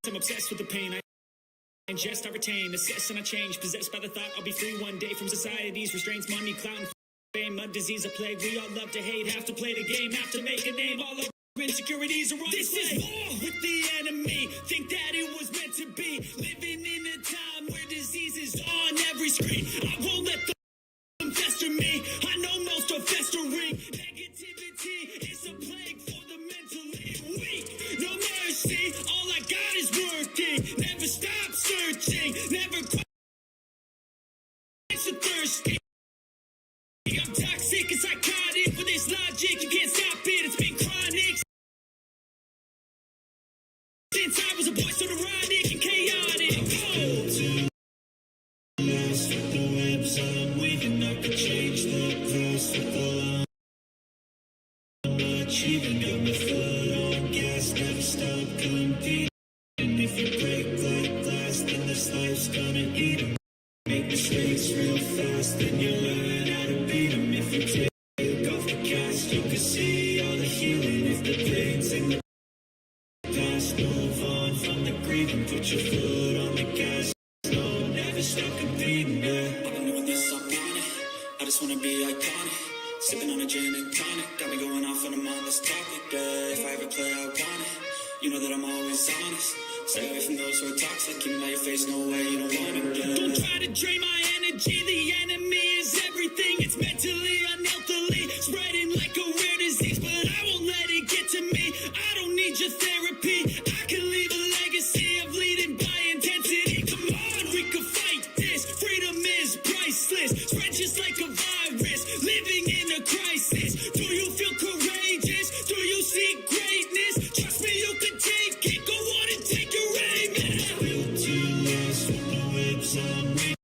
I'm obsessed with the pain. I ingest, I retain, assess, and I change. Possessed by the thought I'll be free one day from society's restraints, money, clout, and fame. A disease, a plague. We all love to hate, have to play the game, have to make a name. All of our insecurities are on this display. Is war with the enemy. Think that it was meant to be. Living in a time where disease is on every screen. I won't let them fester me. I know most are festering. Negativity is a plague for the mentally weak. No mercy. All I got is working. Never stop searching. Never quit. So thirsty. I'm toxic and psychotic with this logic. You can't stop it. It's been chronic since I was a boy, so neurotic and chaotic. Lost with the webs I'm weaving. I could change the past with the line I'm achieving. Got my foot on gas, never stop competing. And if you break like glass, then this life's gonna eat 'em. Make mistakes real fast, then you learn how to beat 'em. If you take off the cast, you can see all the healing. If the pain's in the past, move on from the grieving. Put your foot on the gas, no, never stop competing. I've been doing this, I'm on it. I just wanna be iconic. Sipping on a gin and tonic, got me going off when I'm on this topic. If I ever play, I want it. You know that I'm always honest. Stay away from those who are toxic. Keep my face, no way, you don't want it. Don't try to drain my energy. The enemy is everything. It's mentally, unhealthily, spreading like a rare disease. But I won't let it get to me. I don't need your therapy. I can leave a legacy of leading by intensity. Come on, we can fight this. Freedom is priceless. Spread just like a virus. Living in a crisis. Do you feel courageous? Do you see greatness? Trust me, you can take it. Go on and take your aim. I will too lost with the webs I'm weaving.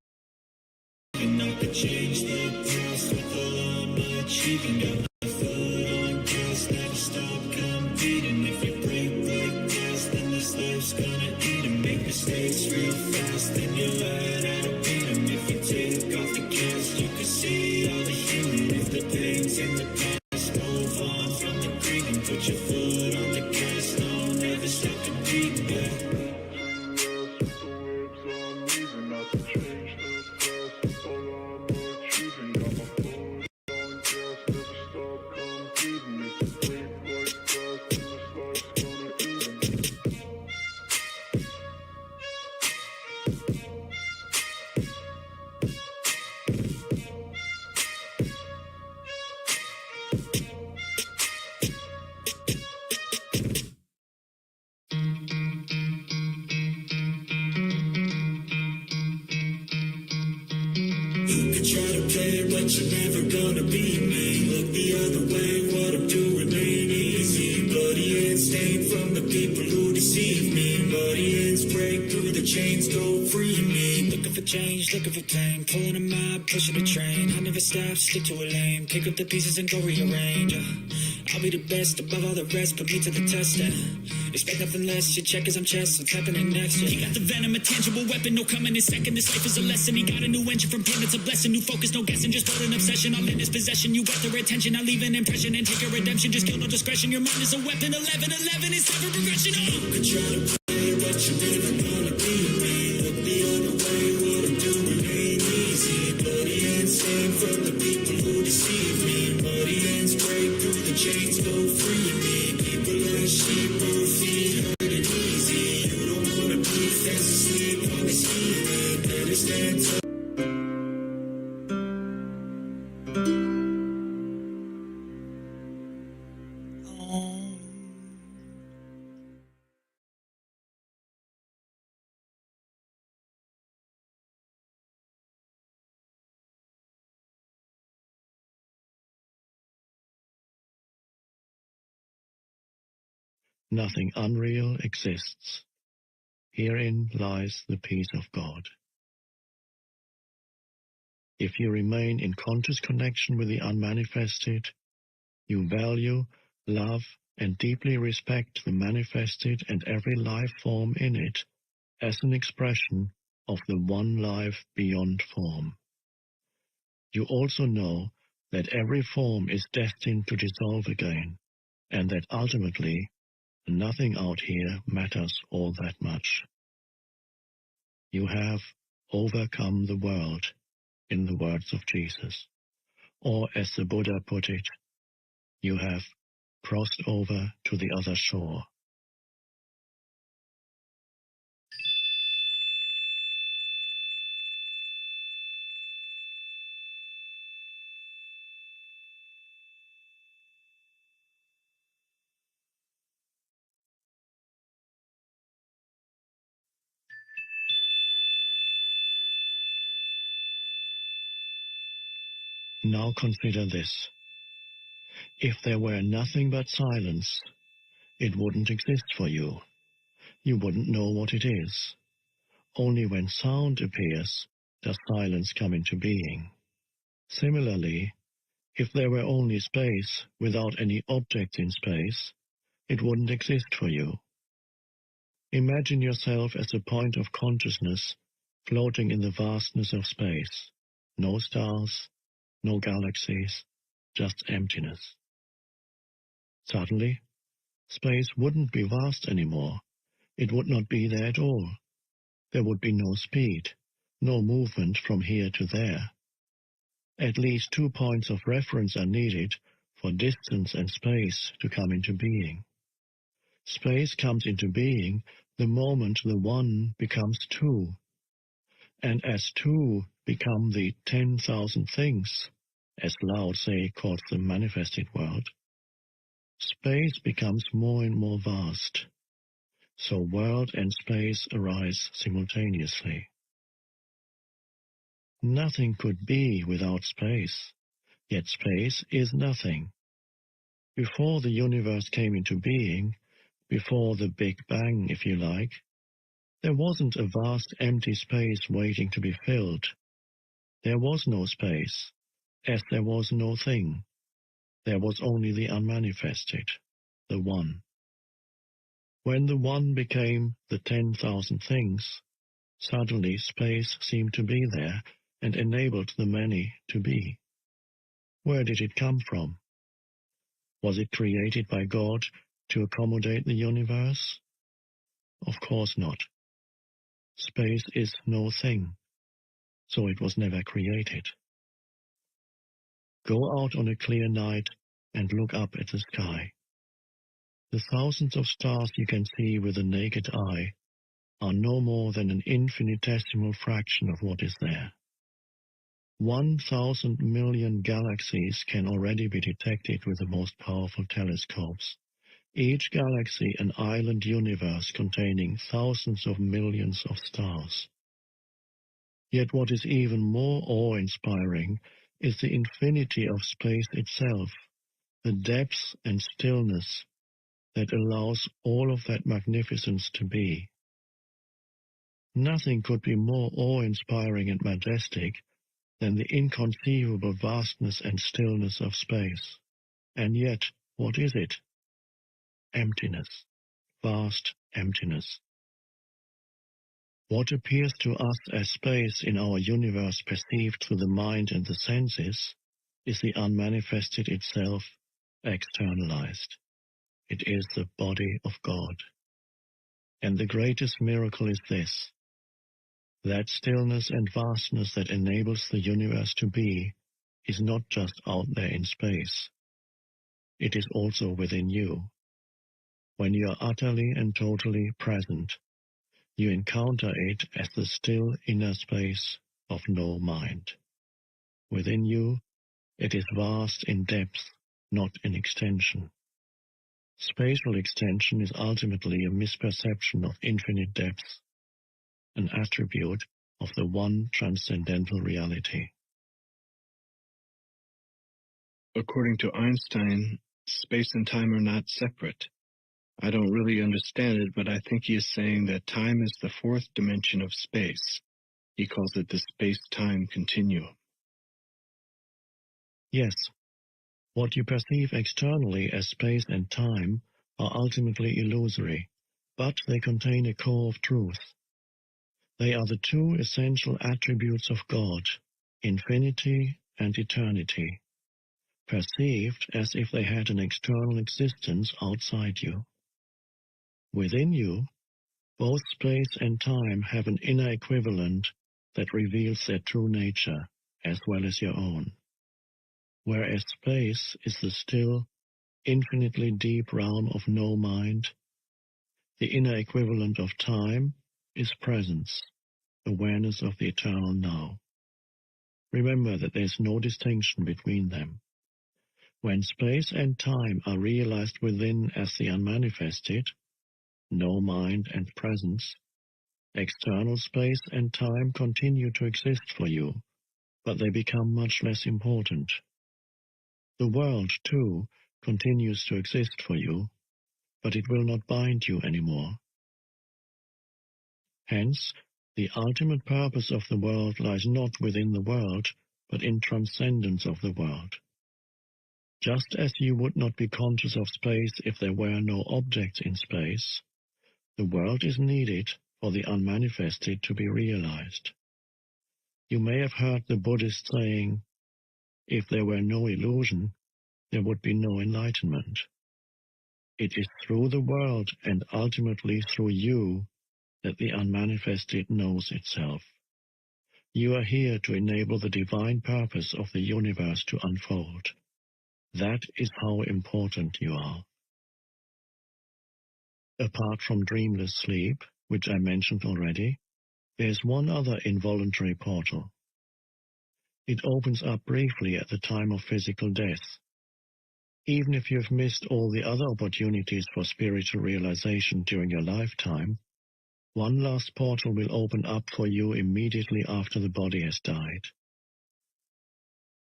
And I could change the past with all I'm achieving. Got my foot on gas, never stop competing. If you break like glass, then this life's gonna eat 'em. Make mistakes real fast, then you learn how to beat 'em. If you take off the gas, you can see all the healing. If the pain's in the past, move on from the grieving. Put your foot on the gas, no, never stop competing. Try to play it, but you're never gonna beat me. Look the other way, what I'm doing ain't easy. Bloody hands stained from the people who deceive me. Bloody hands break through the chains, go free me. Looking for change, looking for pain. Pulling a mob, pushing a train. I never stop, stick to a lane. Pick up the pieces and go rearrange. I'll be the best above all the rest, put me to the test. Expect nothing less, your check is on chest, what's happening next? He got the venom, a tangible weapon, no coming in second. This life is a lesson, he got a new engine from pain, it's a blessing. New focus, no guessing, just hold an obsession. All in his possession, you got their attention. I'll leave an impression and take your redemption. Just kill no discretion, your mind is a weapon. 11-11 is never progression. You could try to play, but you're never gonna beat me. Look the other way, what I'm doing ain't easy. Bloody hands stained from the people who deceive me. Bloody hands break through the chains, go free me. People like sheep, move feet, hurt it easy. You don't wanna be fast asleep on this healing. Better stand up. Nothing unreal exists. Herein lies the peace of God. If you remain in conscious connection with the unmanifested, you value, love, and deeply respect the manifested and every life form in it as an expression of the one life beyond form. You also know that every form is destined to dissolve again, and that ultimately Nothing out here matters all that much. You have overcome the world, in the words of Jesus. Or, as the Buddha put it, you have crossed over to the other shore. Now consider this. If there were nothing but silence, it wouldn't exist for you. You wouldn't know what it is. Only when sound appears does silence come into being. Similarly, if there were only space without any objects in space, it wouldn't exist for you. Imagine yourself as a point of consciousness floating in the vastness of space. No stars, no galaxies, just emptiness. Suddenly, space wouldn't be vast anymore. It would not be there at all. There would be no speed, no movement from here to there. At least 2 points of reference are needed for distance and space to come into being. Space comes into being the moment the one becomes two. And as two become the 10,000 things, as Lao Tse calls the manifested world, space becomes more and more vast. So world and space arise simultaneously. Nothing could be without space, yet space is nothing. Before the universe came into being, before the Big Bang, if you like, there wasn't a vast empty space waiting to be filled. There was no space, as there was no thing. There was only the unmanifested, the One. When the One became the 10,000 things, suddenly space seemed to be there and enabled the many to be. Where did it come from? Was it created by God to accommodate the universe? Of course not. Space is no thing, so it was never created. Go out on a clear night and look up at the sky. The thousands of stars you can see with the naked eye are no more than an infinitesimal fraction of what is there. 1,000 million galaxies can already be detected with the most powerful telescopes. Each galaxy an island universe containing thousands of millions of stars. Yet what is even more awe-inspiring is the infinity of space itself, the depth and stillness that allows all of that magnificence to be. Nothing could be more awe-inspiring and majestic than the inconceivable vastness and stillness of space. And yet, what is it? Emptiness. Vast emptiness. What appears to us as space in our universe perceived through the mind and the senses is the unmanifested itself, externalized. It is the body of God. And the greatest miracle is this: that stillness and vastness that enables the universe to be is not just out there in space. It is also within you. When you are utterly and totally present, you encounter it as the still inner space of no mind. Within you, it is vast in depth, not in extension. Spatial extension is ultimately a misperception of infinite depth, an attribute of the one transcendental reality. According to Einstein, space and time are not separate. I don't really understand it, but I think he is saying that time is the fourth dimension of space. He calls it the space-time continuum. Yes, what you perceive externally as space and time are ultimately illusory, but they contain a core of truth. They are the two essential attributes of God, infinity and eternity, perceived as if they had an external existence outside you. Within you, both space and time have an inner equivalent that reveals their true nature, as well as your own. Whereas space is the still, infinitely deep realm of no mind, the inner equivalent of time is presence, awareness of the eternal now. Remember that there is no distinction between them. When space and time are realized within as the unmanifested, no mind and presence, external space and time continue to exist for you, but they become much less important. The world, too, continues to exist for you, but it will not bind you anymore. Hence, the ultimate purpose of the world lies not within the world, but in transcendence of the world. Just as you would not be conscious of space if there were no objects in space, the world is needed for the unmanifested to be realized. You may have heard the Buddhist saying, if there were no illusion, there would be no enlightenment. It is through the world and ultimately through you that the unmanifested knows itself. You are here to enable the divine purpose of the universe to unfold. That is how important you are. Apart from dreamless sleep, which I mentioned already, there is one other involuntary portal. It opens up briefly at the time of physical death. Even if you have missed all the other opportunities for spiritual realization during your lifetime, one last portal will open up for you immediately after the body has died.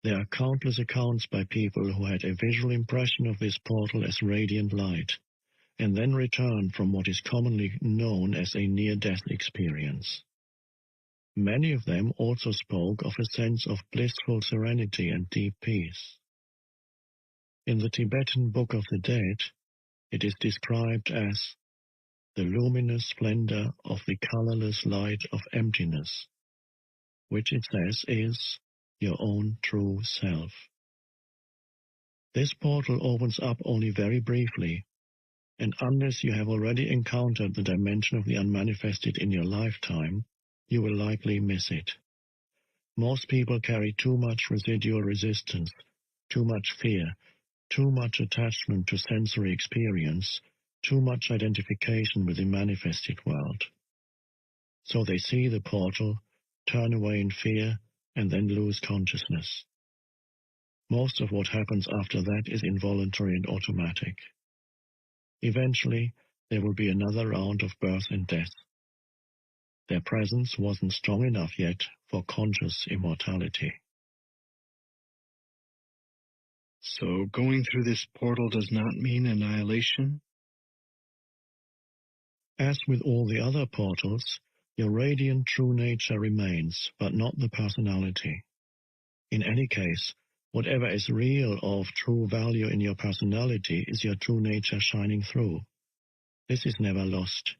There are countless accounts by people who had a visual impression of this portal as radiant light, and then returned from what is commonly known as a near-death experience. Many of them also spoke of a sense of blissful serenity and deep peace. In the Tibetan Book of the Dead, it is described as the luminous splendor of the colorless light of emptiness, which it says is your own true self. This portal opens up only very briefly, and unless you have already encountered the dimension of the unmanifested in your lifetime, you will likely miss it. Most people carry too much residual resistance, too much fear, too much attachment to sensory experience, too much identification with the manifested world. So they see the portal, turn away in fear, and then lose consciousness. Most of what happens after that is involuntary and automatic. Eventually, there will be another round of birth and death. Their presence wasn't strong enough yet for conscious immortality. So going through this portal does not mean annihilation? As with all the other portals, your radiant true nature remains, but not the personality. In any case, whatever is real or of true value in your personality is your true nature shining through. This is never lost.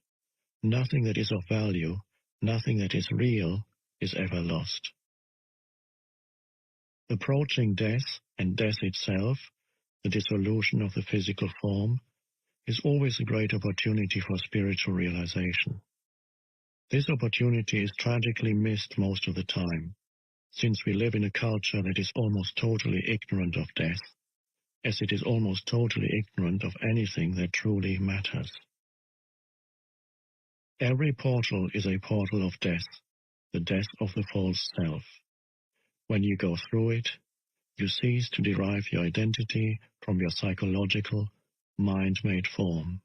Nothing that is of value, nothing that is real, is ever lost. Approaching death, and death itself, the dissolution of the physical form, is always a great opportunity for spiritual realization. This opportunity is tragically missed most of the time, since we live in a culture that is almost totally ignorant of death, as it is almost totally ignorant of anything that truly matters. Every portal is a portal of death, the death of the false self. When you go through it, you cease to derive your identity from your psychological, mind-made form.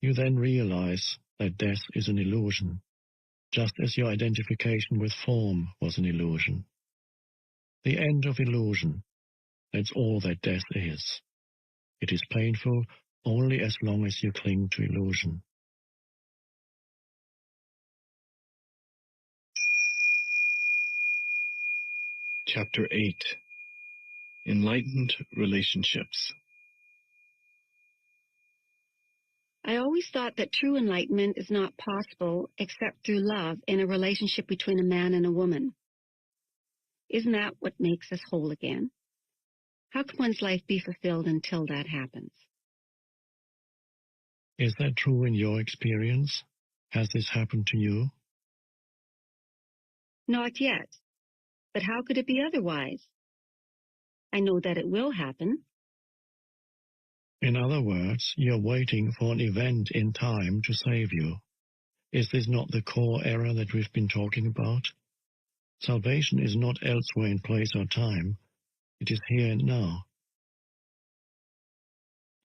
You then realize that death is an illusion, just as your identification with form was an illusion. The end of illusion, that's all that death is. It is painful only as long as you cling to illusion. Chapter 8. Enlightened Relationships. I always thought that true enlightenment is not possible except through love in a relationship between a man and a woman. Isn't that what makes us whole again? How can one's life be fulfilled until that happens? Is that true in your experience? Has this happened to you? Not yet. But how could it be otherwise? I know that it will happen. In other words, you're waiting for an event in time to save you. Is this not the core error that we've been talking about? Salvation is not elsewhere in place or time. It is here and now.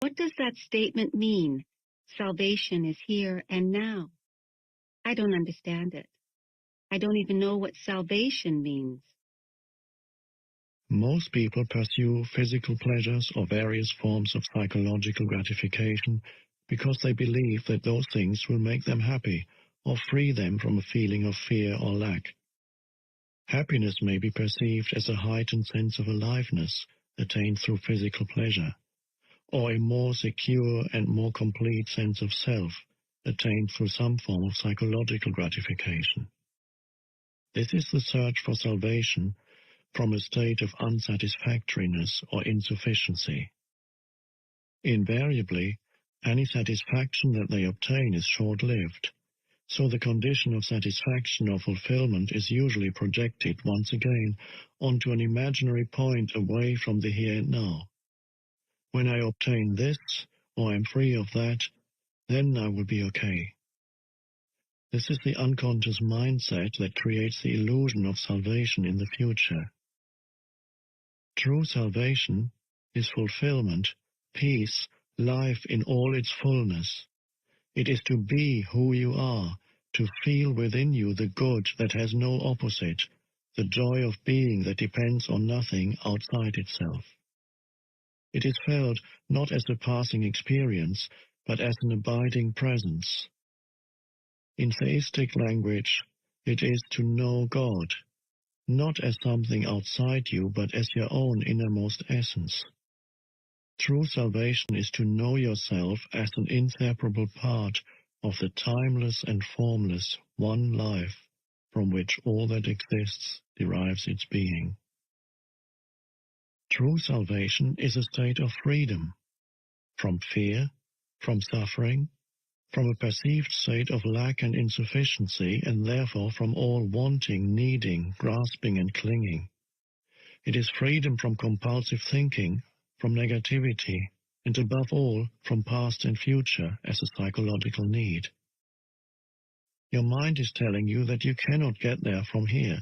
What does that statement mean? Salvation is here and now. I don't understand it. I don't even know what salvation means. Most people pursue physical pleasures or various forms of psychological gratification because they believe that those things will make them happy or free them from a feeling of fear or lack. Happiness may be perceived as a heightened sense of aliveness attained through physical pleasure, or a more secure and more complete sense of self attained through some form of psychological gratification. This is the search for salvation from a state of unsatisfactoriness or insufficiency. Invariably, any satisfaction that they obtain is short-lived, so the condition of satisfaction or fulfillment is usually projected once again onto an imaginary point away from the here and now. When I obtain this, or am free of that, then I will be okay. This is the unconscious mindset that creates the illusion of salvation in the future. True salvation is fulfillment, peace, life in all its fullness. It is to be who you are, to feel within you the good that has no opposite, the joy of being that depends on nothing outside itself. It is felt not as a passing experience, but as an abiding presence. In theistic language, it is to know God, not as something outside you, but as your own innermost essence. True salvation is to know yourself as an inseparable part of the timeless and formless one life from which all that exists derives its being. True salvation is a state of freedom from fear, from suffering, from a perceived state of lack and insufficiency, and therefore from all wanting, needing, grasping, and clinging. It is freedom from compulsive thinking, from negativity, and above all, from past and future as a psychological need. Your mind is telling you that you cannot get there from here.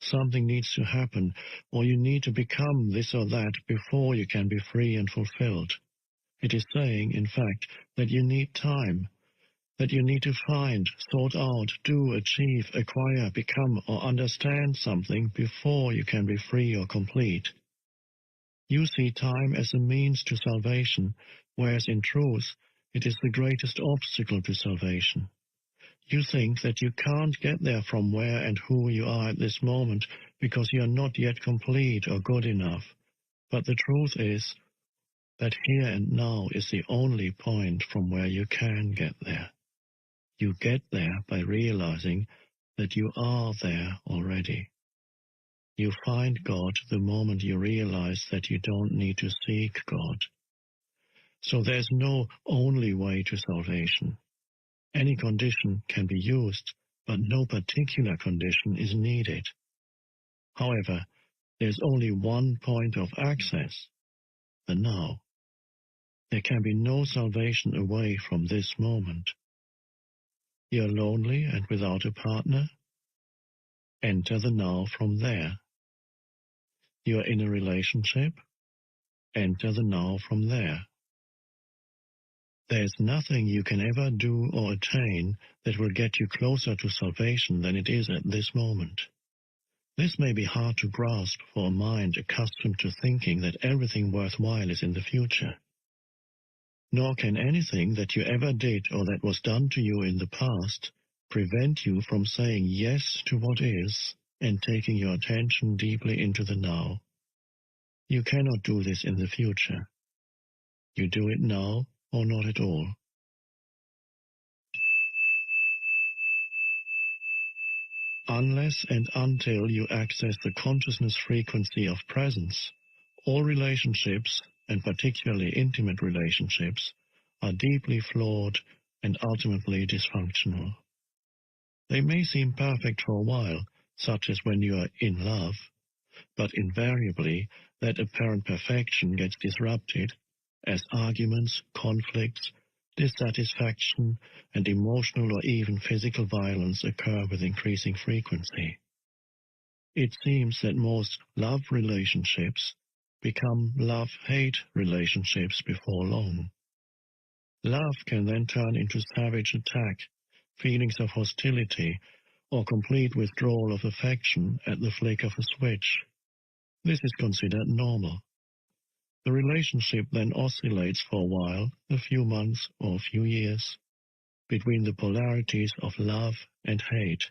Something needs to happen, or you need to become this or that before you can be free and fulfilled. It is saying, in fact, that you need time, that you need to find, sort out, do, achieve, acquire, become, or understand something before you can be free or complete. You see time as a means to salvation, whereas in truth, it is the greatest obstacle to salvation. You think that you can't get there from where and who you are at this moment because you are not yet complete or good enough. But the truth is that here and now is the only point from where you can get there. You get there by realizing that you are there already. You find God the moment you realize that you don't need to seek God. So there's no only way to salvation. Any condition can be used, but no particular condition is needed. However, there's only one point of access, the now. There can be no salvation away from this moment. You're lonely and without a partner? Enter the now from there. You're in a relationship? Enter the now from there. There's nothing you can ever do or attain that will get you closer to salvation than it is at this moment. This may be hard to grasp for a mind accustomed to thinking that everything worthwhile is in the future. Nor can anything that you ever did or that was done to you in the past prevent you from saying yes to what is and taking your attention deeply into the now. You cannot do this in the future. You do it now or not at all. Unless and until you access the consciousness frequency of presence, all relationships, and particularly intimate relationships, are deeply flawed and ultimately dysfunctional. They may seem perfect for a while, such as when you are in love, but invariably that apparent perfection gets disrupted as arguments, conflicts, dissatisfaction, and emotional or even physical violence occur with increasing frequency. It seems that most love relationships become love-hate relationships before long. Love can then turn into savage attack, feelings of hostility, or complete withdrawal of affection at the flick of a switch. This is considered normal. The relationship then oscillates for a while, a few months or a few years, between the polarities of love and hate,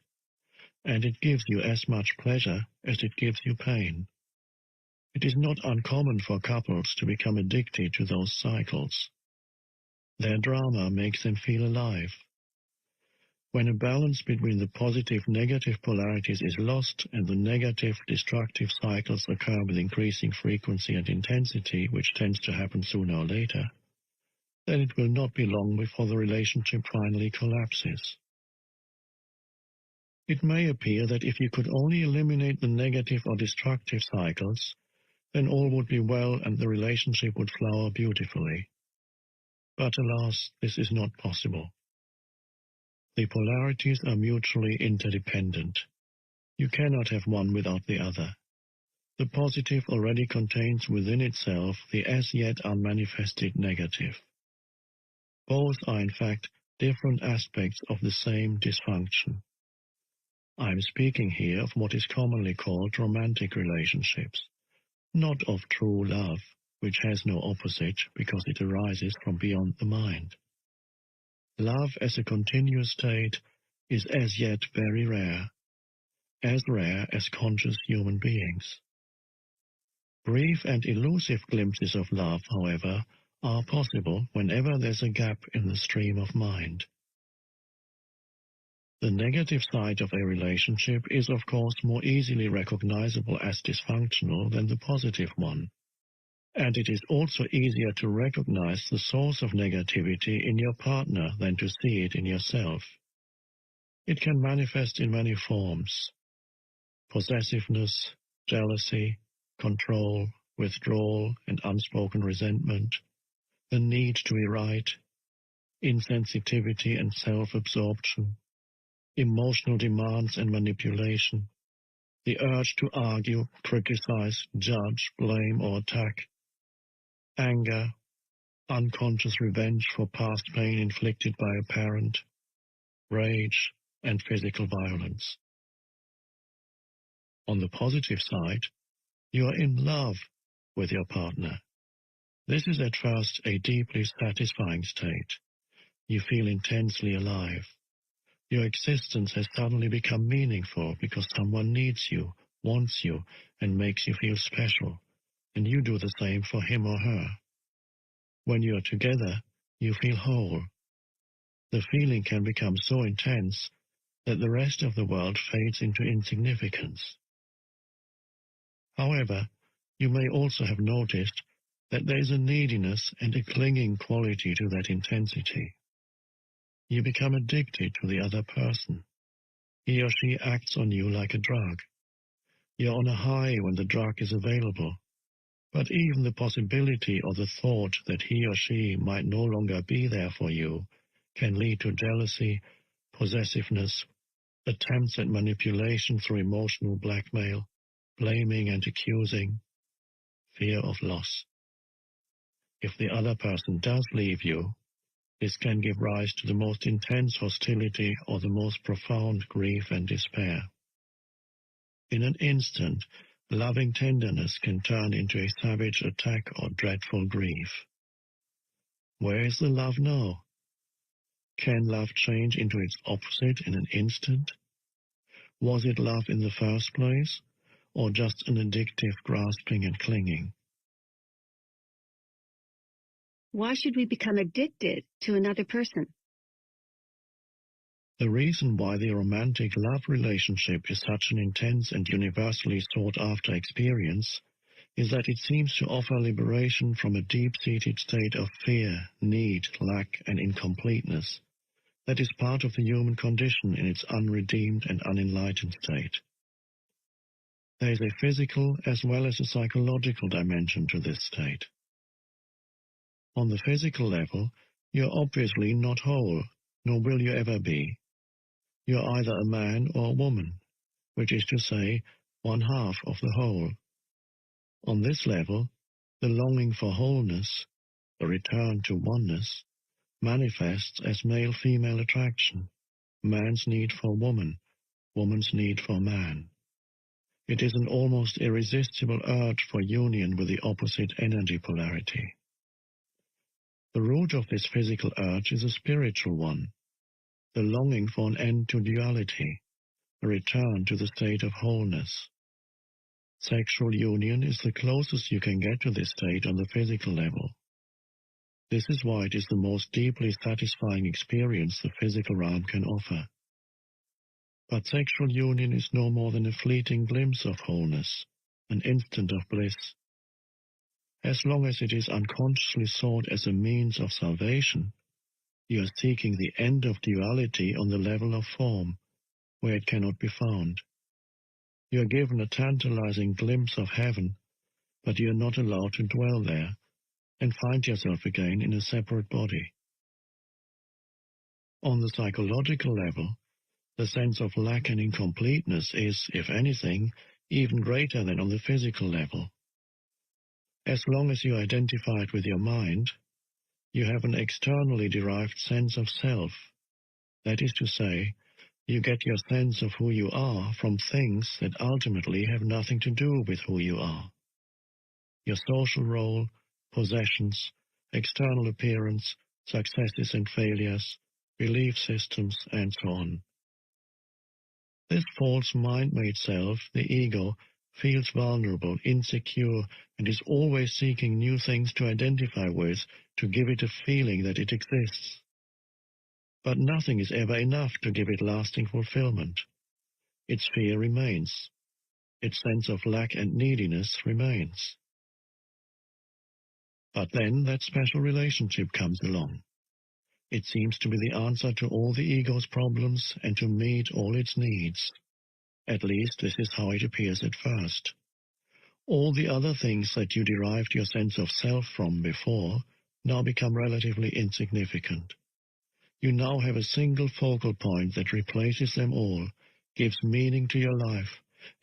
and it gives you as much pleasure as it gives you pain. It is not uncommon for couples to become addicted to those cycles. Their drama makes them feel alive. When a balance between the positive-negative polarities is lost and the negative-destructive cycles occur with increasing frequency and intensity, which tends to happen sooner or later, then it will not be long before the relationship finally collapses. It may appear that if you could only eliminate the negative or destructive cycles, then all would be well and the relationship would flower beautifully. But alas, this is not possible. The polarities are mutually interdependent. You cannot have one without the other. The positive already contains within itself the as yet unmanifested negative. Both are in fact different aspects of the same dysfunction. I am speaking here of what is commonly called romantic relationships, not of true love, which has no opposite because it arises from beyond the mind. Love as a continuous state is as yet very rare, as rare as conscious human beings. Brief and elusive glimpses of love, however, are possible whenever there's a gap in the stream of mind. The negative side of a relationship is, of course, more easily recognizable as dysfunctional than the positive one. And it is also easier to recognize the source of negativity in your partner than to see it in yourself. It can manifest in many forms: possessiveness, jealousy, control, withdrawal, and unspoken resentment, the need to be right, insensitivity and self-absorption, emotional demands and manipulation, the urge to argue, criticize, judge, blame, or attack, anger, unconscious revenge for past pain inflicted by a parent, rage, and physical violence. On the positive side, you are in love with your partner. This is at first a deeply satisfying state. You feel intensely alive. Your existence has suddenly become meaningful because someone needs you, wants you, and makes you feel special, and you do the same for him or her. When you are together, you feel whole. The feeling can become so intense that the rest of the world fades into insignificance. However, you may also have noticed that there is a neediness and a clinging quality to that intensity. You become addicted to the other person. He or she acts on you like a drug. You're on a high when the drug is available, but even the possibility or the thought that he or she might no longer be there for you can lead to jealousy, possessiveness, attempts at manipulation through emotional blackmail, blaming and accusing, fear of loss. If the other person does leave you, this can give rise to the most intense hostility or the most profound grief and despair. In an instant, loving tenderness can turn into a savage attack or dreadful grief. Where is the love now? Can love change into its opposite in an instant? Was it love in the first place, or just an addictive grasping and clinging? Why should we become addicted to another person? The reason why the romantic love relationship is such an intense and universally sought-after experience is that it seems to offer liberation from a deep-seated state of fear, need, lack, and incompleteness that is part of the human condition in its unredeemed and unenlightened state. There is a physical as well as a psychological dimension to this state. On the physical level, you are obviously not whole, nor will you ever be. You are either a man or a woman, which is to say, one half of the whole. On this level, the longing for wholeness, the return to oneness, manifests as male-female attraction, man's need for woman, woman's need for man. It is an almost irresistible urge for union with the opposite energy polarity. The root of this physical urge is a spiritual one, the longing for an end to duality, a return to the state of wholeness. Sexual union is the closest you can get to this state on the physical level. This is why it is the most deeply satisfying experience the physical realm can offer. But sexual union is no more than a fleeting glimpse of wholeness, an instant of bliss. As long as it is unconsciously sought as a means of salvation, you are seeking the end of duality on the level of form, where it cannot be found. You are given a tantalizing glimpse of heaven, but you are not allowed to dwell there and find yourself again in a separate body. On the psychological level, the sense of lack and incompleteness is, if anything, even greater than on the physical level. As long as you identify it with your mind, you have an externally derived sense of self. That is to say, you get your sense of who you are from things that ultimately have nothing to do with who you are. Your social role, possessions, external appearance, successes and failures, belief systems, and so on. This false mind-made self, the ego, feels vulnerable, insecure, and is always seeking new things to identify with to give it a feeling that it exists. But nothing is ever enough to give it lasting fulfillment. Its fear remains. Its sense of lack and neediness remains. But then that special relationship comes along. It seems to be the answer to all the ego's problems and to meet all its needs. At least this is how it appears at first. All the other things that you derived your sense of self from before now become relatively insignificant. You now have a single focal point that replaces them all, gives meaning to your life,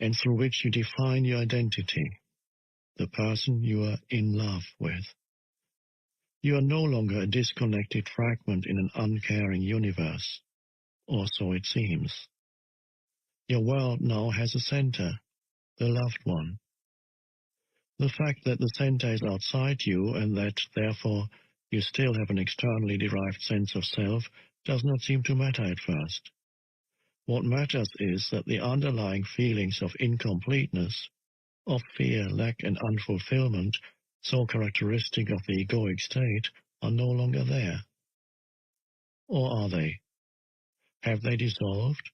and through which you define your identity, the person you are in love with. You are no longer a disconnected fragment in an uncaring universe, or so it seems. Your world now has a center, the loved one. The fact that the center is outside you and that, therefore, you still have an externally derived sense of self does not seem to matter at first. What matters is that the underlying feelings of incompleteness, of fear, lack, and unfulfillment, so characteristic of the egoic state, are no longer there. Or are they? Have they dissolved?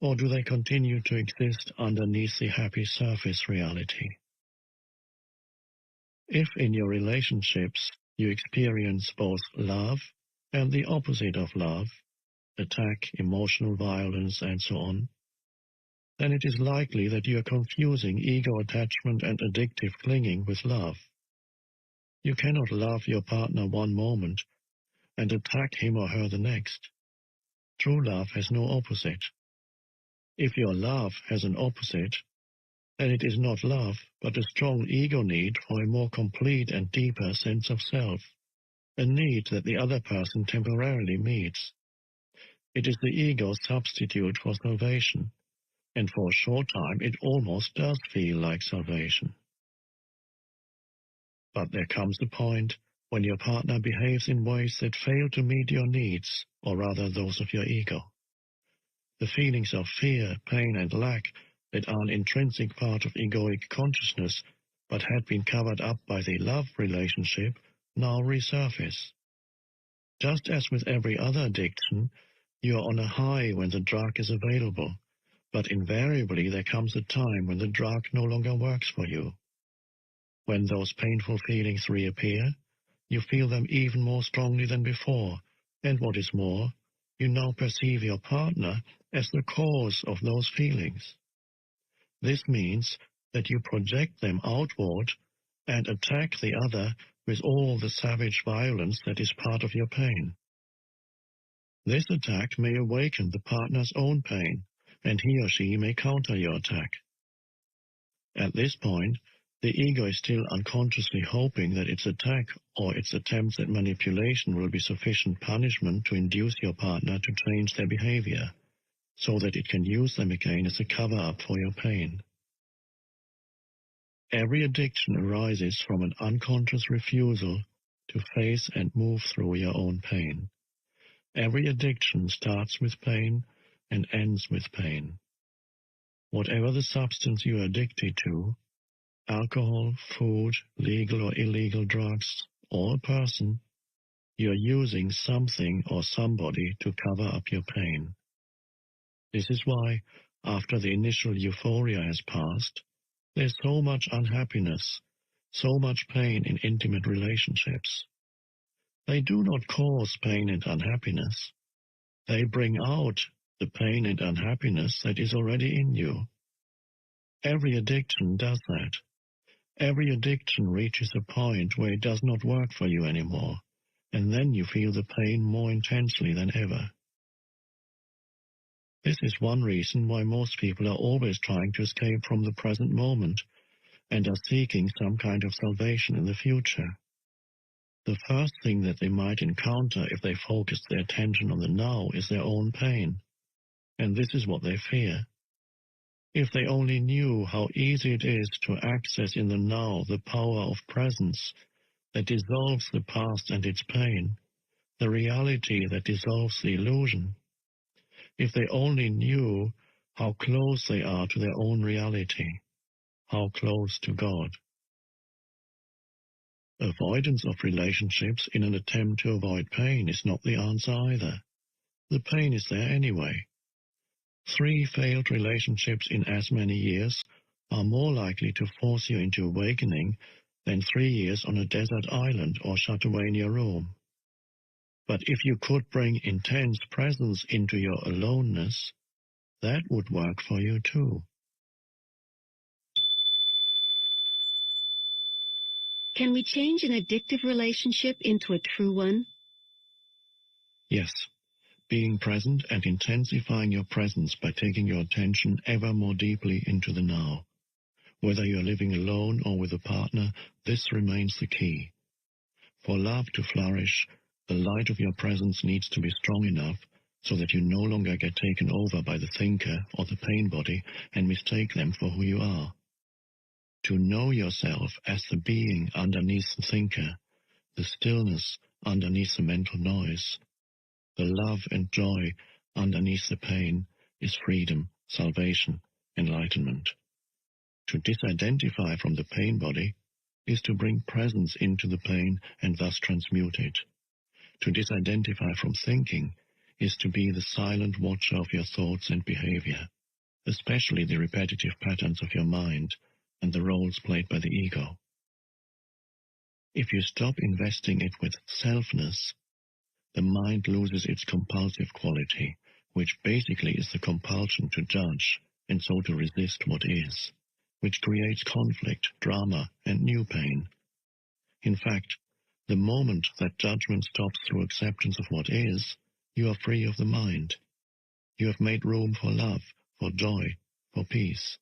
Or do they continue to exist underneath the happy surface reality? If in your relationships you experience both love and the opposite of love, attack, emotional violence, and so on, then it is likely that you are confusing ego attachment and addictive clinging with love. You cannot love your partner one moment and attack him or her the next. True love has no opposite. If your love has an opposite, then it is not love, but a strong ego need for a more complete and deeper sense of self, a need that the other person temporarily meets. It is the ego's substitute for salvation, and for a short time it almost does feel like salvation. But there comes a point when your partner behaves in ways that fail to meet your needs, or rather those of your ego. The feelings of fear, pain, and lack that are an intrinsic part of egoic consciousness but had been covered up by the love relationship now resurface. Just as with every other addiction, you are on a high when the drug is available, but invariably there comes a time when the drug no longer works for you. When those painful feelings reappear, you feel them even more strongly than before, and what is more, you now perceive your partner as the cause of those feelings. This means that you project them outward and attack the other with all the savage violence that is part of your pain. This attack may awaken the partner's own pain, and he or she may counter your attack. At this point, the ego is still unconsciously hoping that its attack or its attempts at manipulation will be sufficient punishment to induce your partner to change their behavior, so that it can use them again as a cover-up for your pain. Every addiction arises from an unconscious refusal to face and move through your own pain. Every addiction starts with pain and ends with pain. Whatever the substance you are addicted to, alcohol, food, legal or illegal drugs, or a person, you are using something or somebody to cover up your pain. This is why, after the initial euphoria has passed, there's so much unhappiness, so much pain in intimate relationships. They do not cause pain and unhappiness. They bring out the pain and unhappiness that is already in you. Every addiction does that. Every addiction reaches a point where it does not work for you anymore, and then you feel the pain more intensely than ever. This is one reason why most people are always trying to escape from the present moment and are seeking some kind of salvation in the future. The first thing that they might encounter if they focus their attention on the now is their own pain, and this is what they fear. If they only knew how easy it is to access in the now the power of presence that dissolves the past and its pain, the reality that dissolves the illusion. If they only knew how close they are to their own reality, how close to God. Avoidance of relationships in an attempt to avoid pain is not the answer either. The pain is there anyway. 3 failed relationships in as many years are more likely to force you into awakening than 3 years on a desert island or shut away in your room. But if you could bring intense presence into your aloneness, that would work for you too. Can we change an addictive relationship into a true one? Yes. Being present and intensifying your presence by taking your attention ever more deeply into the now. Whether you are living alone or with a partner, this remains the key. For love to flourish, the light of your presence needs to be strong enough so that you no longer get taken over by the thinker or the pain body and mistake them for who you are. To know yourself as the being underneath the thinker, the stillness underneath the mental noise, the love and joy underneath the pain is freedom, salvation, enlightenment. To disidentify from the pain body is to bring presence into the pain and thus transmute it. To disidentify from thinking is to be the silent watcher of your thoughts and behavior, especially the repetitive patterns of your mind and the roles played by the ego. If you stop investing it with selfness, the mind loses its compulsive quality, which basically is the compulsion to judge and so to resist what is, which creates conflict, drama, and new pain. In fact, the moment that judgment stops through acceptance of what is, you are free of the mind. You have made room for love, for joy, for peace.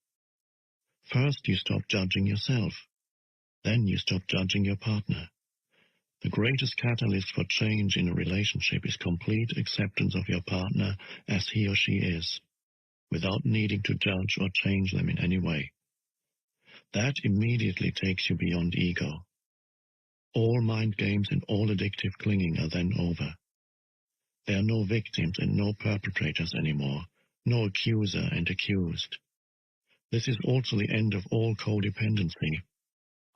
First you stop judging yourself. Then you stop judging your partner. The greatest catalyst for change in a relationship is complete acceptance of your partner as he or she is, without needing to judge or change them in any way. That immediately takes you beyond ego. All mind games and all addictive clinging are then over. There are no victims and no perpetrators anymore, no accuser and accused. This is also the end of all codependency,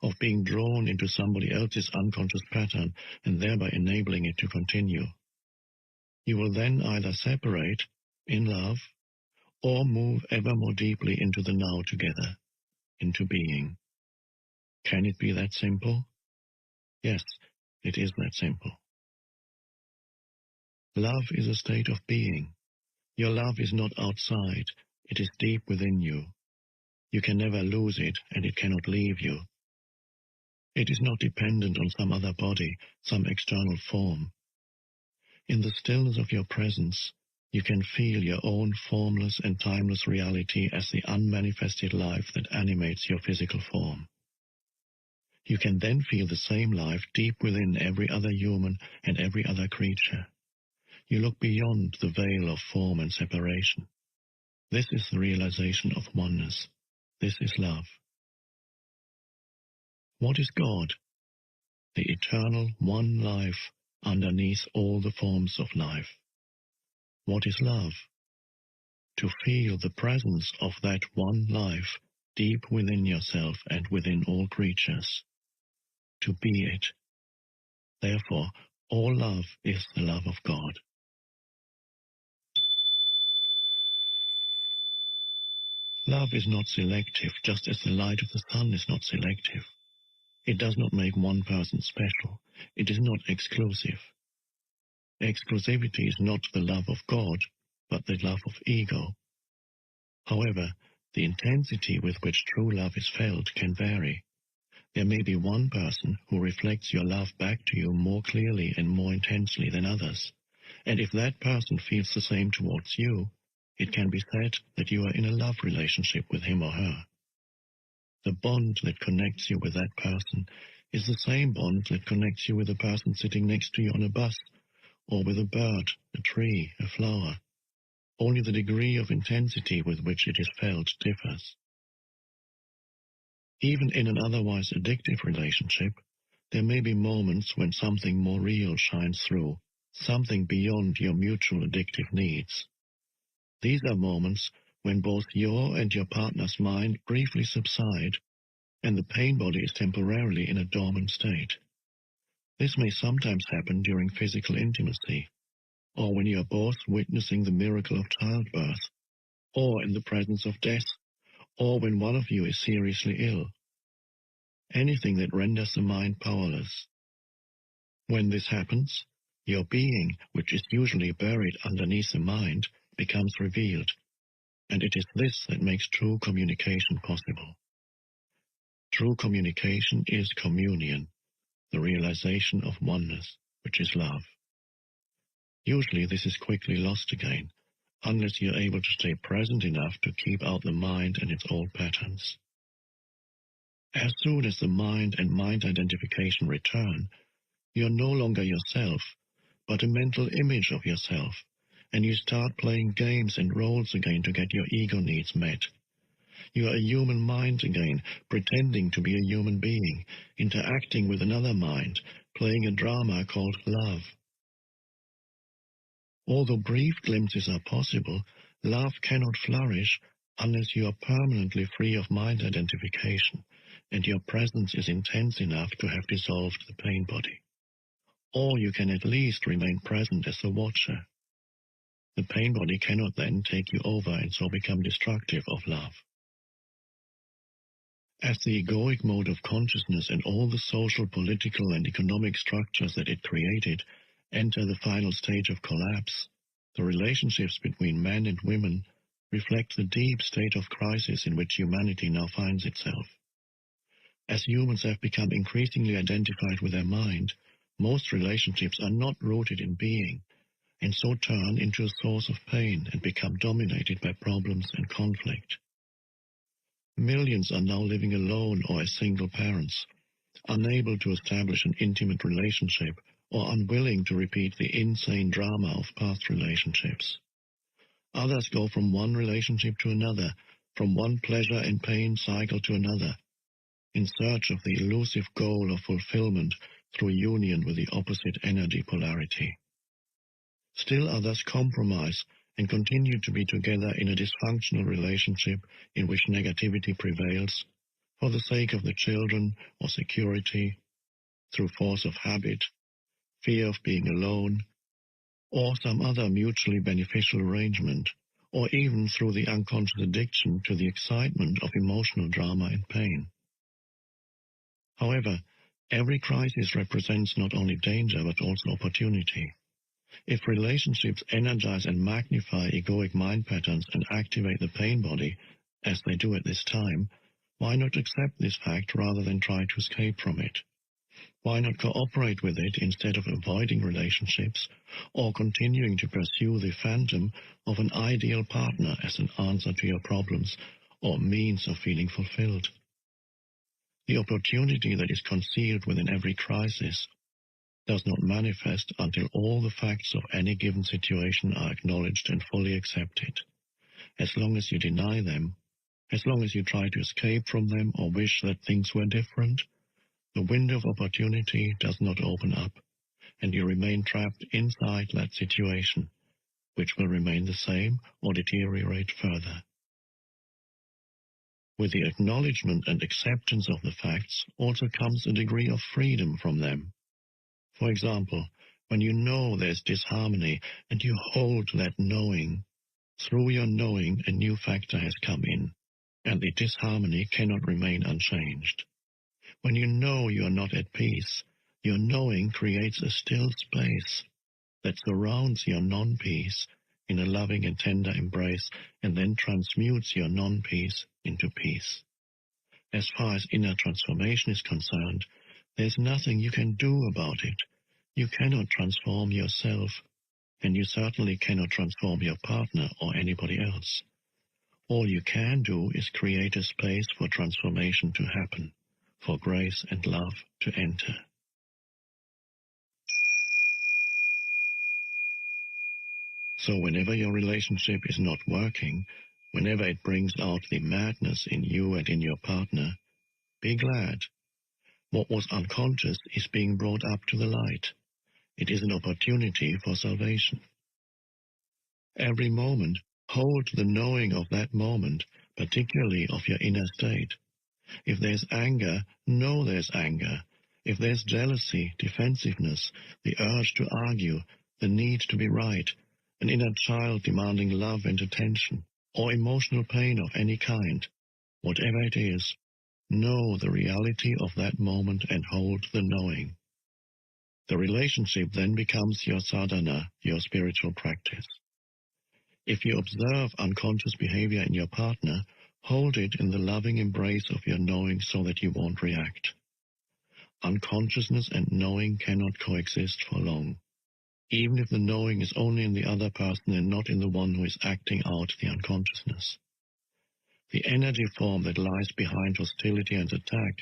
of being drawn into somebody else's unconscious pattern and thereby enabling it to continue. You will then either separate, in love, or move ever more deeply into the now together, into being. Can it be that simple? Yes, it is that simple. Love is a state of being. Your love is not outside, it is deep within you. You can never lose it, and it cannot leave you. It is not dependent on some other body, some external form. In the stillness of your presence, you can feel your own formless and timeless reality as the unmanifested life that animates your physical form. You can then feel the same life deep within every other human and every other creature. You look beyond the veil of form and separation. This is the realization of oneness. This is love. What is God? The eternal one life underneath all the forms of life. What is love? To feel the presence of that one life deep within yourself and within all creatures. To be it. Therefore, all love is the love of God. Love is not selective, just as the light of the sun is not selective. It does not make one person special. It is not exclusive. Exclusivity is not the love of God, but the love of ego. However, the intensity with which true love is felt can vary. There may be one person who reflects your love back to you more clearly and more intensely than others, and if that person feels the same towards you, it can be said that you are in a love relationship with him or her. The bond that connects you with that person is the same bond that connects you with a person sitting next to you on a bus, or with a bird, a tree, a flower. Only the degree of intensity with which it is felt differs. Even in an otherwise addictive relationship, there may be moments when something more real shines through, something beyond your mutual addictive needs. These are moments when both your and your partner's mind briefly subside, and the pain body is temporarily in a dormant state. This may sometimes happen during physical intimacy, or when you are both witnessing the miracle of childbirth, or in the presence of death, or when one of you is seriously ill. Anything that renders the mind powerless. When this happens, your being, which is usually buried underneath the mind, becomes revealed, and it is this that makes true communication possible. True communication is communion, the realization of oneness, which is love. Usually this is quickly lost again, unless you are able to stay present enough to keep out the mind and its old patterns. As soon as the mind and mind identification return, you are no longer yourself, but a mental image of yourself, and you start playing games and roles again to get your ego needs met. You are a human mind again, pretending to be a human being, interacting with another mind, playing a drama called love. Although brief glimpses are possible, love cannot flourish unless you are permanently free of mind identification, and your presence is intense enough to have dissolved the pain body. Or you can at least remain present as the watcher. The pain body cannot then take you over and so become destructive of love. As the egoic mode of consciousness and all the social, political, and economic structures that it created enter the final stage of collapse, the relationships between men and women reflect the deep state of crisis in which humanity now finds itself. As humans have become increasingly identified with their mind, most relationships are not rooted in being, and so turn into a source of pain and become dominated by problems and conflict. Millions are now living alone or as single parents, unable to establish an intimate relationship or unwilling to repeat the insane drama of past relationships. Others go from one relationship to another, from one pleasure and pain cycle to another, in search of the elusive goal of fulfillment through union with the opposite energy polarity. Still others compromise and continue to be together in a dysfunctional relationship in which negativity prevails, for the sake of the children or security, through force of habit, fear of being alone, or some other mutually beneficial arrangement, or even through the unconscious addiction to the excitement of emotional drama and pain. However, every crisis represents not only danger but also opportunity. If relationships energize and magnify egoic mind patterns and activate the pain body, as they do at this time, why not accept this fact rather than try to escape from it? Why not cooperate with it instead of avoiding relationships or continuing to pursue the phantom of an ideal partner as an answer to your problems or means of feeling fulfilled? The opportunity that is concealed within every crisis does not manifest until all the facts of any given situation are acknowledged and fully accepted. As long as you deny them, as long as you try to escape from them or wish that things were different, the window of opportunity does not open up, and you remain trapped inside that situation, which will remain the same or deteriorate further. With the acknowledgement and acceptance of the facts also comes a degree of freedom from them. For example, when you know there's disharmony and you hold that knowing, through your knowing a new factor has come in, and the disharmony cannot remain unchanged. When you know you are not at peace, your knowing creates a still space that surrounds your non-peace in a loving and tender embrace and then transmutes your non-peace into peace. As far as inner transformation is concerned, there's nothing you can do about it. You cannot transform yourself, and you certainly cannot transform your partner or anybody else. All you can do is create a space for transformation to happen, for grace and love to enter. So whenever your relationship is not working, whenever it brings out the madness in you and in your partner, be glad. What was unconscious is being brought up to the light. It is an opportunity for salvation. Every moment, hold the knowing of that moment, particularly of your inner state. If there's anger, know there's anger. If there's jealousy, defensiveness, the urge to argue, the need to be right, an inner child demanding love and attention, or emotional pain of any kind, whatever it is, know the reality of that moment and hold the knowing. The relationship then becomes your sadhana, your spiritual practice. If you observe unconscious behavior in your partner, hold it in the loving embrace of your knowing so that you won't react. Unconsciousness and knowing cannot coexist for long, even if the knowing is only in the other person and not in the one who is acting out the unconsciousness. The energy form that lies behind hostility and attack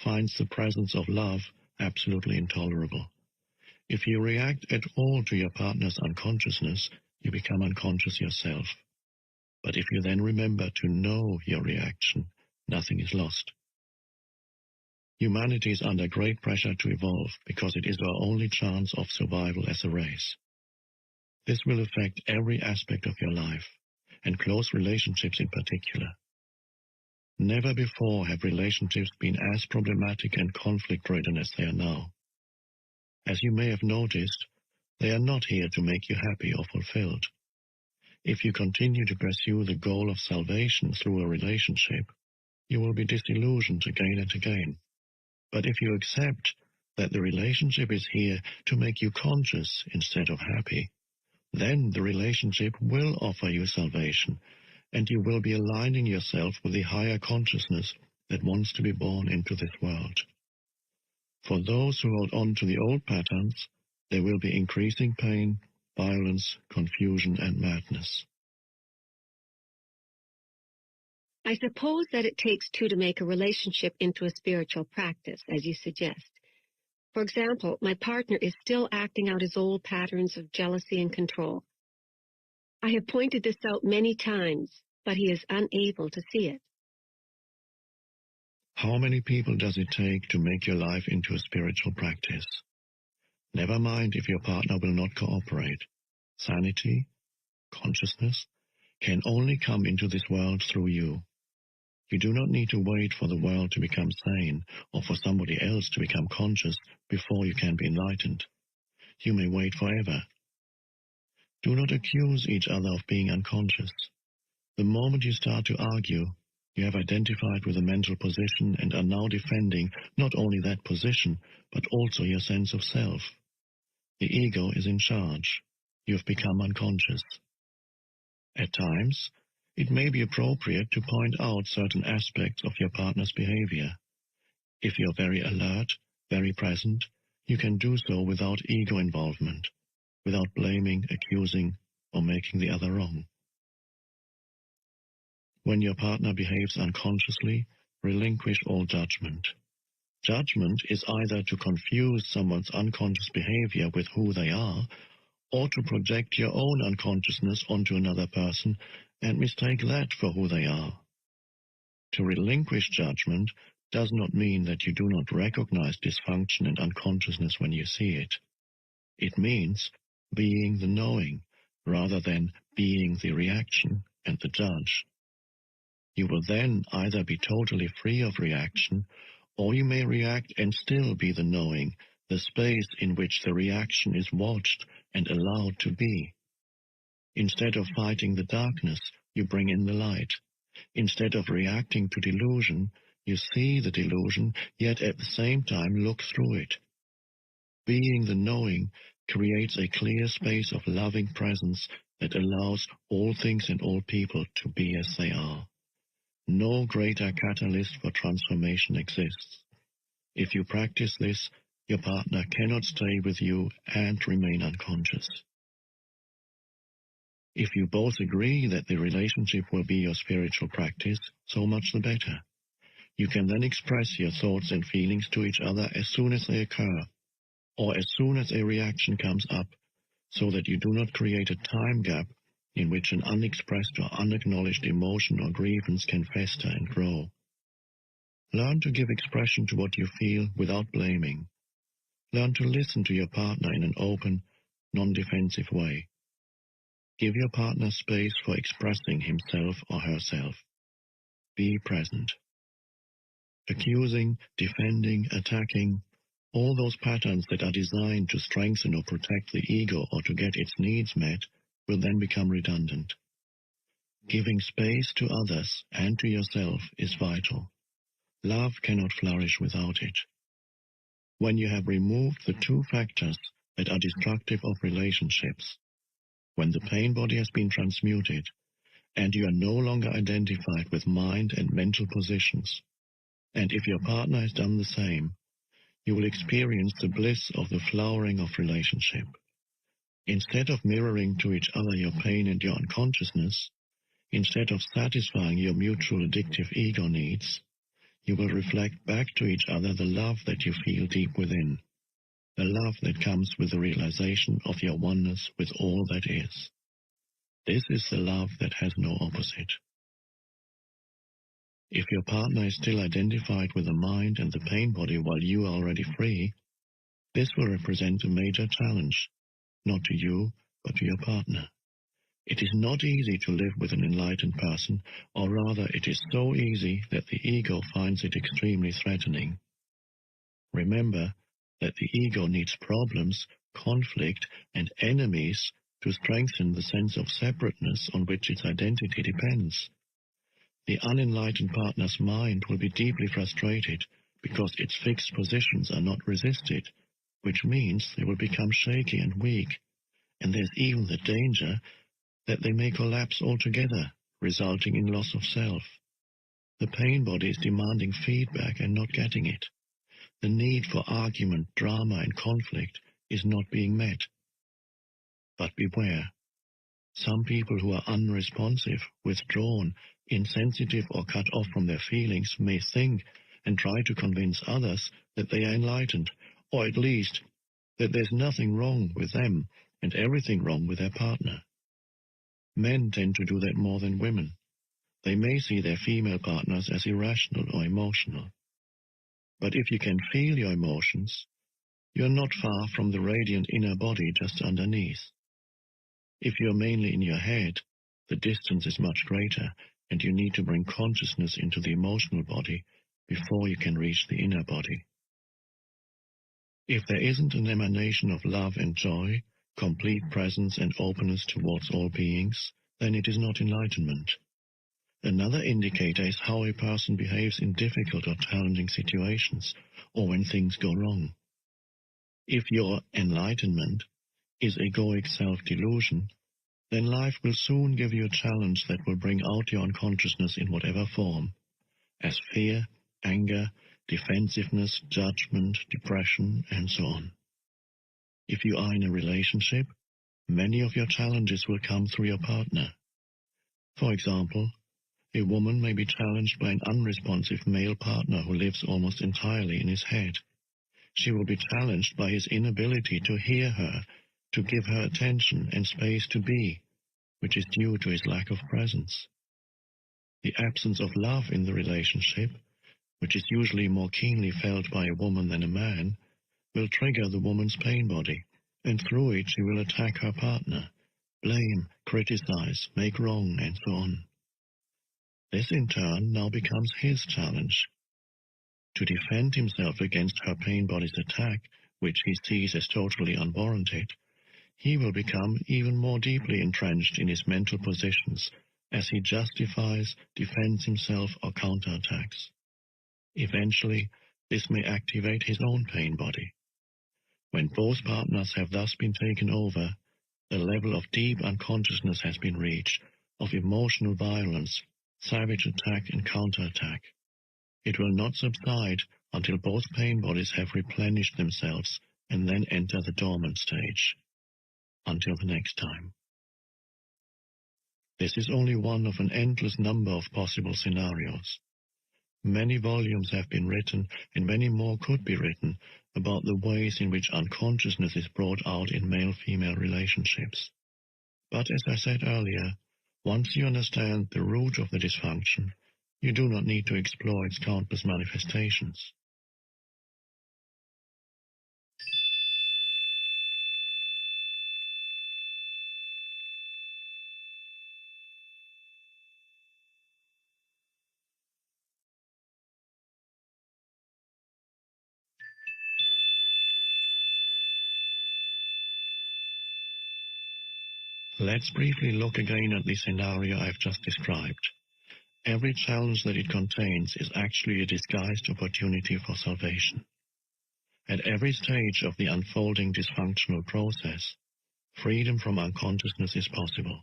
finds the presence of love absolutely intolerable. If you react at all to your partner's unconsciousness, you become unconscious yourself. But if you then remember to know your reaction, nothing is lost. Humanity is under great pressure to evolve because it is our only chance of survival as a race. This will affect every aspect of your life, and close relationships in particular. Never before have relationships been as problematic and conflict-ridden as they are now. As you may have noticed, they are not here to make you happy or fulfilled. If you continue to pursue the goal of salvation through a relationship, you will be disillusioned again and again. But if you accept that the relationship is here to make you conscious instead of happy, then the relationship will offer you salvation, and you will be aligning yourself with the higher consciousness that wants to be born into this world. For those who hold on to the old patterns, there will be increasing pain, violence, confusion, and madness. I suppose that it takes two to make a relationship into a spiritual practice, as you suggest. For example, my partner is still acting out his old patterns of jealousy and control. I have pointed this out many times, but he is unable to see it. How many people does it take to make your life into a spiritual practice? Never mind if your partner will not cooperate. Sanity, consciousness, can only come into this world through you. You do not need to wait for the world to become sane or for somebody else to become conscious before you can be enlightened. You may wait forever. Do not accuse each other of being unconscious. The moment you start to argue, You have identified with a mental position and are now defending not only that position, but also your sense of self. The ego is in charge. You have become unconscious. At times, it may be appropriate to point out certain aspects of your partner's behavior. If you're very alert, very present, you can do so without ego involvement, without blaming, accusing, or making the other wrong. When your partner behaves unconsciously, relinquish all judgment. Judgment is either to confuse someone's unconscious behavior with who they are, or to project your own unconsciousness onto another person and mistake that for who they are. To relinquish judgment does not mean that you do not recognize dysfunction and unconsciousness when you see it. It means being the knowing rather than being the reaction and the judge. You will then either be totally free of reaction, or you may react and still be the knowing, the space in which the reaction is watched and allowed to be. Instead of fighting the darkness, you bring in the light. Instead of reacting to delusion, you see the delusion, yet at the same time look through it. Being the knowing creates a clear space of loving presence that allows all things and all people to be as they are. No greater catalyst for transformation exists. If you practice this, your partner cannot stay with you and remain unconscious. If you both agree that the relationship will be your spiritual practice, so much the better. You can then express your thoughts and feelings to each other as soon as they occur, or as soon as a reaction comes up, so that you do not create a time gap in which an unexpressed or unacknowledged emotion or grievance can fester and grow. Learn to give expression to what you feel without blaming. Learn to listen to your partner in an open, non-defensive way. Give your partner space for expressing himself or herself. Be present. Accusing, defending, attacking, all those patterns that are designed to strengthen or protect the ego or to get its needs met will then become redundant. Giving space to others and to yourself is vital. Love cannot flourish without it. When you have removed the two factors that are destructive of relationships, when the pain body has been transmuted, and you are no longer identified with mind and mental positions, and if your partner has done the same, you will experience the bliss of the flowering of relationship. Instead of mirroring to each other your pain and your unconsciousness, instead of satisfying your mutual addictive ego needs, you will reflect back to each other the love that you feel deep within, the love that comes with the realization of your oneness with all that is. This is the love that has no opposite. If your partner is still identified with the mind and the pain body while you are already free, this will represent a major challenge, not to you, but to your partner. It is not easy to live with an enlightened person, or rather it is so easy that the ego finds it extremely threatening. Remember that the ego needs problems, conflict, and enemies to strengthen the sense of separateness on which its identity depends. The unenlightened partner's mind will be deeply frustrated because its fixed positions are not resisted, which means they will become shaky and weak, and there's even the danger that they may collapse altogether, resulting in loss of self. The pain body is demanding feedback and not getting it. The need for argument, drama, and conflict is not being met. But beware. Some people who are unresponsive, withdrawn, insensitive, or cut off from their feelings may think and try to convince others that they are enlightened, or at least that there's nothing wrong with them and everything wrong with their partner. Men tend to do that more than women. They may see their female partners as irrational or emotional. But if you can feel your emotions, you're not far from the radiant inner body just underneath. If you're mainly in your head, the distance is much greater, and you need to bring consciousness into the emotional body before you can reach the inner body. If there isn't an emanation of love and joy, complete presence and openness towards all beings, then it is not enlightenment. Another indicator is how a person behaves in difficult or challenging situations, or when things go wrong. If your enlightenment is egoic self-delusion, then life will soon give you a challenge that will bring out your unconsciousness in whatever form, as fear, anger, defensiveness, judgment, depression, and so on. If you are in a relationship, many of your challenges will come through your partner. For example, a woman may be challenged by an unresponsive male partner who lives almost entirely in his head. She will be challenged by his inability to hear her, to give her attention and space to be, which is due to his lack of presence. The absence of love in the relationship, which is usually more keenly felt by a woman than a man, will trigger the woman's pain body, and through it she will attack her partner, blame, criticize, make wrong, and so on. This in turn now becomes his challenge. To defend himself against her pain body's attack, which he sees as totally unwarranted, he will become even more deeply entrenched in his mental positions as he justifies, defends himself, or counterattacks. Eventually, this may activate his own pain body. When both partners have thus been taken over, a level of deep unconsciousness has been reached, of emotional violence, savage attack and counterattack. It will not subside until both pain bodies have replenished themselves and then enter the dormant stage. Until the next time. This is only one of an endless number of possible scenarios. Many volumes have been written, and many more could be written, about the ways in which unconsciousness is brought out in male-female relationships. But as I said earlier, once you understand the root of the dysfunction, you do not need to explore its countless manifestations. Let's briefly look again at the scenario I've just described. Every challenge that it contains is actually a disguised opportunity for salvation. At every stage of the unfolding dysfunctional process, freedom from unconsciousness is possible.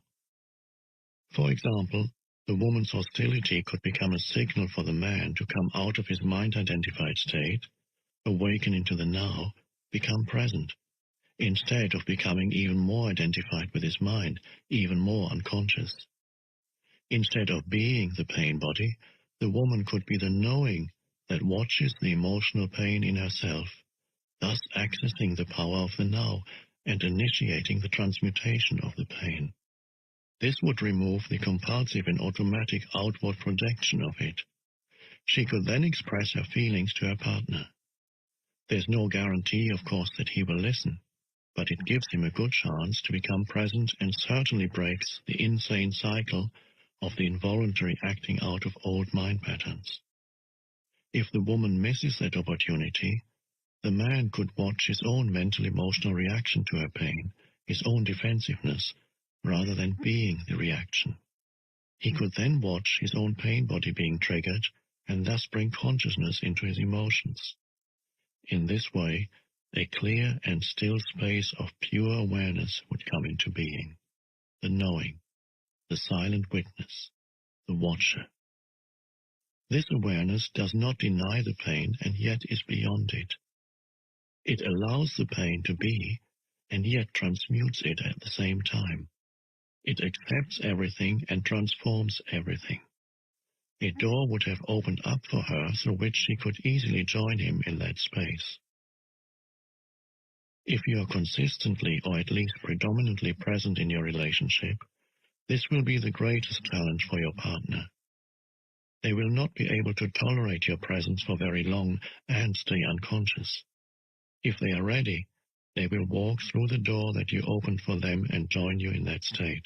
For example, the woman's hostility could become a signal for the man to come out of his mind-identified state, awaken into the now, become present, instead of becoming even more identified with his mind, even more unconscious. Instead of being the pain body, the woman could be the knowing that watches the emotional pain in herself, thus accessing the power of the now and initiating the transmutation of the pain. This would remove the compulsive and automatic outward projection of it. She could then express her feelings to her partner. There's no guarantee, of course, that he will listen, but it gives him a good chance to become present and certainly breaks the insane cycle of the involuntary acting out of old mind patterns. If the woman misses that opportunity, the man could watch his own mental-emotional reaction to her pain, his own defensiveness, rather than being the reaction. He could then watch his own pain body being triggered and thus bring consciousness into his emotions. In this way, a clear and still space of pure awareness would come into being. The knowing, the silent witness, the watcher. This awareness does not deny the pain and yet is beyond it. It allows the pain to be and yet transmutes it at the same time. It accepts everything and transforms everything. A door would have opened up for her through which she could easily join him in that space. If you are consistently or at least predominantly present in your relationship, this will be the greatest challenge for your partner. They will not be able to tolerate your presence for very long and stay unconscious. If they are ready, they will walk through the door that you opened for them and join you in that state.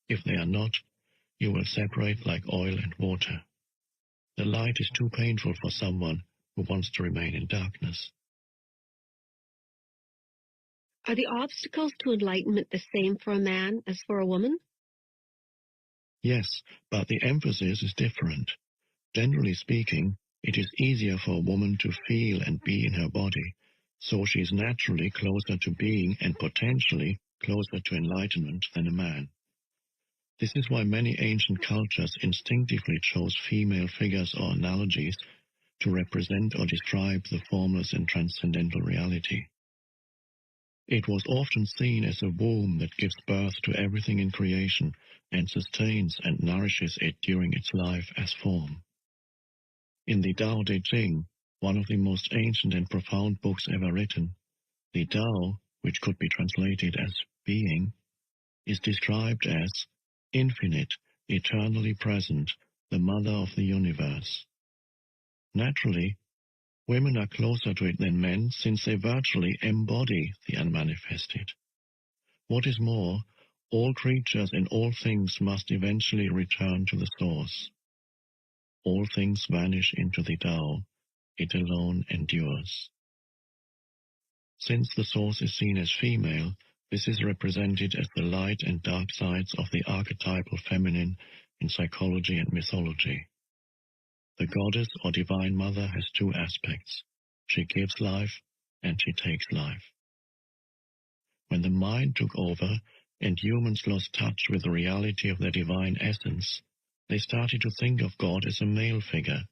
If they are not, you will separate like oil and water. The light is too painful for someone who wants to remain in darkness. Are the obstacles to enlightenment the same for a man as for a woman? Yes, but the emphasis is different. Generally speaking, it is easier for a woman to feel and be in her body, so she is naturally closer to being and potentially closer to enlightenment than a man. This is why many ancient cultures instinctively chose female figures or analogies to represent or describe the formless and transcendental reality. It was often seen as a womb that gives birth to everything in creation and sustains and nourishes it during its life as form. In the Tao Te Ching, one of the most ancient and profound books ever written, the Tao, which could be translated as being, is described as infinite, eternally present, the mother of the universe. Naturally, women are closer to it than men since they virtually embody the unmanifested. What is more, all creatures and all things must eventually return to the source. All things vanish into the Tao, it alone endures. Since the source is seen as female, this is represented as the light and dark sides of the archetypal feminine in psychology and mythology. The goddess or divine mother has two aspects. She gives life and she takes life. When the mind took over and humans lost touch with the reality of their divine essence, they started to think of God as a male figure.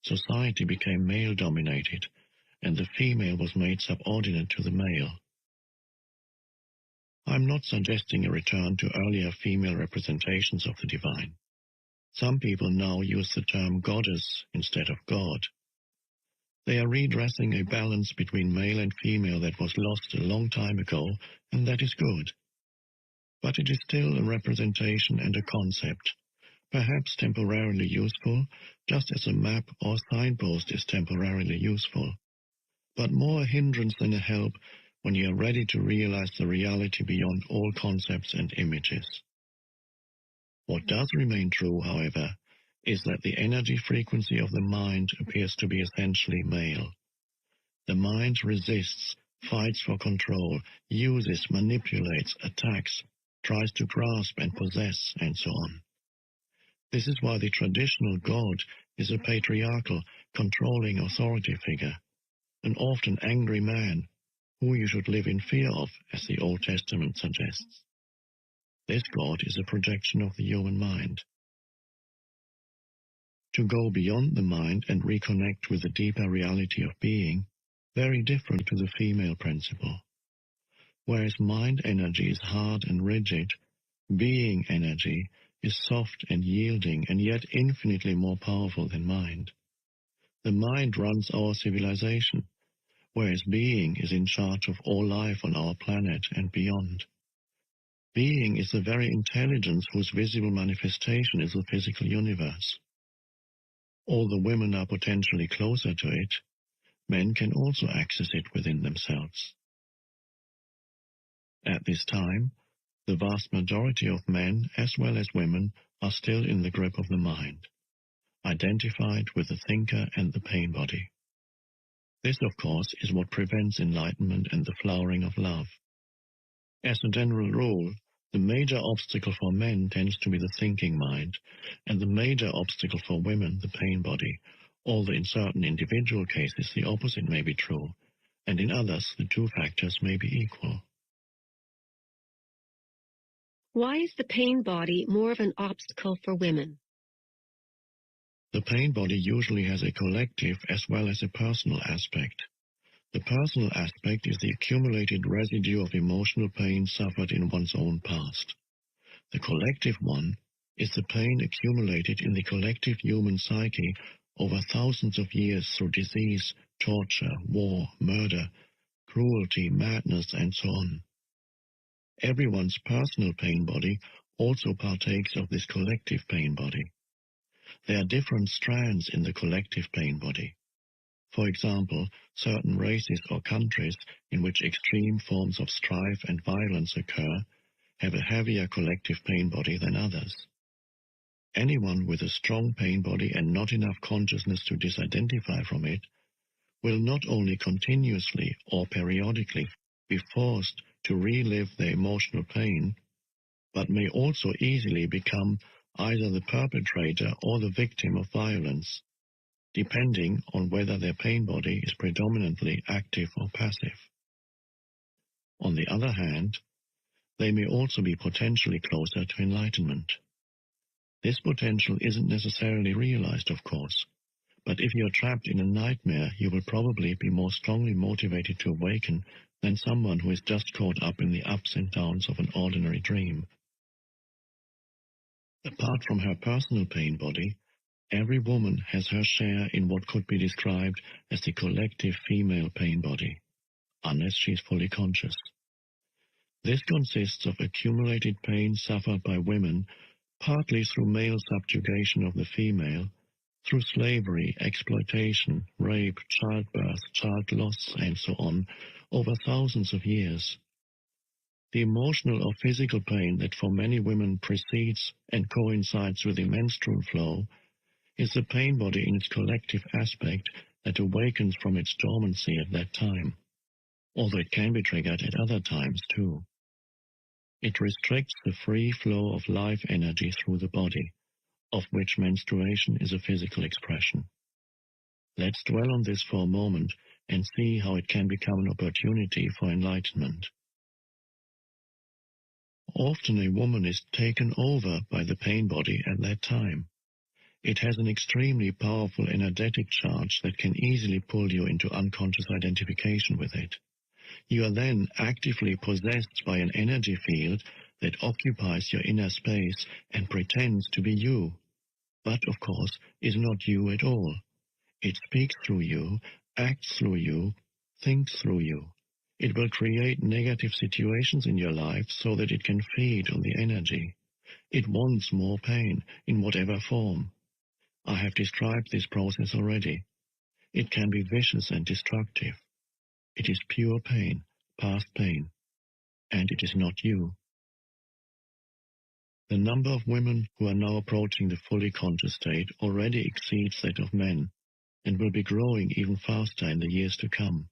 Society became male-dominated, and the female was made subordinate to the male. I'm not suggesting a return to earlier female representations of the divine. Some people now use the term goddess instead of God. They are redressing a balance between male and female that was lost a long time ago, and that is good. But it is still a representation and a concept, perhaps temporarily useful, just as a map or signpost is temporarily useful, but more a hindrance than a help when you are ready to realize the reality beyond all concepts and images. What does remain true, however, is that the energy frequency of the mind appears to be essentially male. The mind resists, fights for control, uses, manipulates, attacks, tries to grasp and possess, and so on. This is why the traditional God is a patriarchal, controlling authority figure, an often angry man, who you should live in fear of, as the Old Testament suggests. This God is a projection of the human mind. To go beyond the mind and reconnect with the deeper reality of being, very different to the female principle. Whereas mind energy is hard and rigid, being energy is soft and yielding and yet infinitely more powerful than mind. The mind runs our civilization, whereas being is in charge of all life on our planet and beyond. Being is the very intelligence whose visible manifestation is the physical universe. Although women are potentially closer to it, men can also access it within themselves. At this time, the vast majority of men, as well as women, are still in the grip of the mind, identified with the thinker and the pain body. This, of course, is what prevents enlightenment and the flowering of love. As a general rule, the major obstacle for men tends to be the thinking mind, and the major obstacle for women the pain body, although in certain individual cases the opposite may be true, and in others the two factors may be equal. Why is the pain body more of an obstacle for women? The pain body usually has a collective as well as a personal aspect. The personal aspect is the accumulated residue of emotional pain suffered in one's own past. The collective one is the pain accumulated in the collective human psyche over thousands of years through disease, torture, war, murder, cruelty, madness, and so on. Everyone's personal pain body also partakes of this collective pain body. There are different strands in the collective pain body. For example, certain races or countries in which extreme forms of strife and violence occur have a heavier collective pain body than others. Anyone with a strong pain body and not enough consciousness to disidentify from it will not only continuously or periodically be forced to relive their emotional pain, but may also easily become either the perpetrator or the victim of violence, depending on whether their pain body is predominantly active or passive. On the other hand, they may also be potentially closer to enlightenment. This potential isn't necessarily realized, of course, but if you're trapped in a nightmare, you will probably be more strongly motivated to awaken than someone who is just caught up in the ups and downs of an ordinary dream. Apart from her personal pain body, every woman has her share in what could be described as the collective female pain body, unless she is fully conscious. This consists of accumulated pain suffered by women, partly through male subjugation of the female, through slavery, exploitation, rape, childbirth, child loss, and so on, over thousands of years. The emotional or physical pain that for many women precedes and coincides with the menstrual flow is the pain body in its collective aspect that awakens from its dormancy at that time, although it can be triggered at other times too. It restricts the free flow of life energy through the body, of which menstruation is a physical expression. Let's dwell on this for a moment and see how it can become an opportunity for enlightenment. Often a woman is taken over by the pain body at that time. It has an extremely powerful energetic charge that can easily pull you into unconscious identification with it. You are then actively possessed by an energy field that occupies your inner space and pretends to be you, but of course is not you at all. It speaks through you, acts through you, thinks through you. It will create negative situations in your life so that it can feed on the energy. It wants more pain, in whatever form. I have described this process already. It can be vicious and destructive. It is pure pain, past pain, and it is not you. The number of women who are now approaching the fully conscious state already exceeds that of men, and will be growing even faster in the years to come.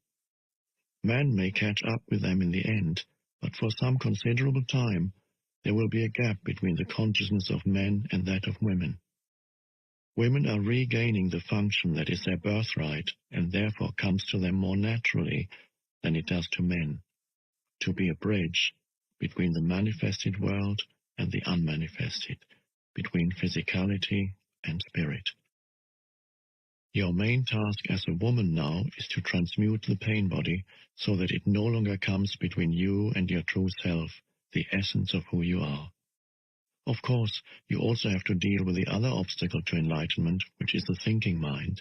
Men may catch up with them in the end, but for some considerable time there will be a gap between the consciousness of men and that of women. Women are regaining the function that is their birthright and therefore comes to them more naturally than it does to men, to be a bridge between the manifested world and the unmanifested, between physicality and spirit. Your main task as a woman now is to transmute the pain body so that it no longer comes between you and your true self, the essence of who you are. Of course, you also have to deal with the other obstacle to enlightenment, which is the thinking mind,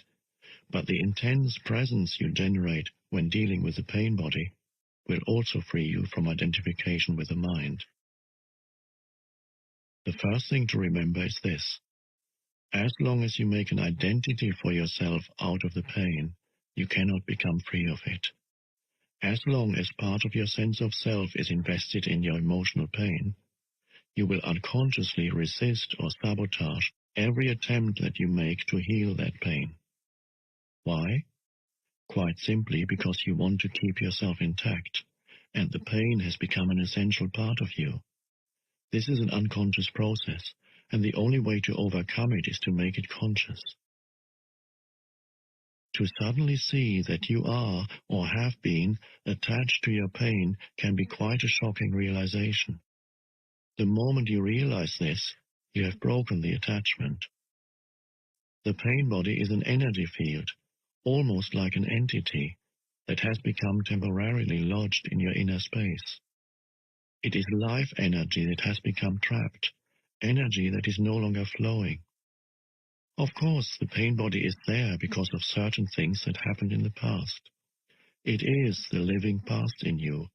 but the intense presence you generate when dealing with the pain body will also free you from identification with the mind. The first thing to remember is this. As long as you make an identity for yourself out of the pain, you cannot become free of it. As long as part of your sense of self is invested in your emotional pain, you will unconsciously resist or sabotage every attempt that you make to heal that pain. Why? Quite simply because you want to keep yourself intact, and the pain has become an essential part of you. This is an unconscious process, and the only way to overcome it is to make it conscious. To suddenly see that you are, or have been, attached to your pain can be quite a shocking realization. The moment you realize this, you have broken the attachment. The pain body is an energy field, almost like an entity, that has become temporarily lodged in your inner space. It is life energy that has become trapped, energy that is no longer flowing. Of course, the pain body is there because of certain things that happened in the past. It is the living past in you,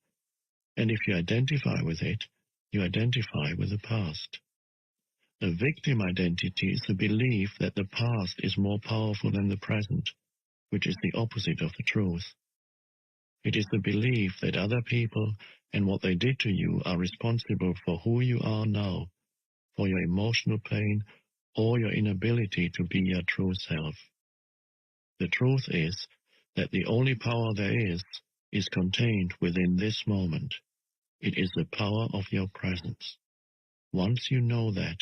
and if you identify with it, you identify with the past. A victim identity is the belief that the past is more powerful than the present, which is the opposite of the truth. It is the belief that other people and what they did to you are responsible for who you are now, for your emotional pain, or your inability to be your true self. The truth is that the only power there is contained within this moment. It is the power of your presence. Once you know that,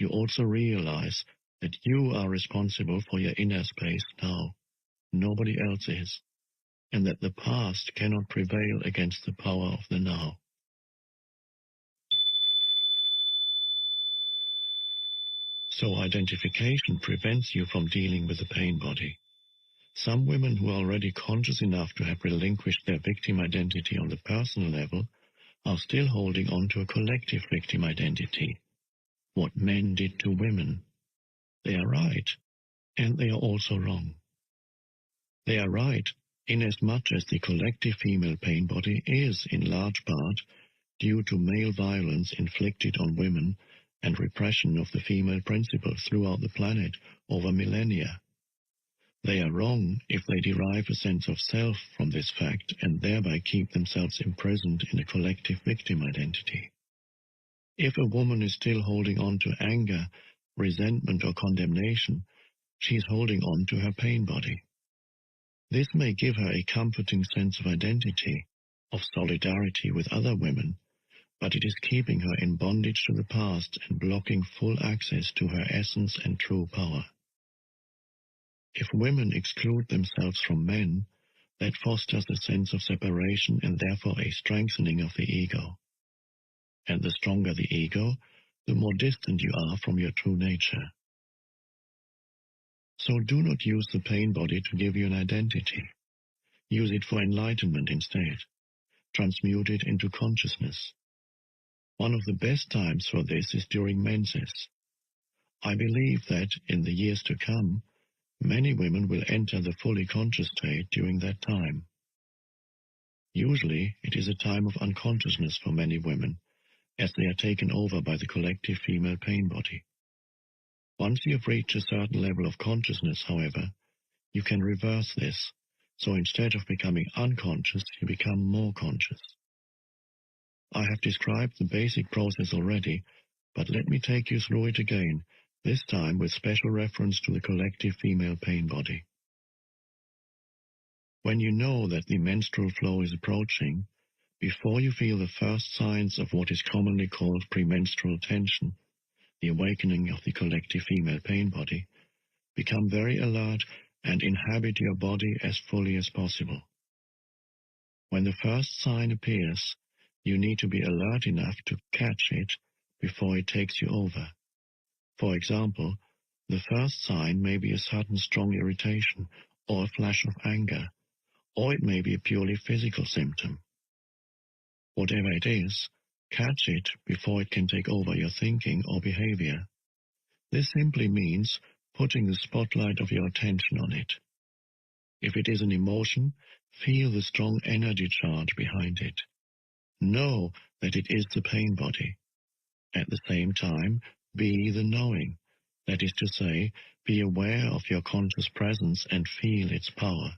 you also realize that you are responsible for your inner space now. Nobody else is, and that the past cannot prevail against the power of the now. So identification prevents you from dealing with the pain body. Some women who are already conscious enough to have relinquished their victim identity on the personal level are still holding on to a collective victim identity. What men did to women. They are right, and they are also wrong. They are right inasmuch as the collective female pain body is, in large part, due to male violence inflicted on women and repression of the female principle throughout the planet over millennia. They are wrong if they derive a sense of self from this fact and thereby keep themselves imprisoned in a collective victim identity. If a woman is still holding on to anger, resentment, or condemnation, she is holding on to her pain body. This may give her a comforting sense of identity, of solidarity with other women, but it is keeping her in bondage to the past and blocking full access to her essence and true power. If women exclude themselves from men, that fosters a sense of separation and therefore a strengthening of the ego. And the stronger the ego, the more distant you are from your true nature. So do not use the pain body to give you an identity. Use it for enlightenment instead. Transmute it into consciousness. One of the best times for this is during menses. I believe that, in the years to come, many women will enter the fully conscious state during that time. Usually, it is a time of unconsciousness for many women, as they are taken over by the collective female pain body. Once you have reached a certain level of consciousness, however, you can reverse this, so instead of becoming unconscious, you become more conscious. I have described the basic process already, but let me take you through it again, this time with special reference to the collective female pain body. When you know that the menstrual flow is approaching, before you feel the first signs of what is commonly called premenstrual tension, the awakening of the collective female pain body, become very alert and inhabit your body as fully as possible. When the first sign appears, you need to be alert enough to catch it before it takes you over. For example, the first sign may be a sudden strong irritation or a flash of anger, or it may be a purely physical symptom. Whatever it is, catch it before it can take over your thinking or behavior. This simply means putting the spotlight of your attention on it. If it is an emotion, feel the strong energy charge behind it. Know that it is the pain body. At the same time, be the knowing. That is to say, be aware of your conscious presence and feel its power.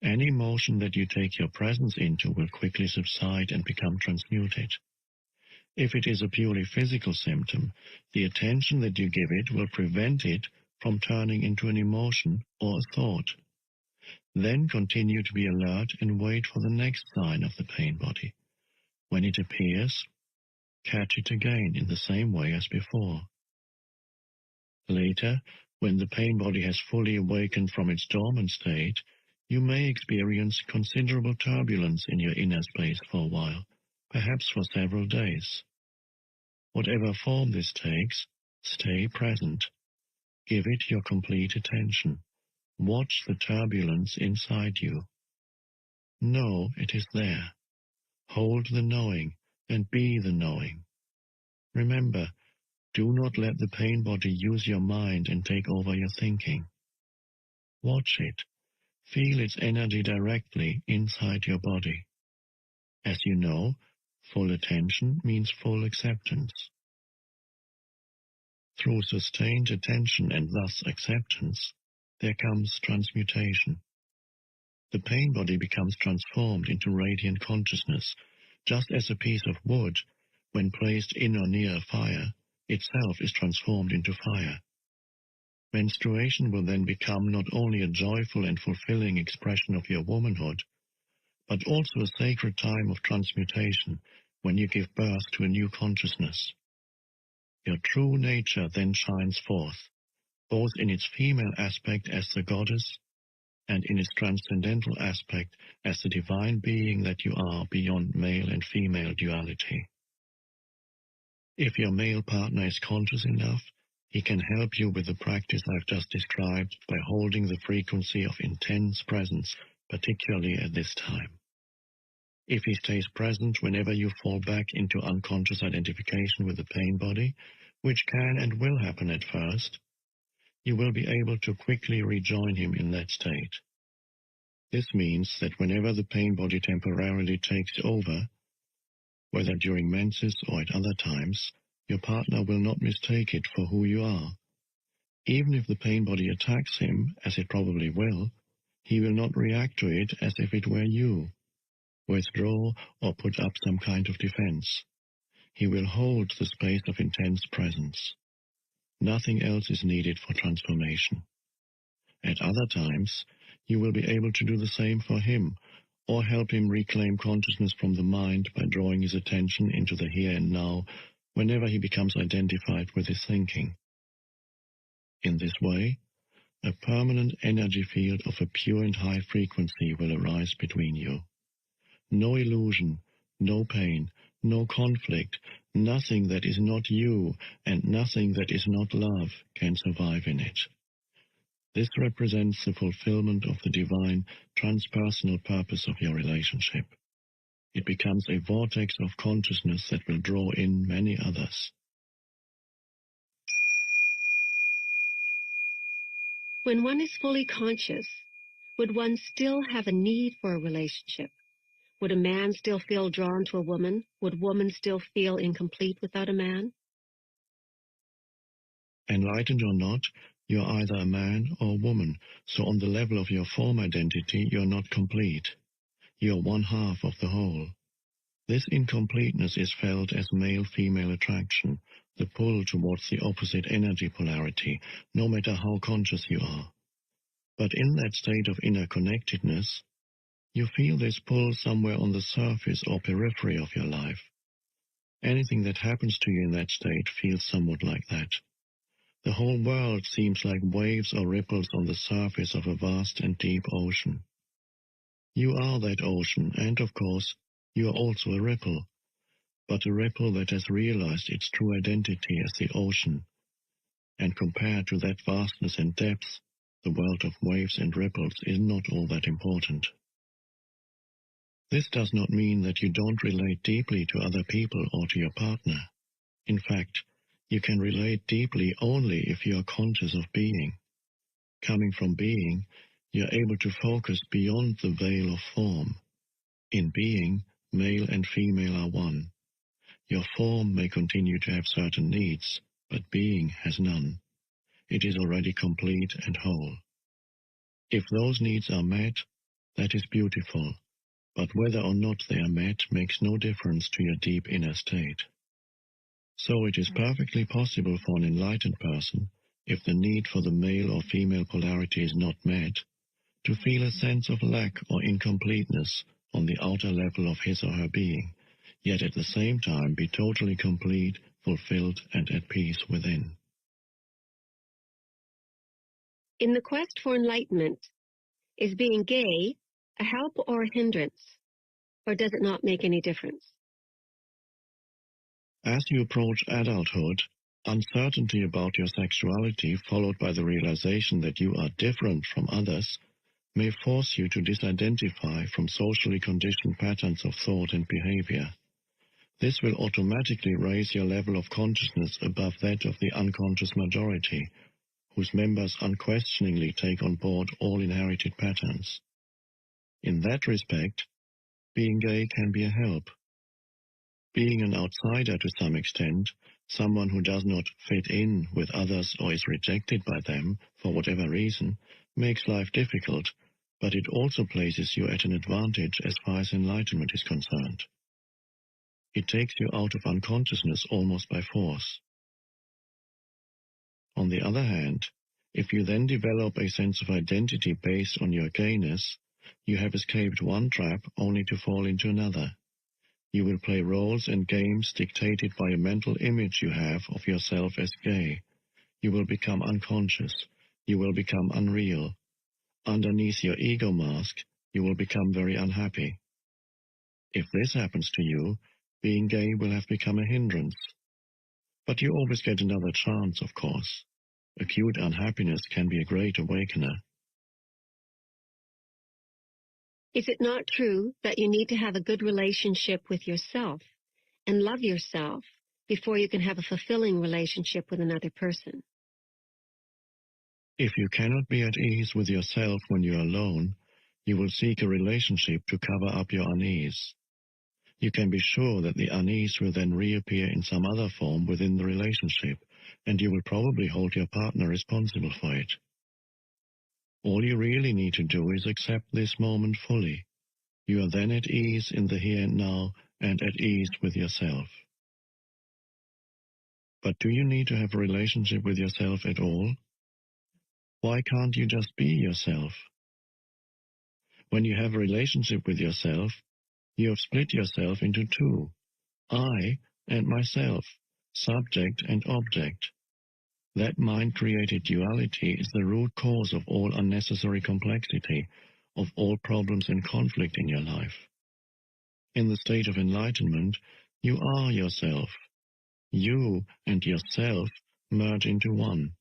Any emotion that you take your presence into will quickly subside and become transmuted. If it is a purely physical symptom, the attention that you give it will prevent it from turning into an emotion or a thought. Then continue to be alert and wait for the next sign of the pain body. When it appears, catch it again in the same way as before. Later, when the pain body has fully awakened from its dormant state, you may experience considerable turbulence in your inner space for a while, perhaps for several days. Whatever form this takes, stay present. Give it your complete attention. Watch the turbulence inside you. Know it is there. Hold the knowing and be the knowing. Remember, do not let the pain body use your mind and take over your thinking. Watch it. Feel its energy directly inside your body. As you know, full attention means full acceptance. Through sustained attention and thus acceptance, there comes transmutation. The pain body becomes transformed into radiant consciousness, just as a piece of wood, when placed in or near a fire, itself is transformed into fire. Menstruation will then become not only a joyful and fulfilling expression of your womanhood, but also a sacred time of transmutation when you give birth to a new consciousness. Your true nature then shines forth, both in its female aspect as the goddess and in its transcendental aspect as the divine being that you are beyond male and female duality. If your male partner is conscious enough, he can help you with the practice I've just described by holding the frequency of intense presence, particularly at this time. If he stays present whenever you fall back into unconscious identification with the pain body, which can and will happen at first, you will be able to quickly rejoin him in that state. This means that whenever the pain body temporarily takes over, whether during menses or at other times, your partner will not mistake it for who you are. Even if the pain body attacks him, as it probably will, he will not react to it as if it were you, withdraw or put up some kind of defense. He will hold the space of intense presence. Nothing else is needed for transformation. At other times, you will be able to do the same for him, or help him reclaim consciousness from the mind by drawing his attention into the here and now whenever he becomes identified with his thinking. In this way, a permanent energy field of a pure and high frequency will arise between you. No illusion, no pain, no conflict, nothing that is not you and nothing that is not love can survive in it. This represents the fulfillment of the divine, transpersonal purpose of your relationship. It becomes a vortex of consciousness that will draw in many others. When one is fully conscious, would one still have a need for a relationship? Would a man still feel drawn to a woman? Would woman still feel incomplete without a man? Enlightened or not, you are either a man or a woman, so on the level of your form identity, you are not complete. You are one half of the whole. This incompleteness is felt as male-female attraction, the pull towards the opposite energy polarity, no matter how conscious you are. But in that state of inner connectedness, you feel this pull somewhere on the surface or periphery of your life. Anything that happens to you in that state feels somewhat like that. The whole world seems like waves or ripples on the surface of a vast and deep ocean. You are that ocean, and of course, you are also a ripple, but a ripple that has realized its true identity as the ocean, and compared to that vastness and depth, the world of waves and ripples is not all that important. This does not mean that you don't relate deeply to other people or to your partner. In fact, you can relate deeply only if you are conscious of being. Coming from being, you are able to focus beyond the veil of form. In being, male and female are one. Your form may continue to have certain needs, but being has none. It is already complete and whole. If those needs are met, that is beautiful, but whether or not they are met makes no difference to your deep inner state. So it is perfectly possible for an enlightened person, if the need for the male or female polarity is not met, to feel a sense of lack or incompleteness on the outer level of his or her being, yet at the same time be totally complete, fulfilled, and at peace within. In the quest for enlightenment, is being gay a help or a hindrance, or does it not make any difference? As you approach adulthood, uncertainty about your sexuality, followed by the realization that you are different from others, may force you to disidentify from socially conditioned patterns of thought and behavior. This will automatically raise your level of consciousness above that of the unconscious majority, whose members unquestioningly take on board all inherited patterns. In that respect, being gay can be a help. Being an outsider to some extent, someone who does not fit in with others or is rejected by them for whatever reason, makes life difficult, but it also places you at an advantage as far as enlightenment is concerned. It takes you out of unconsciousness almost by force. On the other hand, if you then develop a sense of identity based on your gayness, you have escaped one trap only to fall into another. You will play roles and games dictated by a mental image you have of yourself as gay. You will become unconscious. You will become unreal. Underneath your ego mask, you will become very unhappy. If this happens to you, being gay will have become a hindrance. But you always get another chance, of course. Acute unhappiness can be a great awakener. Is it not true that you need to have a good relationship with yourself and love yourself before you can have a fulfilling relationship with another person? If you cannot be at ease with yourself when you are alone, you will seek a relationship to cover up your unease. You can be sure that the unease will then reappear in some other form within the relationship, and you will probably hold your partner responsible for it. All you really need to do is accept this moment fully. You are then at ease in the here and now and at ease with yourself. But do you need to have a relationship with yourself at all? Why can't you just be yourself? When you have a relationship with yourself, you have split yourself into two, I and myself, subject and object. That mind-created duality is the root cause of all unnecessary complexity, of all problems and conflict in your life. In the state of enlightenment, you are yourself. You and yourself merge into one.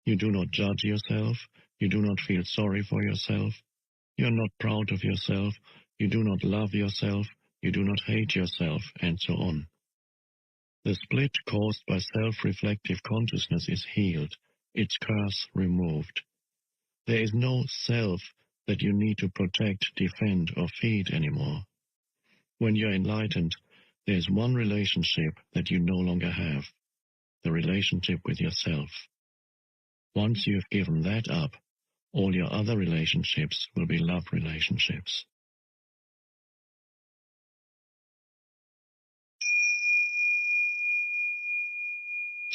You do not judge yourself. You do not feel sorry for yourself. You are not proud of yourself. You do not love yourself. You do not hate yourself, and so on. The split caused by self-reflective consciousness is healed, its curse removed. There is no self that you need to protect, defend, or feed anymore. When you're enlightened, there's one relationship that you no longer have, the relationship with yourself. Once you've given that up, all your other relationships will be love relationships.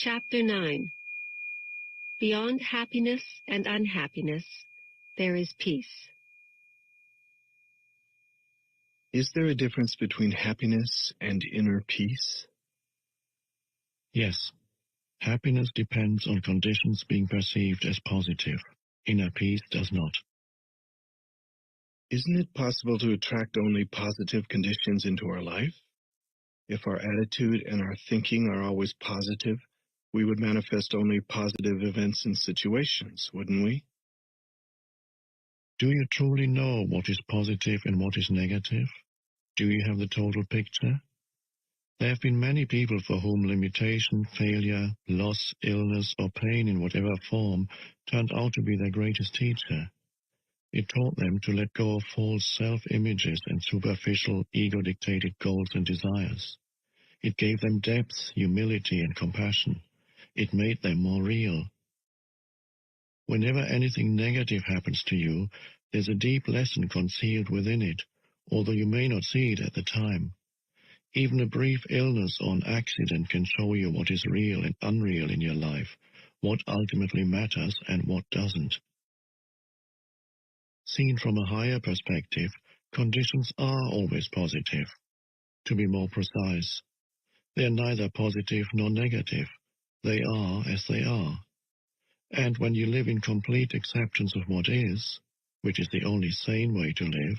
Chapter 9. Beyond happiness and unhappiness, there is peace. Is there a difference between happiness and inner peace? Yes. Happiness depends on conditions being perceived as positive. Inner peace does not. Isn't it possible to attract only positive conditions into our life? If our attitude and our thinking are always positive, we would manifest only positive events and situations, wouldn't we? Do you truly know what is positive and what is negative? Do you have the total picture? There have been many people for whom limitation, failure, loss, illness, or pain in whatever form turned out to be their greatest teacher. It taught them to let go of false self-images and superficial, ego-dictated goals and desires. It gave them depth, humility, and compassion. It made them more real. Whenever anything negative happens to you, there's a deep lesson concealed within it, although you may not see it at the time. Even a brief illness or an accident can show you what is real and unreal in your life, what ultimately matters and what doesn't. Seen from a higher perspective, conditions are always positive. To be more precise, they are neither positive nor negative. They are as they are. And when you live in complete acceptance of what is, which is the only sane way to live,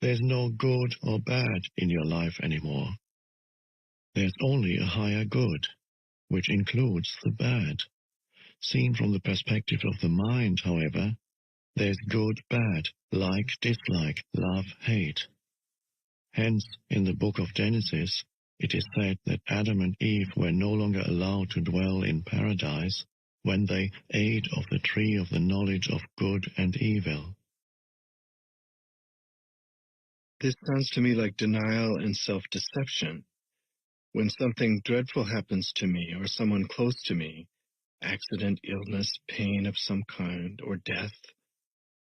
there's no good or bad in your life anymore. There's only a higher good, which includes the bad. Seen from the perspective of the mind, however, there's good, bad, like, dislike, love, hate. Hence, in the book of Genesis, it is said that Adam and Eve were no longer allowed to dwell in paradise when they ate of the tree of the knowledge of good and evil. This sounds to me like denial and self-deception. When something dreadful happens to me or someone close to me, accident, illness, pain of some kind, or death,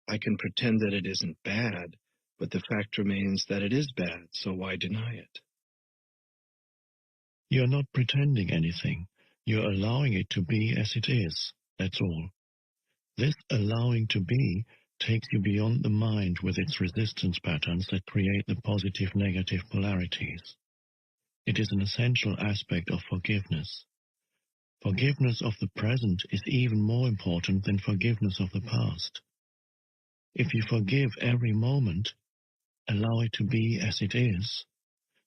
I can pretend that it isn't bad, but the fact remains that it is bad, so why deny it? You're not pretending anything. You're allowing it to be as it is. That's all. This allowing to be takes you beyond the mind with its resistance patterns that create the positive-negative polarities. It is an essential aspect of forgiveness. Forgiveness of the present is even more important than forgiveness of the past. If you forgive every moment, allow it to be as it is,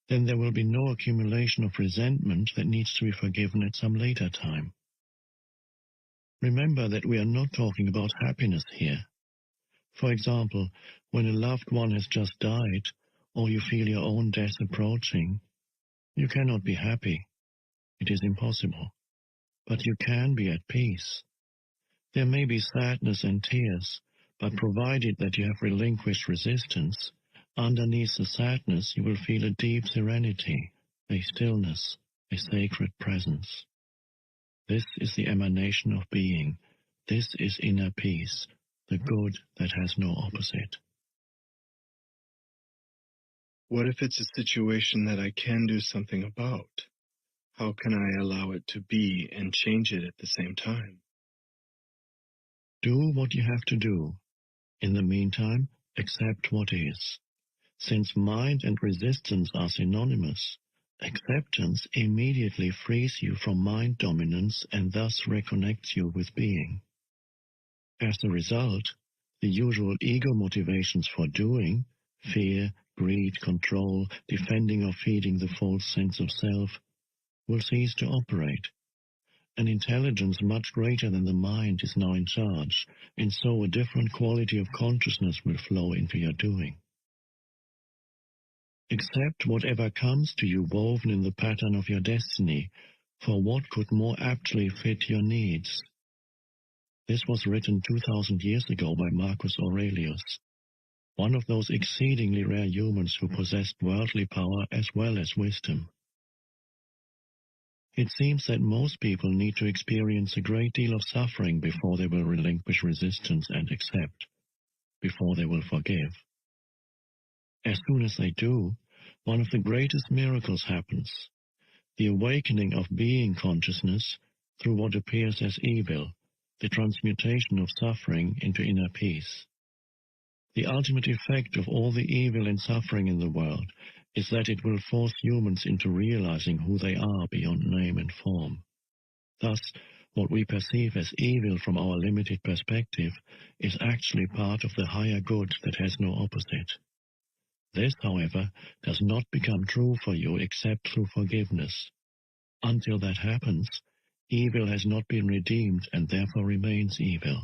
then there will be no accumulation of resentment that needs to be forgiven at some later time. Remember that we are not talking about happiness here. For example, when a loved one has just died, or you feel your own death approaching, you cannot be happy. It is impossible. But you can be at peace. There may be sadness and tears, but provided that you have relinquished resistance, underneath the sadness you will feel a deep serenity, a stillness, a sacred presence. This is the emanation of being. This is inner peace, the good that has no opposite. What if it's a situation that I can do something about? How can I allow it to be and change it at the same time? Do what you have to do. In the meantime, accept what is. Since mind and resistance are synonymous, acceptance immediately frees you from mind dominance and thus reconnects you with being. As a result, the usual ego motivations for doing, fear, greed, control, defending or feeding the false sense of self, will cease to operate. An intelligence much greater than the mind is now in charge, and so a different quality of consciousness will flow into your doing. Accept whatever comes to you woven in the pattern of your destiny, for what could more aptly fit your needs? This was written 2,000 years ago by Marcus Aurelius, one of those exceedingly rare humans who possessed worldly power as well as wisdom. It seems that most people need to experience a great deal of suffering before they will relinquish resistance and accept, before they will forgive. As soon as they do, one of the greatest miracles happens, the awakening of being consciousness through what appears as evil, the transmutation of suffering into inner peace. The ultimate effect of all the evil and suffering in the world is that it will force humans into realizing who they are beyond name and form. Thus, what we perceive as evil from our limited perspective is actually part of the higher good that has no opposite. This, however, does not become true for you except through forgiveness. Until that happens, evil has not been redeemed and therefore remains evil.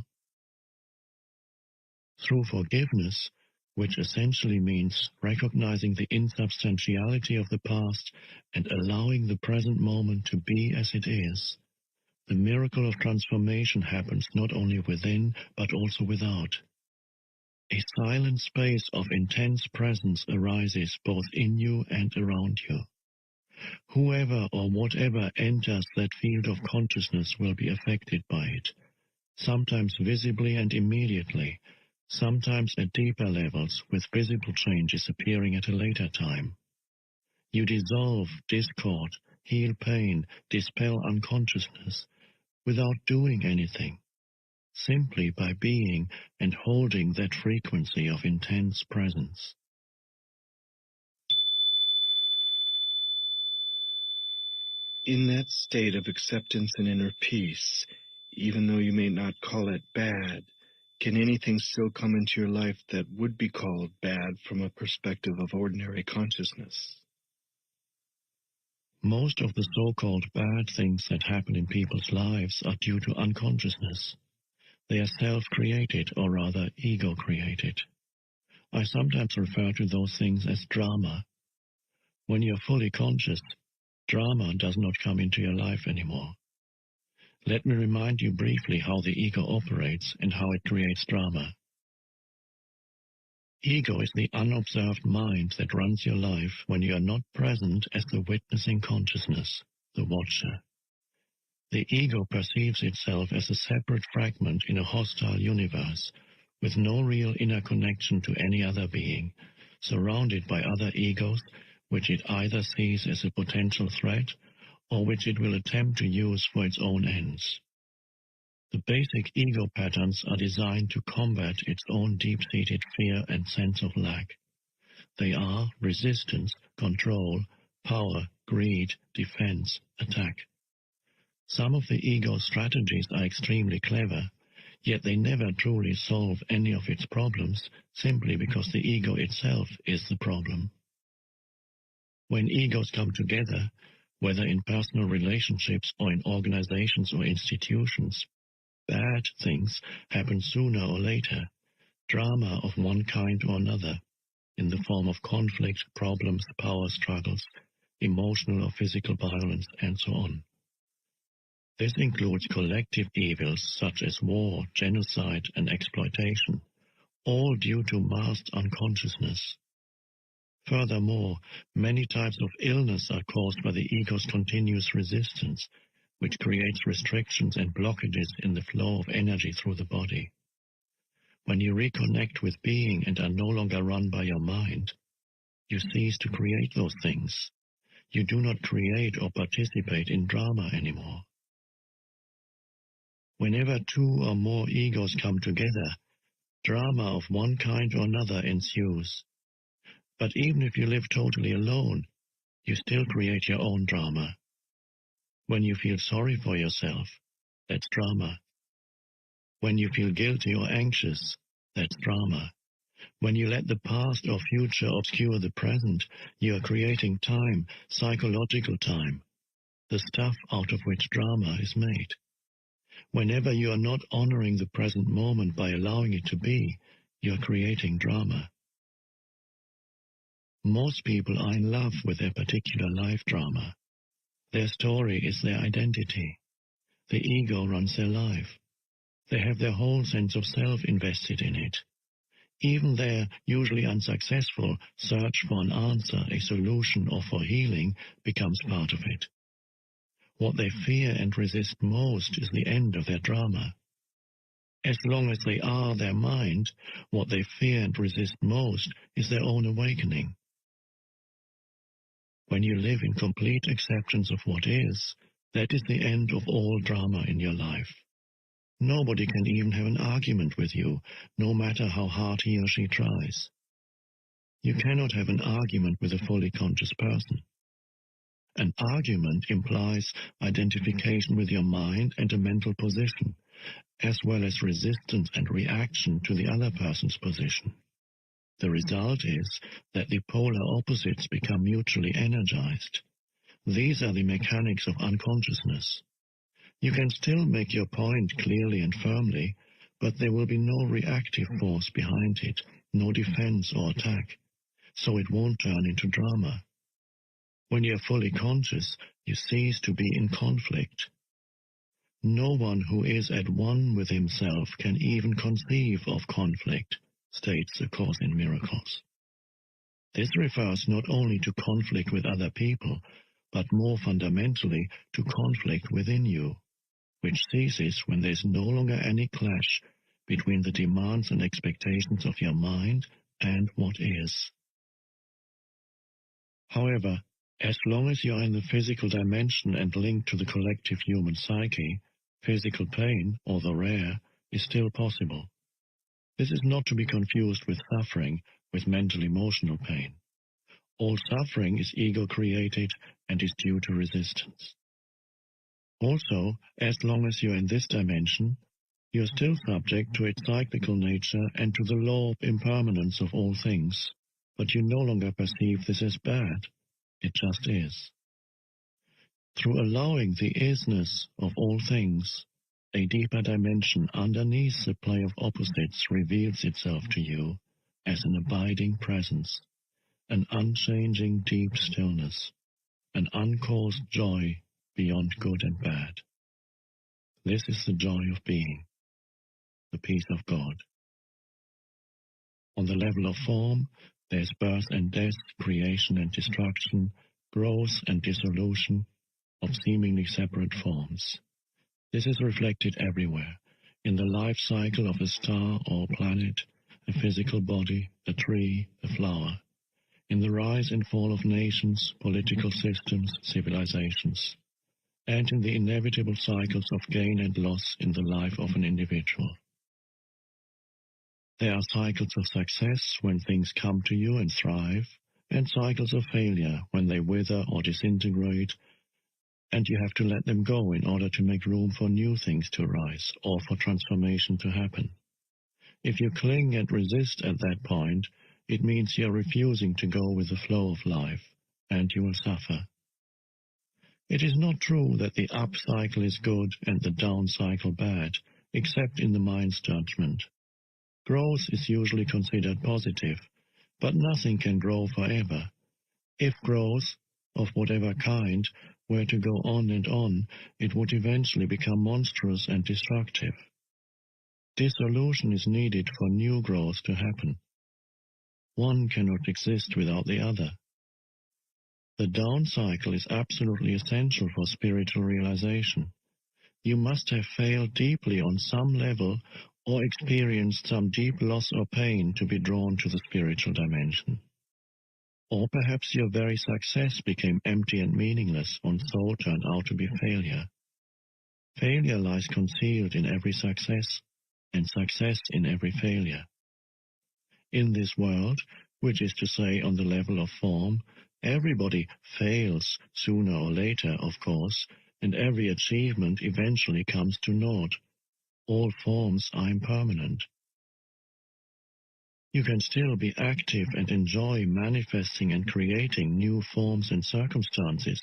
Through forgiveness, which essentially means recognizing the insubstantiality of the past and allowing the present moment to be as it is, the miracle of transformation happens not only within but also without. A silent space of intense presence arises both in you and around you. Whoever or whatever enters that field of consciousness will be affected by it, sometimes visibly and immediately, sometimes at deeper levels with visible changes appearing at a later time. You dissolve discord, heal pain, dispel unconsciousness without doing anything, simply by being and holding that frequency of intense presence. In that state of acceptance and inner peace, even though you may not call it bad, can anything still come into your life that would be called bad from a perspective of ordinary consciousness? Most of the so-called bad things that happen in people's lives are due to unconsciousness. They are self-created, or rather ego-created. I sometimes refer to those things as drama. When you're fully conscious, drama does not come into your life anymore. Let me remind you briefly how the ego operates and how it creates drama. Ego is the unobserved mind that runs your life when you are not present as the witnessing consciousness, the watcher. The ego perceives itself as a separate fragment in a hostile universe, with no real inner connection to any other being, surrounded by other egos, which it either sees as a potential threat or which it will attempt to use for its own ends. The basic ego patterns are designed to combat its own deep-seated fear and sense of lack. They are resistance, control, power, greed, defense, attack. Some of the ego's strategies are extremely clever, yet they never truly solve any of its problems simply because the ego itself is the problem. When egos come together, whether in personal relationships or in organizations or institutions, bad things happen sooner or later, drama of one kind or another, in the form of conflict, problems, power struggles, emotional or physical violence, and so on. This includes collective evils such as war, genocide, and exploitation, all due to masked unconsciousness. Furthermore, many types of illness are caused by the ego's continuous resistance, which creates restrictions and blockages in the flow of energy through the body. When you reconnect with being and are no longer run by your mind, you cease to create those things. You do not create or participate in drama anymore. Whenever two or more egos come together, drama of one kind or another ensues. But even if you live totally alone, you still create your own drama. When you feel sorry for yourself, that's drama. When you feel guilty or anxious, that's drama. When you let the past or future obscure the present, you are creating time, psychological time, the stuff out of which drama is made. Whenever you are not honoring the present moment by allowing it to be, you are creating drama. Most people are in love with their particular life drama. Their story is their identity. The ego runs their life. They have their whole sense of self invested in it. Even their usually unsuccessful search for an answer, a solution, or for healing becomes part of it. What they fear and resist most is the end of their drama. As long as they are their mind, what they fear and resist most is their own awakening. When you live in complete acceptance of what is, that is the end of all drama in your life. Nobody can even have an argument with you, no matter how hard he or she tries. You cannot have an argument with a fully conscious person. An argument implies identification with your mind and a mental position, as well as resistance and reaction to the other person's position. The result is that the polar opposites become mutually energized. These are the mechanics of unconsciousness. You can still make your point clearly and firmly, but there will be no reactive force behind it, no defense or attack, so it won't turn into drama. When you are fully conscious, you cease to be in conflict. No one who is at one with himself can even conceive of conflict, states A Course in Miracles. This refers not only to conflict with other people, but more fundamentally to conflict within you, which ceases when there is no longer any clash between the demands and expectations of your mind and what is. However, as long as you are in the physical dimension and linked to the collective human psyche, physical pain, or the rare, is still possible. This is not to be confused with suffering, with mental-emotional pain. All suffering is ego-created and is due to resistance. Also, as long as you are in this dimension, you are still subject to its cyclical nature and to the law of impermanence of all things, but you no longer perceive this as bad. It just is. Through allowing the isness of all things, a deeper dimension underneath the play of opposites reveals itself to you as an abiding presence, an unchanging deep stillness, an uncaused joy beyond good and bad. This is the joy of being, the peace of God. On the level of form, there is birth and death, creation and destruction, growth and dissolution of seemingly separate forms. This is reflected everywhere, in the life cycle of a star or planet, a physical body, a tree, a flower, in the rise and fall of nations, political systems, civilizations. and in the inevitable cycles of gain and loss in the life of an individual. There are cycles of success when things come to you and thrive, and cycles of failure when they wither or disintegrate, and you have to let them go in order to make room for new things to arise or for transformation to happen. If you cling and resist at that point, it means you are refusing to go with the flow of life, and you will suffer. It is not true that the up cycle is good and the down cycle bad, except in the mind's judgment. Growth is usually considered positive, but nothing can grow forever. If growth, of whatever kind, were to go on and on, it would eventually become monstrous and destructive. Dissolution is needed for new growth to happen. One cannot exist without the other. The down cycle is absolutely essential for spiritual realization. You must have failed deeply on some level or experienced some deep loss or pain to be drawn to the spiritual dimension. Or perhaps your very success became empty and meaningless and so turned out to be failure. Failure lies concealed in every success, and success in every failure. In this world, which is to say on the level of form, everybody fails sooner or later, of course, and every achievement eventually comes to naught. All forms are impermanent. You can still be active and enjoy manifesting and creating new forms and circumstances,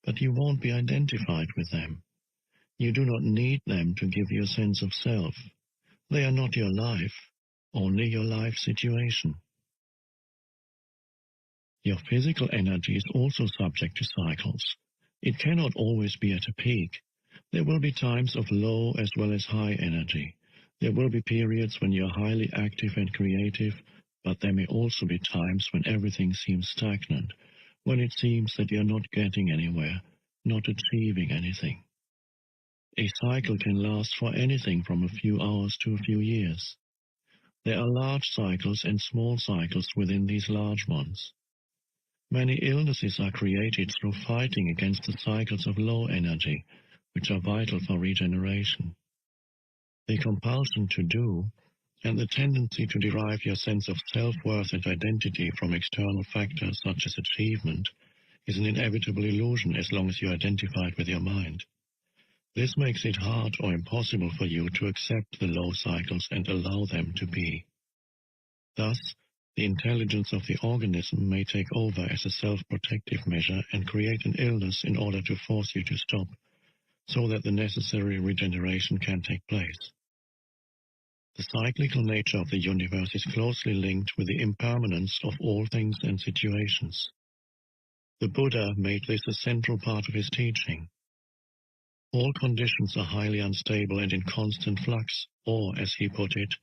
but you won't be identified with them. You do not need them to give you a sense of self. They are not your life, only your life situation. Your physical energy is also subject to cycles. It cannot always be at a peak. There will be times of low as well as high energy. There will be periods when you are highly active and creative, but there may also be times when everything seems stagnant, when it seems that you are not getting anywhere, not achieving anything. A cycle can last for anything from a few hours to a few years. There are large cycles and small cycles within these large ones. Many illnesses are created through fighting against the cycles of low energy, which are vital for regeneration. The compulsion to do, and the tendency to derive your sense of self-worth and identity from external factors such as achievement, is an inevitable illusion as long as you are identified with your mind. This makes it hard or impossible for you to accept the low cycles and allow them to be. Thus, the intelligence of the organism may take over as a self-protective measure and create an illness in order to force you to stop, so that the necessary regeneration can take place. The cyclical nature of the universe is closely linked with the impermanence of all things and situations. The Buddha made this a central part of his teaching. All conditions are highly unstable and in constant flux, or, as he put it,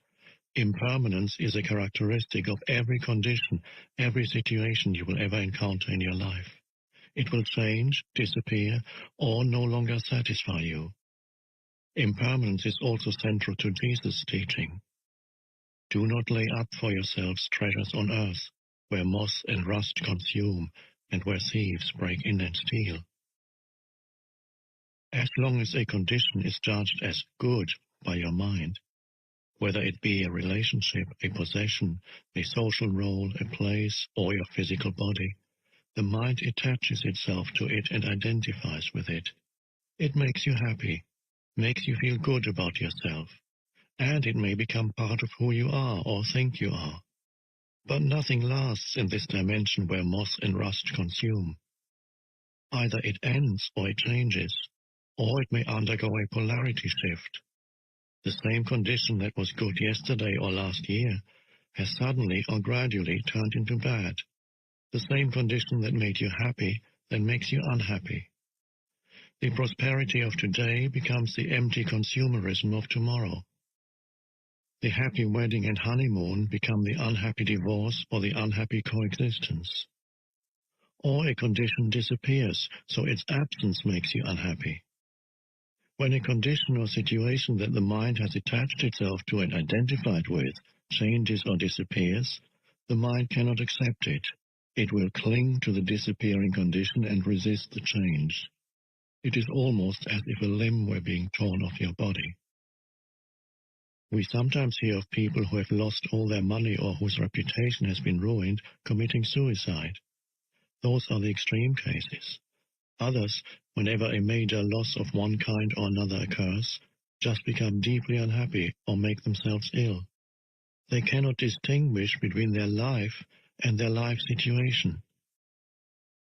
impermanence is a characteristic of every condition, every situation you will ever encounter in your life. It will change, disappear, or no longer satisfy you. Impermanence is also central to Jesus' teaching. Do not lay up for yourselves treasures on earth, where moth and rust consume, and where thieves break in and steal. As long as a condition is judged as good by your mind, whether it be a relationship, a possession, a social role, a place, or your physical body, the mind attaches itself to it and identifies with it. It makes you happy, makes you feel good about yourself, and it may become part of who you are or think you are. But nothing lasts in this dimension where moth and rust consume. Either it ends or it changes, or it may undergo a polarity shift. The same condition that was good yesterday or last year has suddenly or gradually turned into bad. The same condition that made you happy then makes you unhappy. The prosperity of today becomes the empty consumerism of tomorrow. The happy wedding and honeymoon become the unhappy divorce or the unhappy coexistence. Or a condition disappears, so its absence makes you unhappy. When a condition or situation that the mind has attached itself to and identified with changes or disappears, the mind cannot accept it. It will cling to the disappearing condition and resist the change. It is almost as if a limb were being torn off your body. We sometimes hear of people who have lost all their money or whose reputation has been ruined committing suicide. Those are the extreme cases. Others, whenever a major loss of one kind or another occurs, just become deeply unhappy or make themselves ill. They cannot distinguish between their life and their life situation.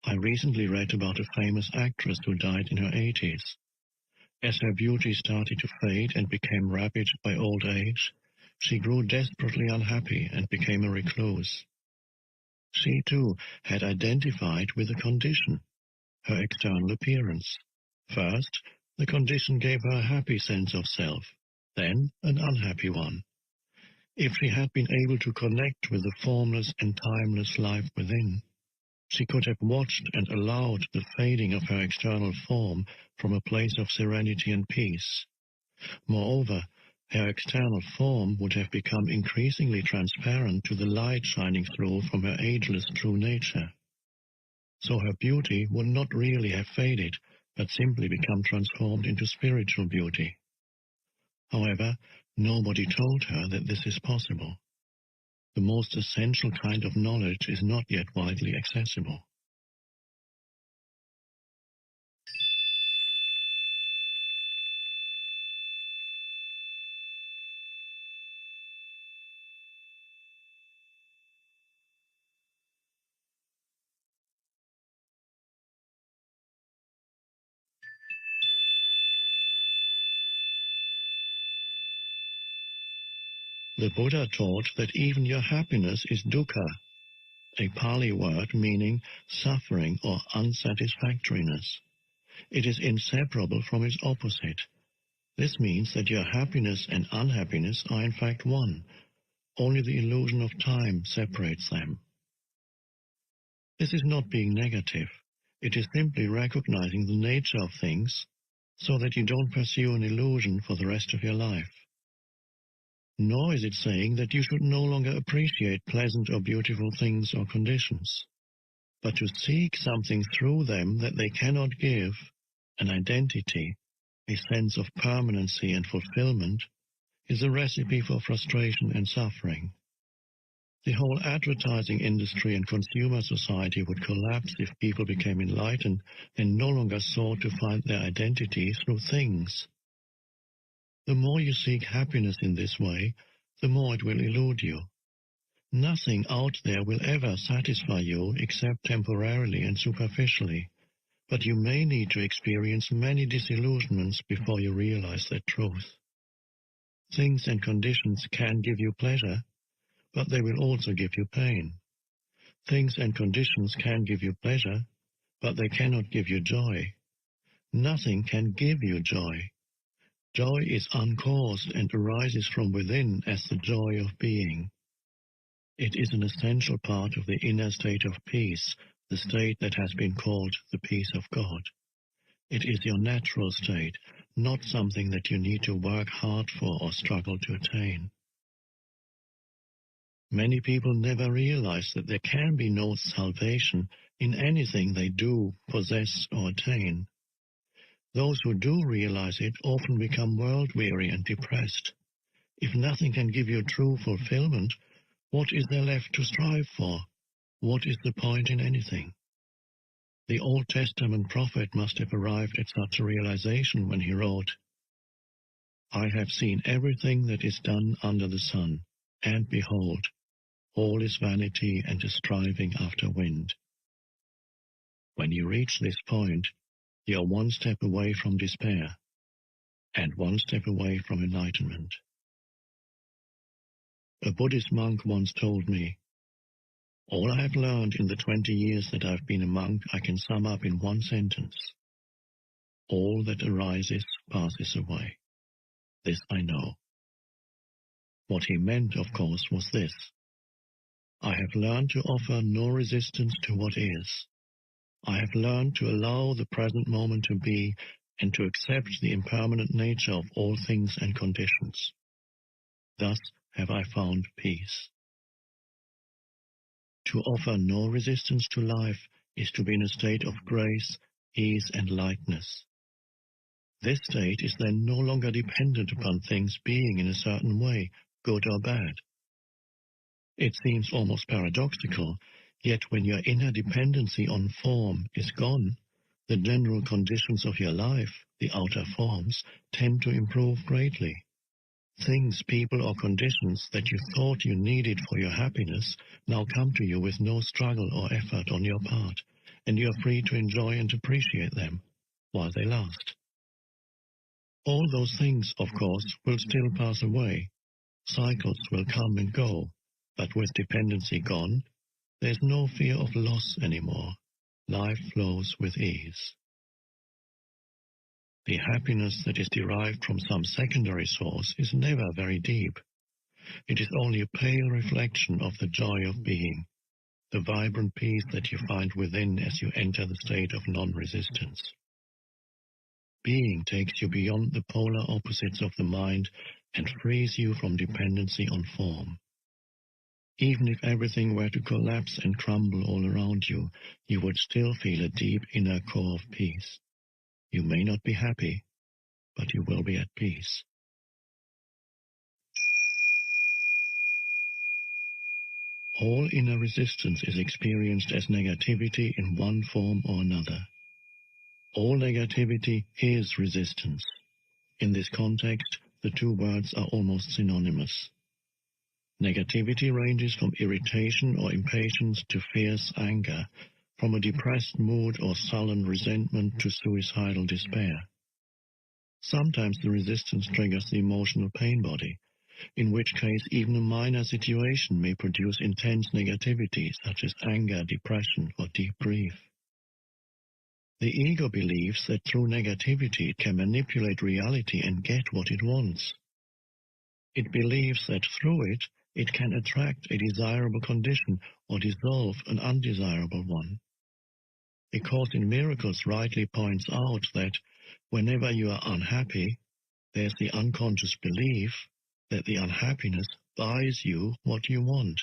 I recently read about a famous actress who died in her 80s. As her beauty started to fade and became ravaged by old age, she grew desperately unhappy and became a recluse. She, too, had identified with a condition, her external appearance. First, the condition gave her a happy sense of self, then an unhappy one. If she had been able to connect with the formless and timeless life within, she could have watched and allowed the fading of her external form from a place of serenity and peace. Moreover, her external form would have become increasingly transparent to the light shining through from her ageless true nature. So her beauty would not really have faded, but simply become transformed into spiritual beauty. However, nobody told her that this is possible. The most essential kind of knowledge is not yet widely accessible. The Buddha taught that even your happiness is dukkha, a Pali word meaning suffering or unsatisfactoriness. It is inseparable from its opposite. This means that your happiness and unhappiness are in fact one. Only the illusion of time separates them. This is not being negative. It is simply recognizing the nature of things so that you don't pursue an illusion for the rest of your life. Nor is it saying that you should no longer appreciate pleasant or beautiful things or conditions, but to seek something through them that they cannot give, an identity, a sense of permanency and fulfillment, is a recipe for frustration and suffering. The whole advertising industry and consumer society would collapse if people became enlightened and no longer sought to find their identity through things. The more you seek happiness in this way, the more it will elude you. Nothing out there will ever satisfy you except temporarily and superficially, but you may need to experience many disillusionments before you realize that truth. Things and conditions can give you pleasure, but they will also give you pain. Things and conditions can give you pleasure, but they cannot give you joy. Nothing can give you joy. Joy is uncaused and arises from within as the joy of being. It is an essential part of the inner state of peace, the state that has been called the peace of God. It is your natural state, not something that you need to work hard for or struggle to attain. Many people never realize that there can be no salvation in anything they do, possess, or attain. Those who do realize it often become world-weary and depressed. If nothing can give you true fulfillment, what is there left to strive for? What is the point in anything? The Old Testament prophet must have arrived at such a realization when he wrote, "I have seen everything that is done under the sun, and behold, all is vanity and a striving after wind." When you reach this point, you are one step away from despair, and one step away from enlightenment. A Buddhist monk once told me, "All I have learned in the 20 years that I've been a monk I can sum up in one sentence. All that arises passes away. This I know." What he meant, of course, was this: I have learned to offer no resistance to what is. I have learned to allow the present moment to be and to accept the impermanent nature of all things and conditions. Thus have I found peace. To offer no resistance to life is to be in a state of grace, ease, and lightness. This state is then no longer dependent upon things being in a certain way, good or bad. It seems almost paradoxical, yet when your inner dependency on form is gone, the general conditions of your life, the outer forms, tend to improve greatly. Things, people, or conditions that you thought you needed for your happiness now come to you with no struggle or effort on your part, and you are free to enjoy and appreciate them while they last. All those things, of course, will still pass away. Cycles will come and go, but with dependency gone, there's no fear of loss anymore. Life flows with ease. The happiness that is derived from some secondary source is never very deep. It is only a pale reflection of the joy of being, the vibrant peace that you find within as you enter the state of non-resistance. Being takes you beyond the polar opposites of the mind and frees you from dependency on form. Even if everything were to collapse and crumble all around you, you would still feel a deep inner core of peace. You may not be happy, but you will be at peace. All inner resistance is experienced as negativity in one form or another. All negativity is resistance. In this context, the two words are almost synonymous. Negativity ranges from irritation or impatience to fierce anger, from a depressed mood or sullen resentment to suicidal despair. Sometimes the resistance triggers the emotional pain body, in which case even a minor situation may produce intense negativity such as anger, depression, or deep grief. The ego believes that through negativity it can manipulate reality and get what it wants. It believes that through it, it can attract a desirable condition or dissolve an undesirable one. A Course in Miracles rightly points out that whenever you are unhappy, there's the unconscious belief that the unhappiness buys you what you want.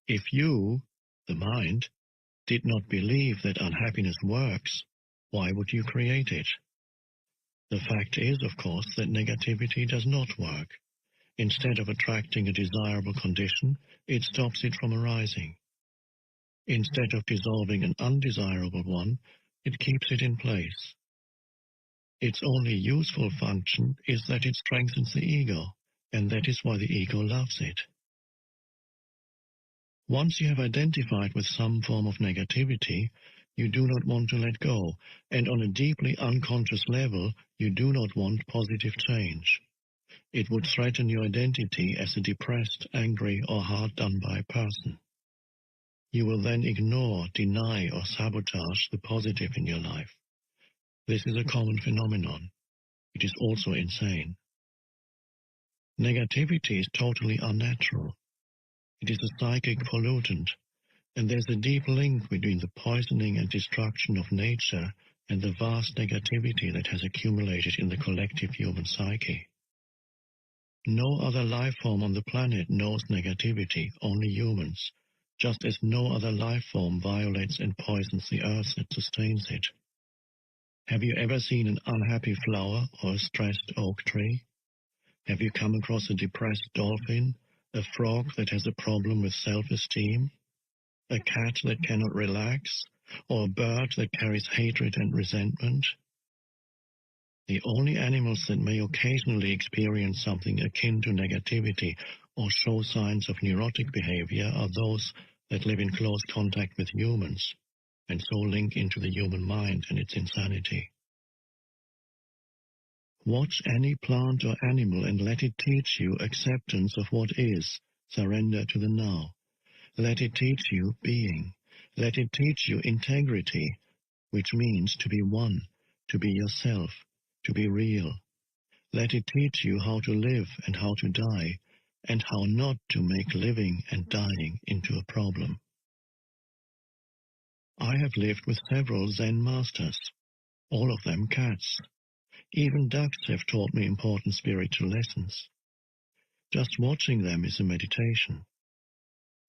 If you, the mind, did not believe that unhappiness works, why would you create it? The fact is, of course, that negativity does not work. Instead of attracting a desirable condition, it stops it from arising. Instead of dissolving an undesirable one, it keeps it in place. Its only useful function is that it strengthens the ego, and that is why the ego loves it. Once you have identified with some form of negativity, you do not want to let go, and on a deeply unconscious level, you do not want positive change. It would threaten your identity as a depressed, angry, or hard-done-by person. You will then ignore, deny, or sabotage the positive in your life. This is a common phenomenon. It is also insane. Negativity is totally unnatural. It is a psychic pollutant, and there's a deep link between the poisoning and destruction of nature and the vast negativity that has accumulated in the collective human psyche. No other life form on the planet knows negativity, only humans, just as no other life form violates and poisons the earth that sustains it. Have you ever seen an unhappy flower or a stressed oak tree? Have you come across a depressed dolphin, a frog that has a problem with self-esteem, a cat that cannot relax, or a bird that carries hatred and resentment? The only animals that may occasionally experience something akin to negativity or show signs of neurotic behavior are those that live in close contact with humans, and so link into the human mind and its insanity. Watch any plant or animal and let it teach you acceptance of what is, surrender to the now. Let it teach you being. Let it teach you integrity, which means to be one, to be yourself, to be real. Let it teach you how to live and how to die, and how not to make living and dying into a problem. I have lived with several Zen masters, all of them cats. Even ducks have taught me important spiritual lessons. Just watching them is a meditation.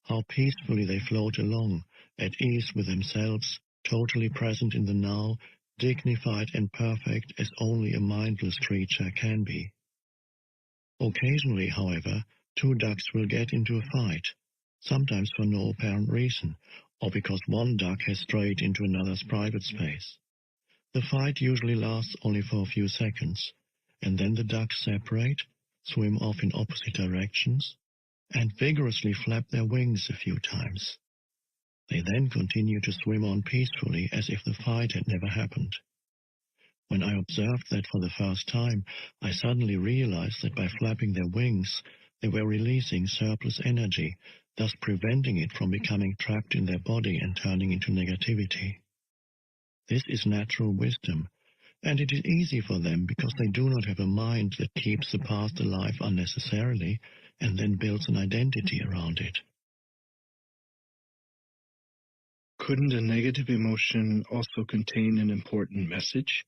How peacefully they float along, at ease with themselves, totally present in the now, dignified and perfect as only a mindless creature can be. Occasionally, however, two ducks will get into a fight, sometimes for no apparent reason, or because one duck has strayed into another's private space. The fight usually lasts only for a few seconds, and then the ducks separate, swim off in opposite directions, and vigorously flap their wings a few times. They then continue to swim on peacefully as if the fight had never happened. When I observed that for the first time, I suddenly realized that by flapping their wings, they were releasing surplus energy, thus preventing it from becoming trapped in their body and turning into negativity. This is natural wisdom, and it is easy for them because they do not have a mind that keeps the past alive unnecessarily and then builds an identity around it. Couldn't a negative emotion also contain an important message?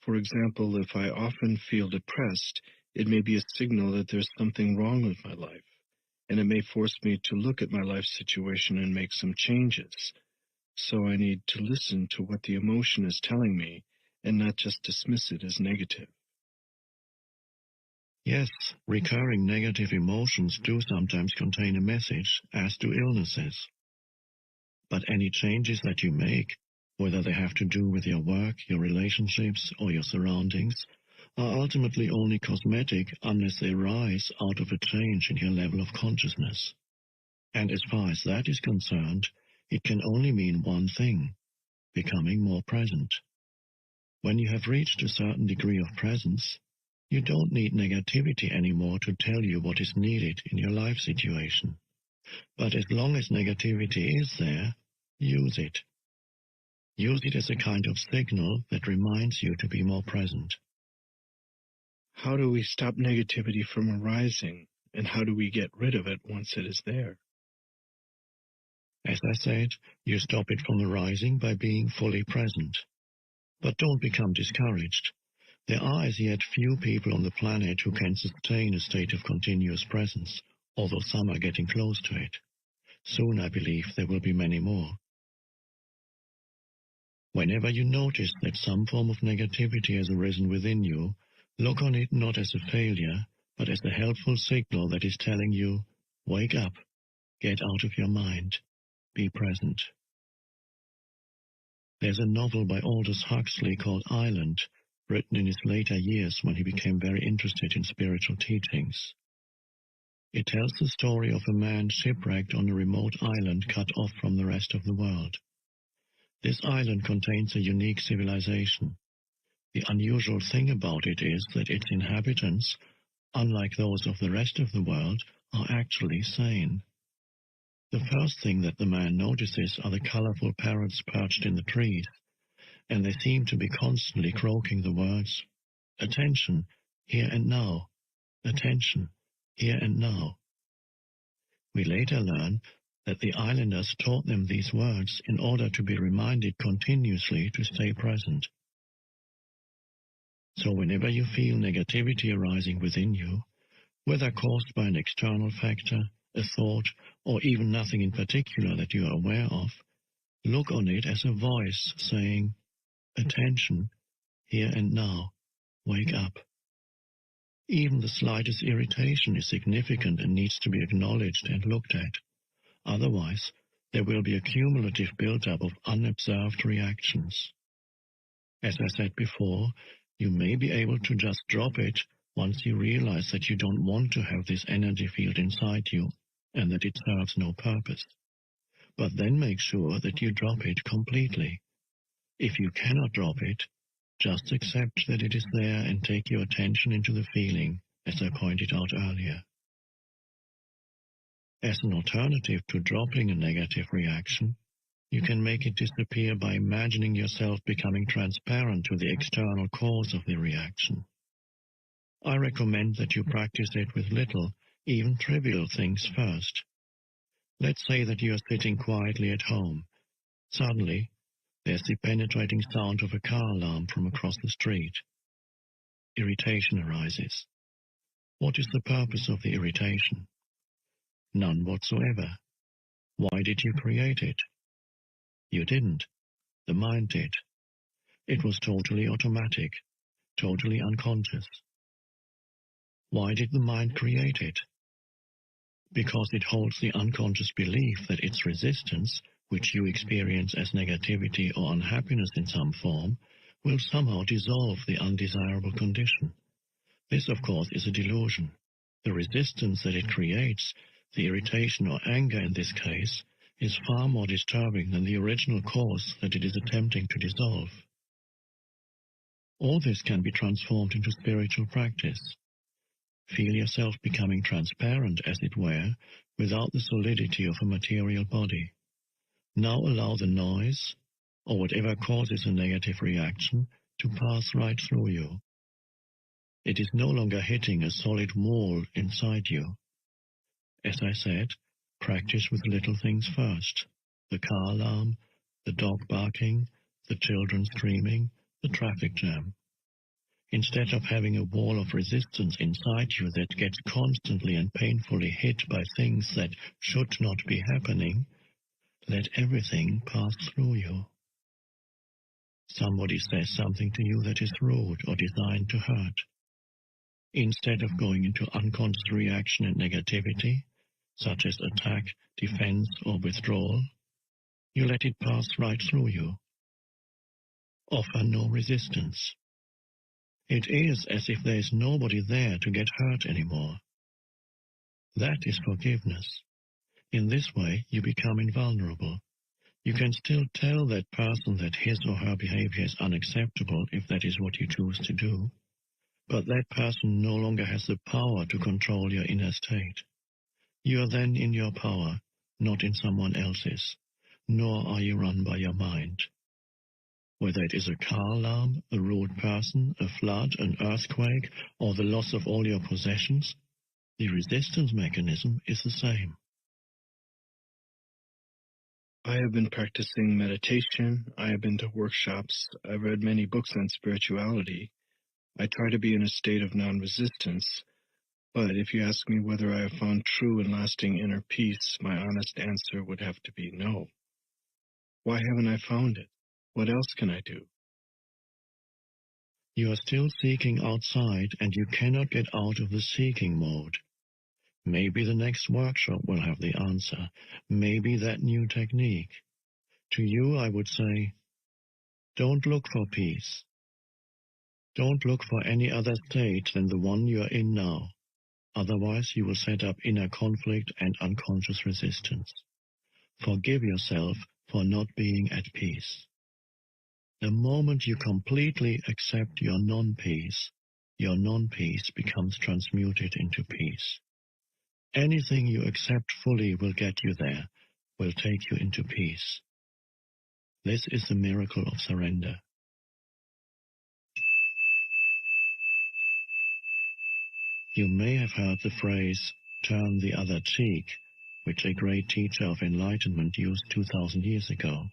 For example, if I often feel depressed, it may be a signal that there's something wrong with my life, and it may force me to look at my life situation and make some changes. So I need to listen to what the emotion is telling me and not just dismiss it as negative. Yes, recurring negative emotions do sometimes contain a message, as do illnesses. But any changes that you make, whether they have to do with your work, your relationships, or your surroundings, are ultimately only cosmetic unless they rise out of a change in your level of consciousness. And as far as that is concerned, it can only mean one thing: becoming more present. When you have reached a certain degree of presence, you don't need negativity anymore to tell you what is needed in your life situation. But as long as negativity is there, use it. Use it as a kind of signal that reminds you to be more present. How do we stop negativity from arising, and how do we get rid of it once it is there? As I said, you stop it from arising by being fully present. But don't become discouraged. There are as yet few people on the planet who can sustain a state of continuous presence, although some are getting close to it. Soon, I believe, there will be many more. Whenever you notice that some form of negativity has arisen within you, look on it not as a failure, but as a helpful signal that is telling you, wake up, get out of your mind, be present. There's a novel by Aldous Huxley called Island, written in his later years when he became very interested in spiritual teachings. It tells the story of a man shipwrecked on a remote island cut off from the rest of the world. This island contains a unique civilization. The unusual thing about it is that its inhabitants, unlike those of the rest of the world, are actually sane. The first thing that the man notices are the colorful parrots perched in the trees, and they seem to be constantly croaking the words, "Attention, here and now. Attention, here and now." We later learn that the islanders taught them these words in order to be reminded continuously to stay present. So whenever you feel negativity arising within you, whether caused by an external factor, a thought, or even nothing in particular that you are aware of, look on it as a voice saying, "Attention, here and now, wake up." Even the slightest irritation is significant and needs to be acknowledged and looked at. Otherwise, there will be a cumulative build-up of unobserved reactions. As I said before, you may be able to just drop it once you realize that you don't want to have this energy field inside you and that it serves no purpose. But then make sure that you drop it completely. If you cannot drop it, just accept that it is there and take your attention into the feeling, as I pointed out earlier. As an alternative to dropping a negative reaction, you can make it disappear by imagining yourself becoming transparent to the external cause of the reaction. I recommend that you practice it with little, even trivial things first. Let's say that you are sitting quietly at home. Suddenly, there's the penetrating sound of a car alarm from across the street. Irritation arises. What is the purpose of the irritation? None whatsoever. Why did you create it? You didn't. The mind did. It was totally automatic, totally unconscious. Why did the mind create it? Because it holds the unconscious belief that its resistance, which you experience as negativity or unhappiness in some form, will somehow dissolve the undesirable condition. This, of course, is a delusion. The resistance that it creates, the irritation or anger in this case, is far more disturbing than the original cause that it is attempting to dissolve. All this can be transformed into spiritual practice. Feel yourself becoming transparent, as it were, without the solidity of a material body. Now allow the noise, or whatever causes a negative reaction, to pass right through you. It is no longer hitting a solid wall inside you. As I said, practice with little things first. The car alarm, the dog barking, the children screaming, the traffic jam. Instead of having a wall of resistance inside you that gets constantly and painfully hit by things that should not be happening, let everything pass through you. Somebody says something to you that is rude or designed to hurt. Instead of going into unconscious reaction and negativity, such as attack, defense, or withdrawal, you let it pass right through you. Offer no resistance. It is as if there is nobody there to get hurt anymore. That is forgiveness. In this way, you become invulnerable. You can still tell that person that his or her behavior is unacceptable if that is what you choose to do, but that person no longer has the power to control your inner state. You are then in your power, not in someone else's, nor are you run by your mind. Whether it is a car alarm, a rude person, a flood, an earthquake, or the loss of all your possessions, the resistance mechanism is the same. I have been practicing meditation. I have been to workshops. I've read many books on spirituality. I try to be in a state of non-resistance. But if you ask me whether I have found true and lasting inner peace, my honest answer would have to be no. Why haven't I found it? What else can I do? You are still seeking outside, and you cannot get out of the seeking mode. Maybe the next workshop will have the answer. Maybe that new technique. To you, I would say, don't look for peace. Don't look for any other state than the one you are in now. Otherwise, you will set up inner conflict and unconscious resistance. Forgive yourself for not being at peace. The moment you completely accept your non-peace becomes transmuted into peace. Anything you accept fully will get you there, will take you into peace. This is the miracle of surrender. You may have heard the phrase, turn the other cheek, which a great teacher of enlightenment used 2,000 years ago.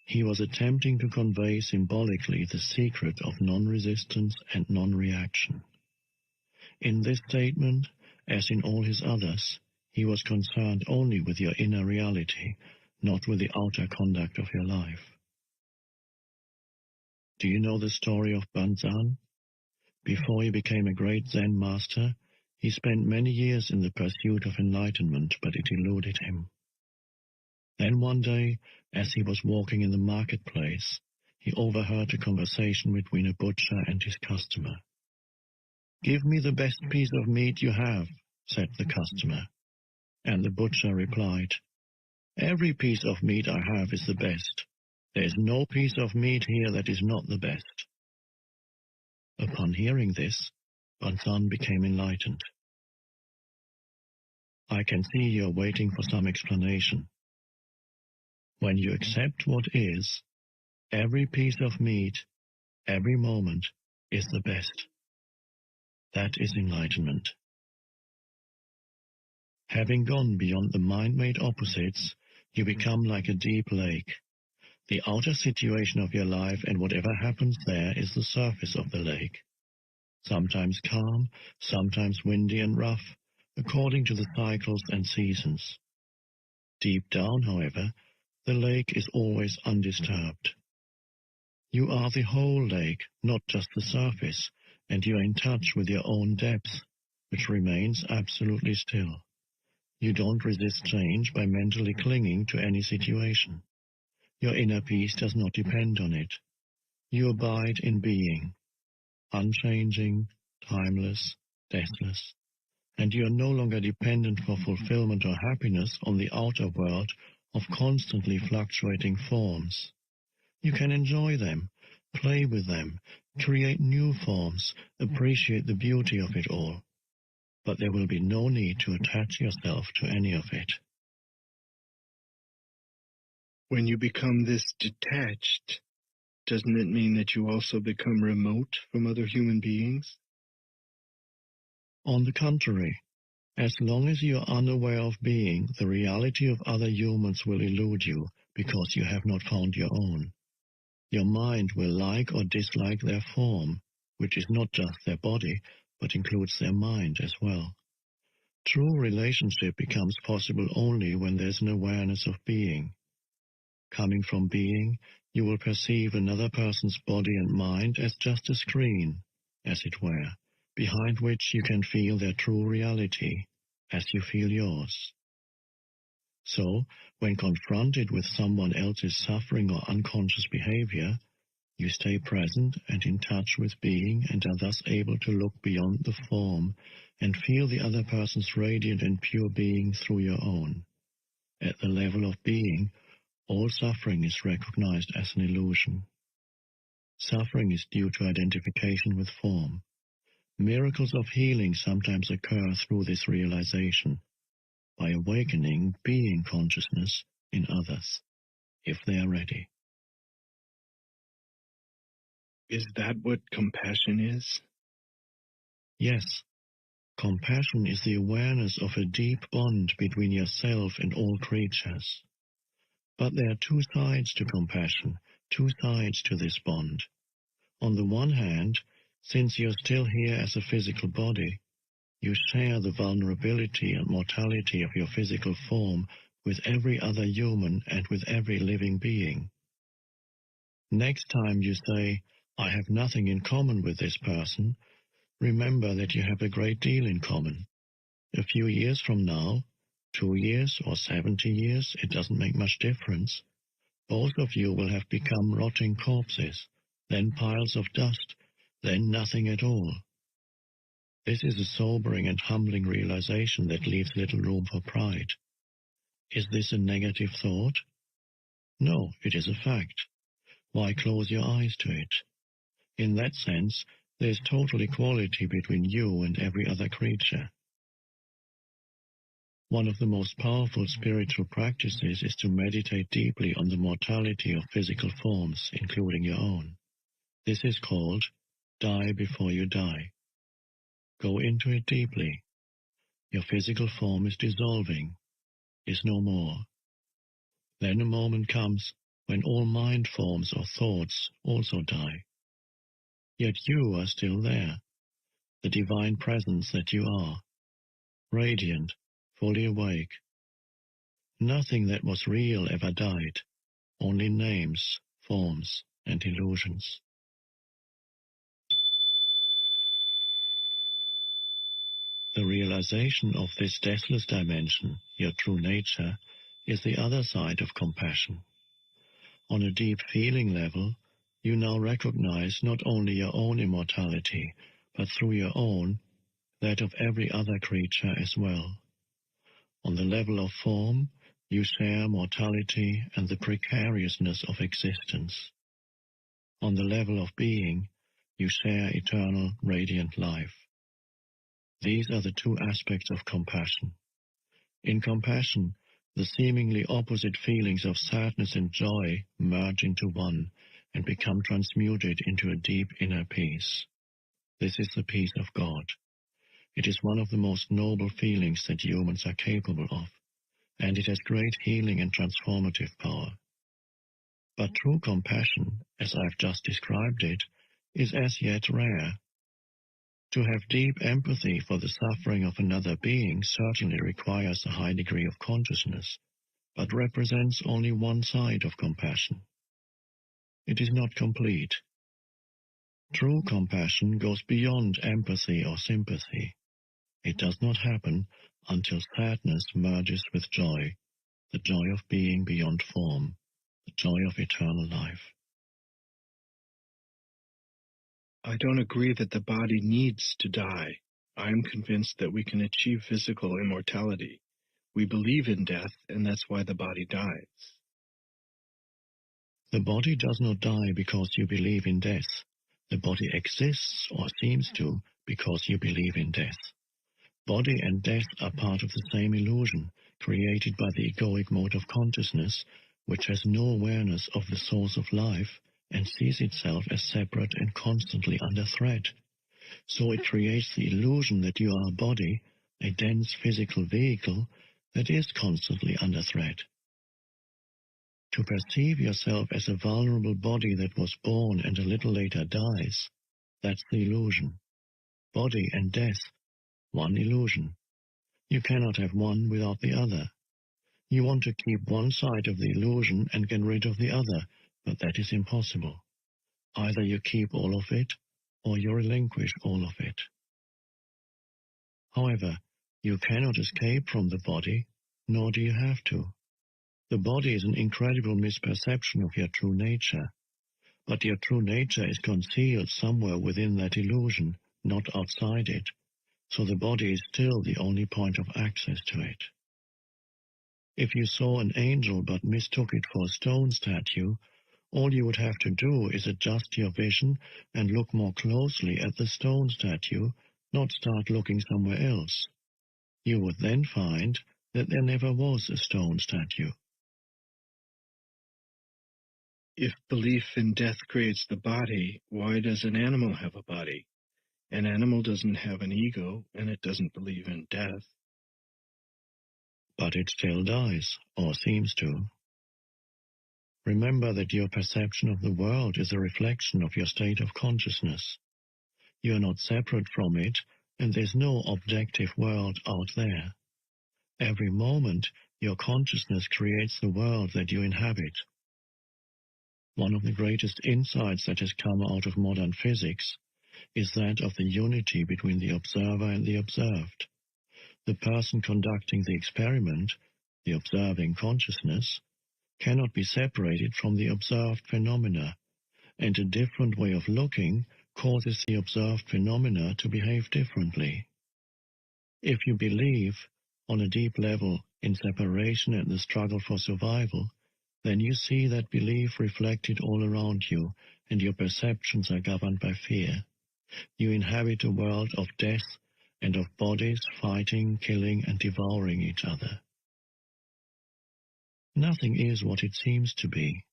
He was attempting to convey symbolically the secret of non-resistance and non-reaction. In this statement, as in all his others, he was concerned only with your inner reality, not with the outer conduct of your life. Do you know the story of Banzan? Before he became a great Zen master, he spent many years in the pursuit of enlightenment, but it eluded him. Then one day, as he was walking in the marketplace, he overheard a conversation between a butcher and his customer. "Give me the best piece of meat you have," said the customer. And the butcher replied, "Every piece of meat I have is the best. There is no piece of meat here that is not the best." Upon hearing this, Banzan became enlightened. I can see you are waiting for some explanation. When you accept what is, every piece of meat, every moment, is the best. That is enlightenment. Having gone beyond the mind-made opposites, you become like a deep lake. The outer situation of your life and whatever happens there is the surface of the lake. Sometimes calm, sometimes windy and rough, according to the cycles and seasons. Deep down, however, the lake is always undisturbed. You are the whole lake, not just the surface, and you are in touch with your own depth, which remains absolutely still. You don't resist change by mentally clinging to any situation. Your inner peace does not depend on it. You abide in being, unchanging, timeless, deathless, and you are no longer dependent for fulfillment or happiness on the outer world of constantly fluctuating forms. You can enjoy them, play with them, create new forms, appreciate the beauty of it all, but there will be no need to attach yourself to any of it. When you become this detached, doesn't it mean that you also become remote from other human beings? On the contrary, as long as you are unaware of being, the reality of other humans will elude you because you have not found your own. Your mind will like or dislike their form, which is not just their body, but includes their mind as well. True relationship becomes possible only when there's an awareness of being. Coming from being, you will perceive another person's body and mind as just a screen, as it were, behind which you can feel their true reality, as you feel yours. So, when confronted with someone else's suffering or unconscious behavior, you stay present and in touch with being and are thus able to look beyond the form and feel the other person's radiant and pure being through your own. At the level of being, all suffering is recognized as an illusion. Suffering is due to identification with form. Miracles of healing sometimes occur through this realization, by awakening being consciousness in others, if they are ready. Is that what compassion is? Yes, compassion is the awareness of a deep bond between yourself and all creatures. But there are two sides to compassion, two sides to this bond. On the one hand, since you're still here as a physical body, you share the vulnerability and mortality of your physical form with every other human and with every living being. Next time you say, I have nothing in common with this person, remember that you have a great deal in common. A few years from now, 2 years or 70 years, it doesn't make much difference. Both of you will have become rotting corpses, then piles of dust, then nothing at all. This is a sobering and humbling realization that leaves little room for pride. Is this a negative thought? No, it is a fact. Why close your eyes to it? In that sense, there is total equality between you and every other creature. One of the most powerful spiritual practices is to meditate deeply on the mortality of physical forms, including your own. This is called die before you die. Go into it deeply. Your physical form is dissolving, is no more. Then a moment comes when all mind forms or thoughts also die. Yet you are still there, the divine presence that you are, radiant, fully awake. Nothing that was real ever died, only names, forms, and illusions. The realization of this deathless dimension, your true nature, is the other side of compassion. On a deep feeling level, you now recognize not only your own immortality, but through your own, that of every other creature as well. On the level of form, you share mortality and the precariousness of existence. On the level of being, you share eternal, radiant life. These are the two aspects of compassion. In compassion, the seemingly opposite feelings of sadness and joy merge into one and become transmuted into a deep inner peace. This is the peace of God. It is one of the most noble feelings that humans are capable of, and it has great healing and transformative power. But true compassion, as I've just described it, is as yet rare. To have deep empathy for the suffering of another being certainly requires a high degree of consciousness, but represents only one side of compassion. It is not complete. True compassion goes beyond empathy or sympathy. It does not happen until sadness merges with joy, the joy of being beyond form, the joy of eternal life. I don't agree that the body needs to die. I am convinced that we can achieve physical immortality. We believe in death, and that's why the body dies. The body does not die because you believe in death. The body exists, or seems to, because you believe in death. Body and death are part of the same illusion, created by the egoic mode of consciousness, which has no awareness of the source of life and sees itself as separate and constantly under threat. So it creates the illusion that you are a body, a dense physical vehicle, that is constantly under threat. To perceive yourself as a vulnerable body that was born and a little later dies, that's the illusion. Body and death, one illusion. You cannot have one without the other. You want to keep one side of the illusion and get rid of the other, but that is impossible. Either you keep all of it, or you relinquish all of it. However, you cannot escape from the body, nor do you have to. The body is an incredible misperception of your true nature, but your true nature is concealed somewhere within that illusion, not outside it, so the body is still the only point of access to it. If you saw an angel but mistook it for a stone statue, all you would have to do is adjust your vision and look more closely at the stone statue, not start looking somewhere else. You would then find that there never was a stone statue. If belief in death creates the body, why does an animal have a body? An animal doesn't have an ego, and it doesn't believe in death. But it still dies, or seems to. Remember that your perception of the world is a reflection of your state of consciousness. You are not separate from it, and there's no objective world out there. Every moment, your consciousness creates the world that you inhabit. One of the greatest insights that has come out of modern physics is that of the unity between the observer and the observed. The person conducting the experiment, the observing consciousness, cannot be separated from the observed phenomena, and a different way of looking causes the observed phenomena to behave differently. If you believe, on a deep level, in separation and the struggle for survival, then you see that belief reflected all around you, and your perceptions are governed by fear. You inhabit a world of death and of bodies fighting, killing, and devouring each other. Nothing is what it seems to be.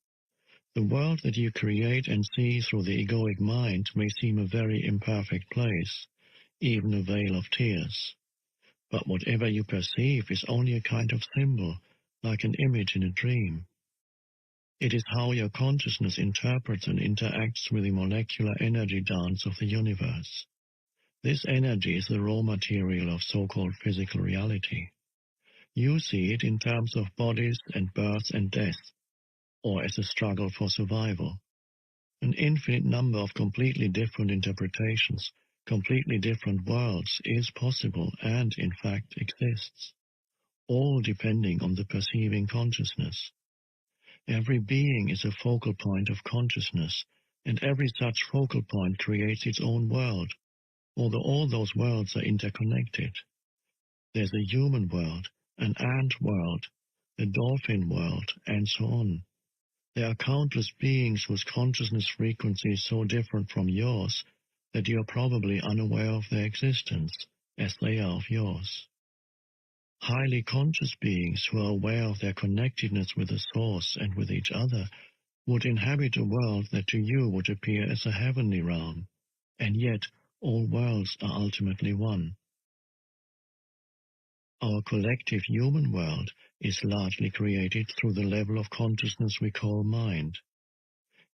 The world that you create and see through the egoic mind may seem a very imperfect place, even a vale of tears. But whatever you perceive is only a kind of symbol, like an image in a dream. It is how your consciousness interprets and interacts with the molecular energy dance of the universe. This energy is the raw material of so-called physical reality. You see it in terms of bodies and birth and death, or as a struggle for survival. An infinite number of completely different interpretations, completely different worlds is possible and, in fact, exists, all depending on the perceiving consciousness. Every being is a focal point of consciousness, and every such focal point creates its own world, although all those worlds are interconnected. There's a human world, an ant world, a dolphin world, and so on. There are countless beings whose consciousness frequency is so different from yours that you are probably unaware of their existence, as they are of yours. Highly conscious beings who are aware of their connectedness with the Source and with each other would inhabit a world that to you would appear as a heavenly realm, and yet all worlds are ultimately one. Our collective human world is largely created through the level of consciousness we call mind.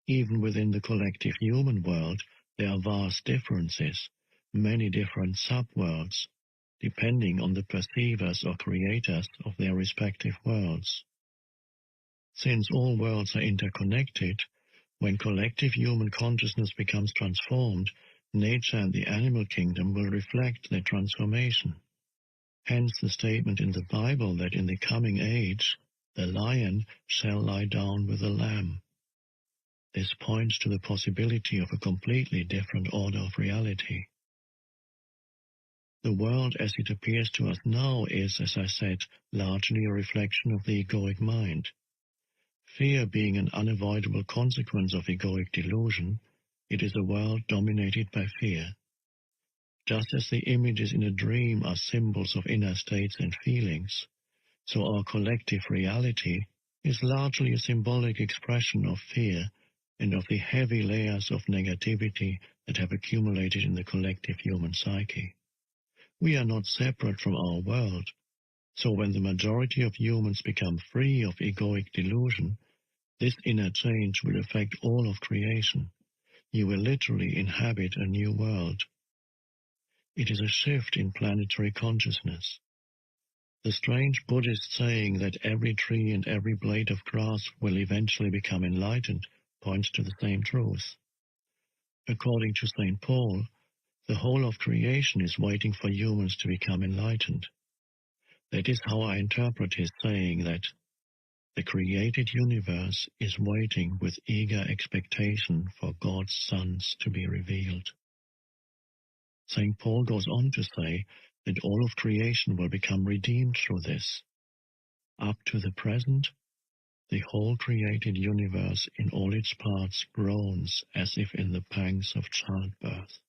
Even within the collective human world, there are vast differences, many different sub-worlds, depending on the perceivers or creators of their respective worlds. Since all worlds are interconnected, When collective human consciousness becomes transformed, nature and the animal kingdom will reflect that transformation. Hence the statement in the Bible that in the coming age, the lion shall lie down with the lamb. This points to the possibility of a completely different order of reality. The world as it appears to us now is, as I said, largely a reflection of the egoic mind. Fear being an unavoidable consequence of egoic delusion, it is a world dominated by fear. Just as the images in a dream are symbols of inner states and feelings, so our collective reality is largely a symbolic expression of fear and of the heavy layers of negativity that have accumulated in the collective human psyche. We are not separate from our world, so when the majority of humans become free of egoic delusion, this inner change will affect all of creation. You will literally inhabit a new world. It is a shift in planetary consciousness. The strange Buddhist saying that every tree and every blade of grass will eventually become enlightened points to the same truth. According to St. Paul, the whole of creation is waiting for humans to become enlightened. That is how I interpret his saying that the created universe is waiting with eager expectation for God's sons to be revealed. St. Paul goes on to say that all of creation will become redeemed through this. Up to the present, the whole created universe in all its parts groans as if in the pangs of childbirth.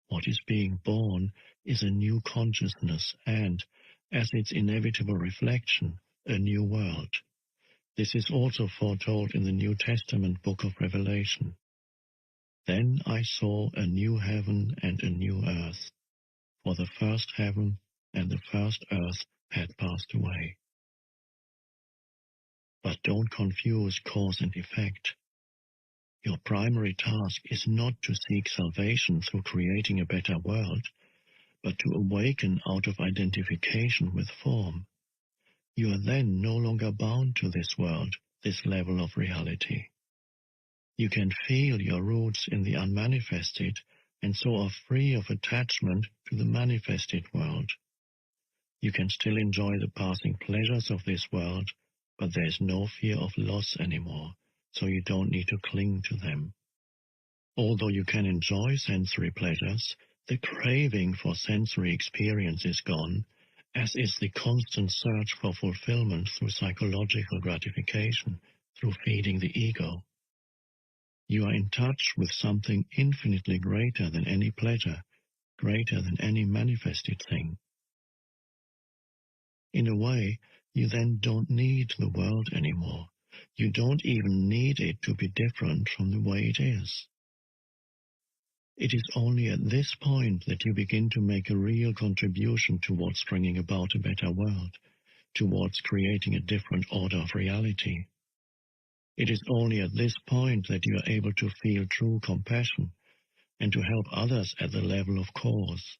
What is being born is a new consciousness and, as its inevitable reflection, a new world. This is also foretold in the New Testament book of Revelation. Then I saw a new heaven and a new earth, for the first heaven and the first earth had passed away. But don't confuse cause and effect. Your primary task is not to seek salvation through creating a better world, but to awaken out of identification with form. You are then no longer bound to this world, this level of reality. You can feel your roots in the unmanifested, and so are free of attachment to the manifested world. You can still enjoy the passing pleasures of this world, but there is no fear of loss anymore, so you don't need to cling to them. Although you can enjoy sensory pleasures, the craving for sensory experience is gone, as is the constant search for fulfillment through psychological gratification, through feeding the ego. You are in touch with something infinitely greater than any pleasure, greater than any manifested thing. In a way, you then don't need the world anymore. You don't even need it to be different from the way it is. It is only at this point that you begin to make a real contribution towards bringing about a better world, towards creating a different order of reality. It is only at this point that you are able to feel true compassion and to help others at the level of cause.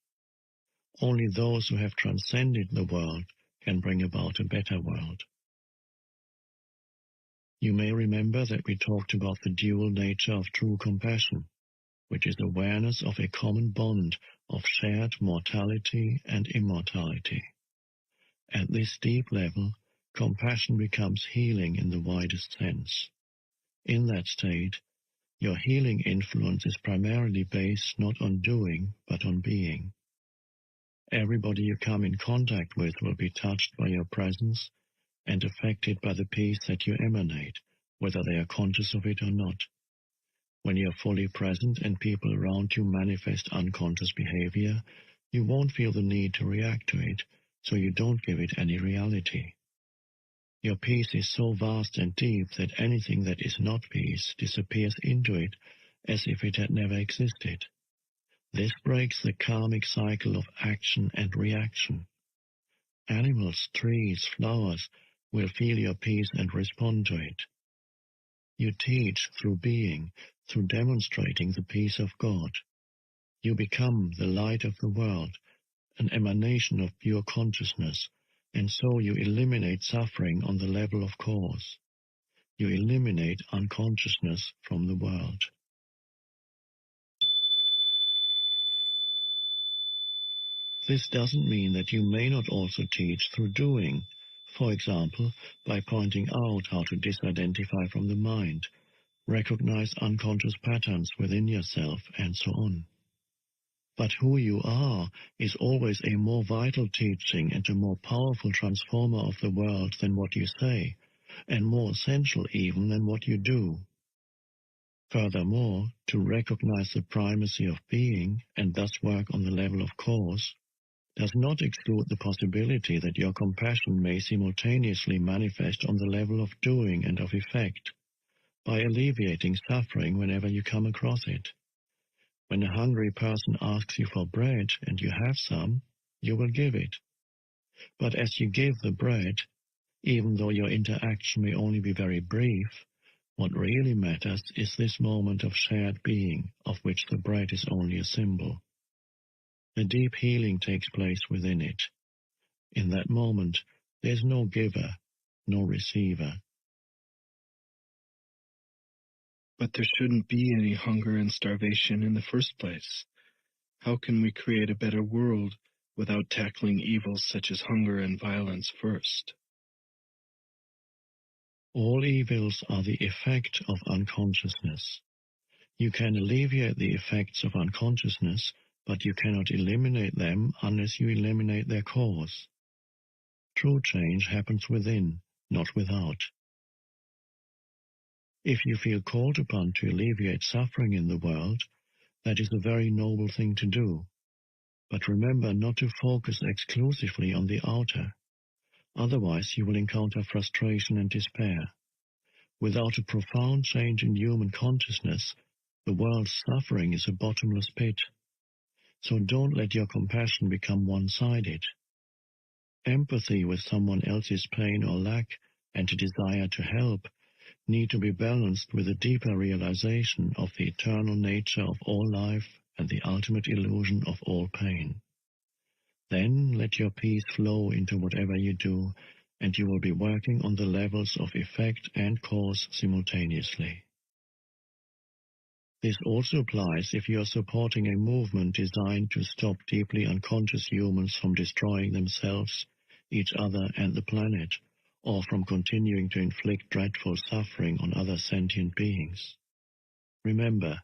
Only those who have transcended the world can bring about a better world. You may remember that we talked about the dual nature of true compassion, which is awareness of a common bond of shared mortality and immortality. At this deep level, compassion becomes healing in the widest sense. In that state, your healing influence is primarily based not on doing, but on being. Everybody you come in contact with will be touched by your presence and affected by the peace that you emanate, whether they are conscious of it or not. When you are fully present and people around you manifest unconscious behavior, you won't feel the need to react to it, so you don't give it any reality. Your peace is so vast and deep that anything that is not peace disappears into it as if it had never existed. This breaks the karmic cycle of action and reaction. Animals, trees, flowers will feel your peace and respond to it. You teach through being, through demonstrating the peace of God. You become the light of the world, an emanation of pure consciousness, and so you eliminate suffering on the level of cause. you eliminate unconsciousness from the world. This doesn't mean that you may not also teach through doing, for example, by pointing out how to disidentify from the mind, recognize unconscious patterns within yourself, and so on. But who you are is always a more vital teaching and a more powerful transformer of the world than what you say, and more essential even than what you do. Furthermore, to recognize the primacy of being, and thus work on the level of cause, does not exclude the possibility that your compassion may simultaneously manifest on the level of doing and of effect, by alleviating suffering whenever you come across it. When a hungry person asks you for bread and you have some, you will give it. But as you give the bread, even though your interaction may only be very brief, what really matters is this moment of shared being, of which the bread is only a symbol. A deep healing takes place within it. In that moment, there's no giver, no receiver. But there shouldn't be any hunger and starvation in the first place. How can we create a better world without tackling evils such as hunger and violence first? All evils are the effect of unconsciousness. You can alleviate the effects of unconsciousness, but you cannot eliminate them unless you eliminate their cause. True change happens within, not without. If you feel called upon to alleviate suffering in the world, that is a very noble thing to do. But remember not to focus exclusively on the outer. Otherwise you will encounter frustration and despair. Without a profound change in human consciousness, the world's suffering is a bottomless pit. So don't let your compassion become one-sided. Empathy with someone else's pain or lack and a desire to help need to be balanced with a deeper realization of the eternal nature of all life and the ultimate illusion of all pain. Then let your peace flow into whatever you do, and you will be working on the levels of effect and cause simultaneously. This also applies if you are supporting a movement designed to stop deeply unconscious humans from destroying themselves, each other, and the planet, or from continuing to inflict dreadful suffering on other sentient beings. Remember,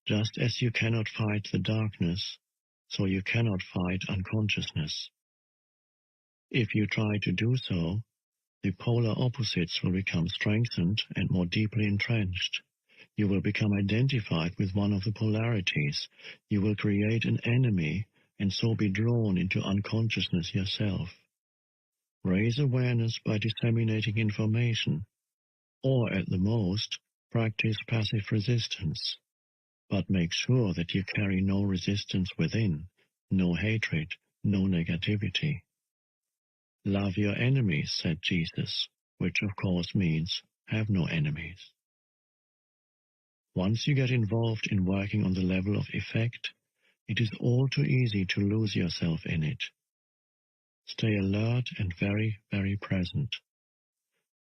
just as you cannot fight the darkness, so you cannot fight unconsciousness. If you try to do so, the polar opposites will become strengthened and more deeply entrenched. You will become identified with one of the polarities. You will create an enemy and so be drawn into unconsciousness yourself. Raise awareness by disseminating information, or at the most, practice passive resistance. But make sure that you carry no resistance within, no hatred, no negativity. Love your enemies, said Jesus, which of course means have no enemies. Once you get involved in working on the level of effect, it is all too easy to lose yourself in it. Stay alert and very, very present.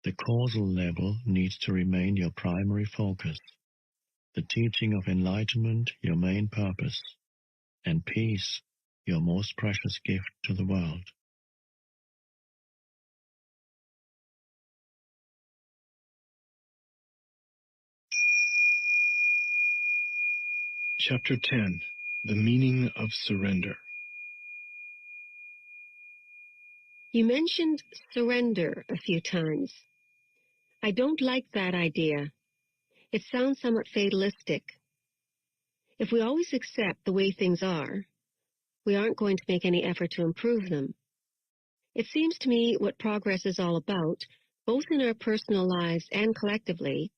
The causal level needs to remain your primary focus, the teaching of enlightenment your main purpose, and peace your most precious gift to the world. Chapter 10. The Meaning of Surrender. You mentioned surrender a few times. I don't like that idea. It sounds somewhat fatalistic. If we always accept the way things are, we aren't going to make any effort to improve them. It seems to me what progress is all about, both in our personal lives and collectively,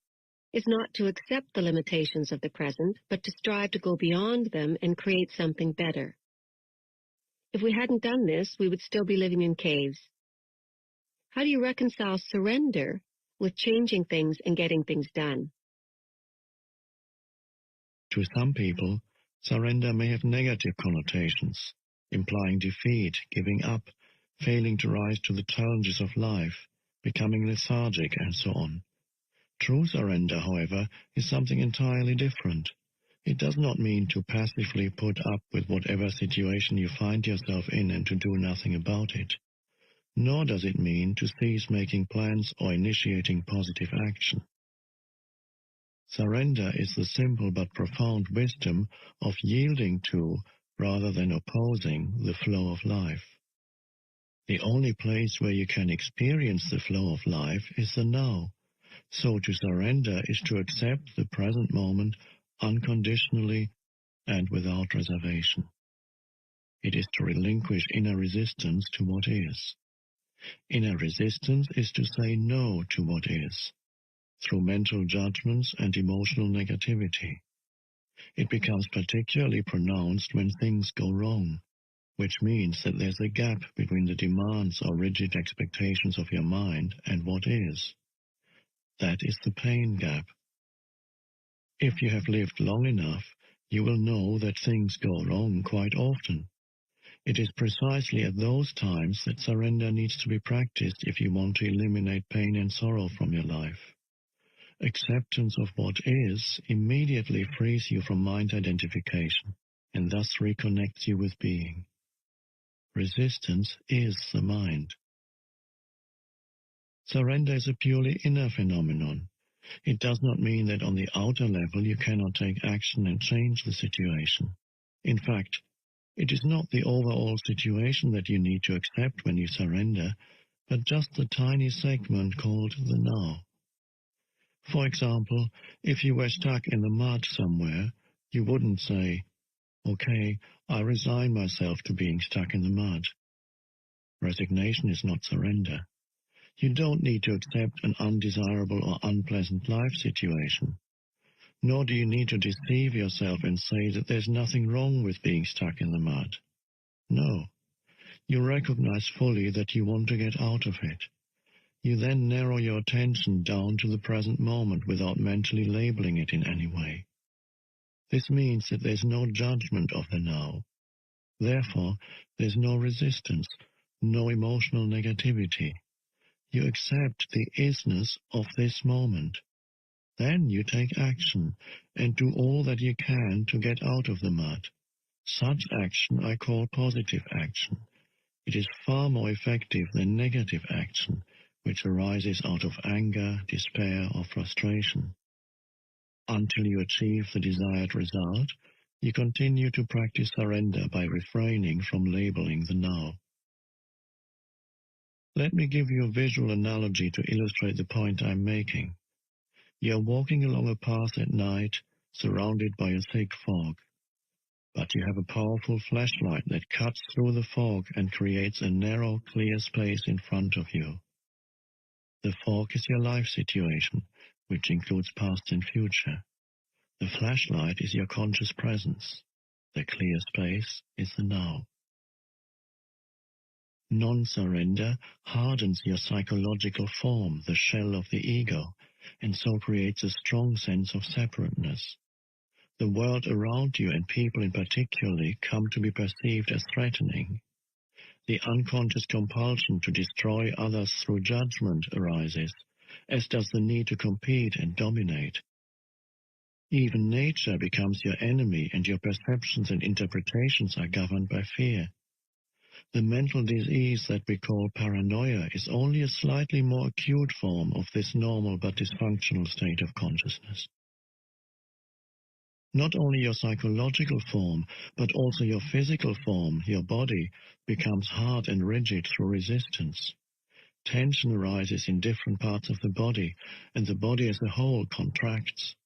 is not to accept the limitations of the present, but to strive to go beyond them and create something better. If we hadn't done this, we would still be living in caves. How do you reconcile surrender with changing things and getting things done? To some people, surrender may have negative connotations, implying defeat, giving up, failing to rise to the challenges of life, becoming lethargic, and so on. True surrender, however, is something entirely different. It does not mean to passively put up with whatever situation you find yourself in and to do nothing about it. Nor does it mean to cease making plans or initiating positive action. Surrender is the simple but profound wisdom of yielding to, rather than opposing, the flow of life. The only place where you can experience the flow of life is the now. So to surrender is to accept the present moment unconditionally and without reservation. It is to relinquish inner resistance to what is. Inner resistance is to say no to what is, through mental judgments and emotional negativity. It becomes particularly pronounced when things go wrong, which means that there's a gap between the demands or rigid expectations of your mind and what is. That is the pain gap. If you have lived long enough, you will know that things go wrong quite often. It is precisely at those times that surrender needs to be practiced if you want to eliminate pain and sorrow from your life. Acceptance of what is immediately frees you from mind identification and thus reconnects you with being. Resistance is the mind. Surrender is a purely inner phenomenon. It does not mean that on the outer level you cannot take action and change the situation. In fact, it is not the overall situation that you need to accept when you surrender, but just the tiny segment called the now. For example, if you were stuck in the mud somewhere, you wouldn't say, "Okay, I resign myself to being stuck in the mud." Resignation is not surrender. You don't need to accept an undesirable or unpleasant life situation. Nor do you need to deceive yourself and say that there's nothing wrong with being stuck in the mud. No. You recognize fully that you want to get out of it. You then narrow your attention down to the present moment without mentally labeling it in any way. This means that there's no judgment of the now. Therefore, there's no resistance, no emotional negativity. You accept the isness of this moment. Then you take action and do all that you can to get out of the mud. Such action I call positive action. It is far more effective than negative action, which arises out of anger, despair, or frustration. Until you achieve the desired result, you continue to practice surrender by refraining from labeling the now. Let me give you a visual analogy to illustrate the point I'm making. You are walking along a path at night, surrounded by a thick fog. But you have a powerful flashlight that cuts through the fog and creates a narrow, clear space in front of you. The fog is your life situation, which includes past and future. The flashlight is your conscious presence. The clear space is the now. Non-surrender hardens your psychological form, the shell of the ego, and so creates a strong sense of separateness. The world around you and people in particular come to be perceived as threatening. The unconscious compulsion to destroy others through judgment arises, as does the need to compete and dominate. Even nature becomes your enemy, and your perceptions and interpretations are governed by fear. The mental disease that we call paranoia is only a slightly more acute form of this normal but dysfunctional state of consciousness. Not only your psychological form, but also your physical form, your body, becomes hard and rigid through resistance. Tension arises in different parts of the body, and the body as a whole contracts.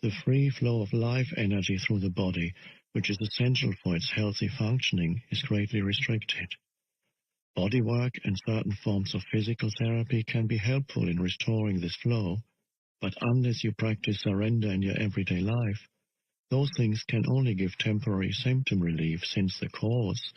The free flow of life energy through the body, which is essential for its healthy functioning, is greatly restricted. Body work and certain forms of physical therapy can be helpful in restoring this flow, but unless you practice surrender in your everyday life, those things can only give temporary symptom relief, since the cause,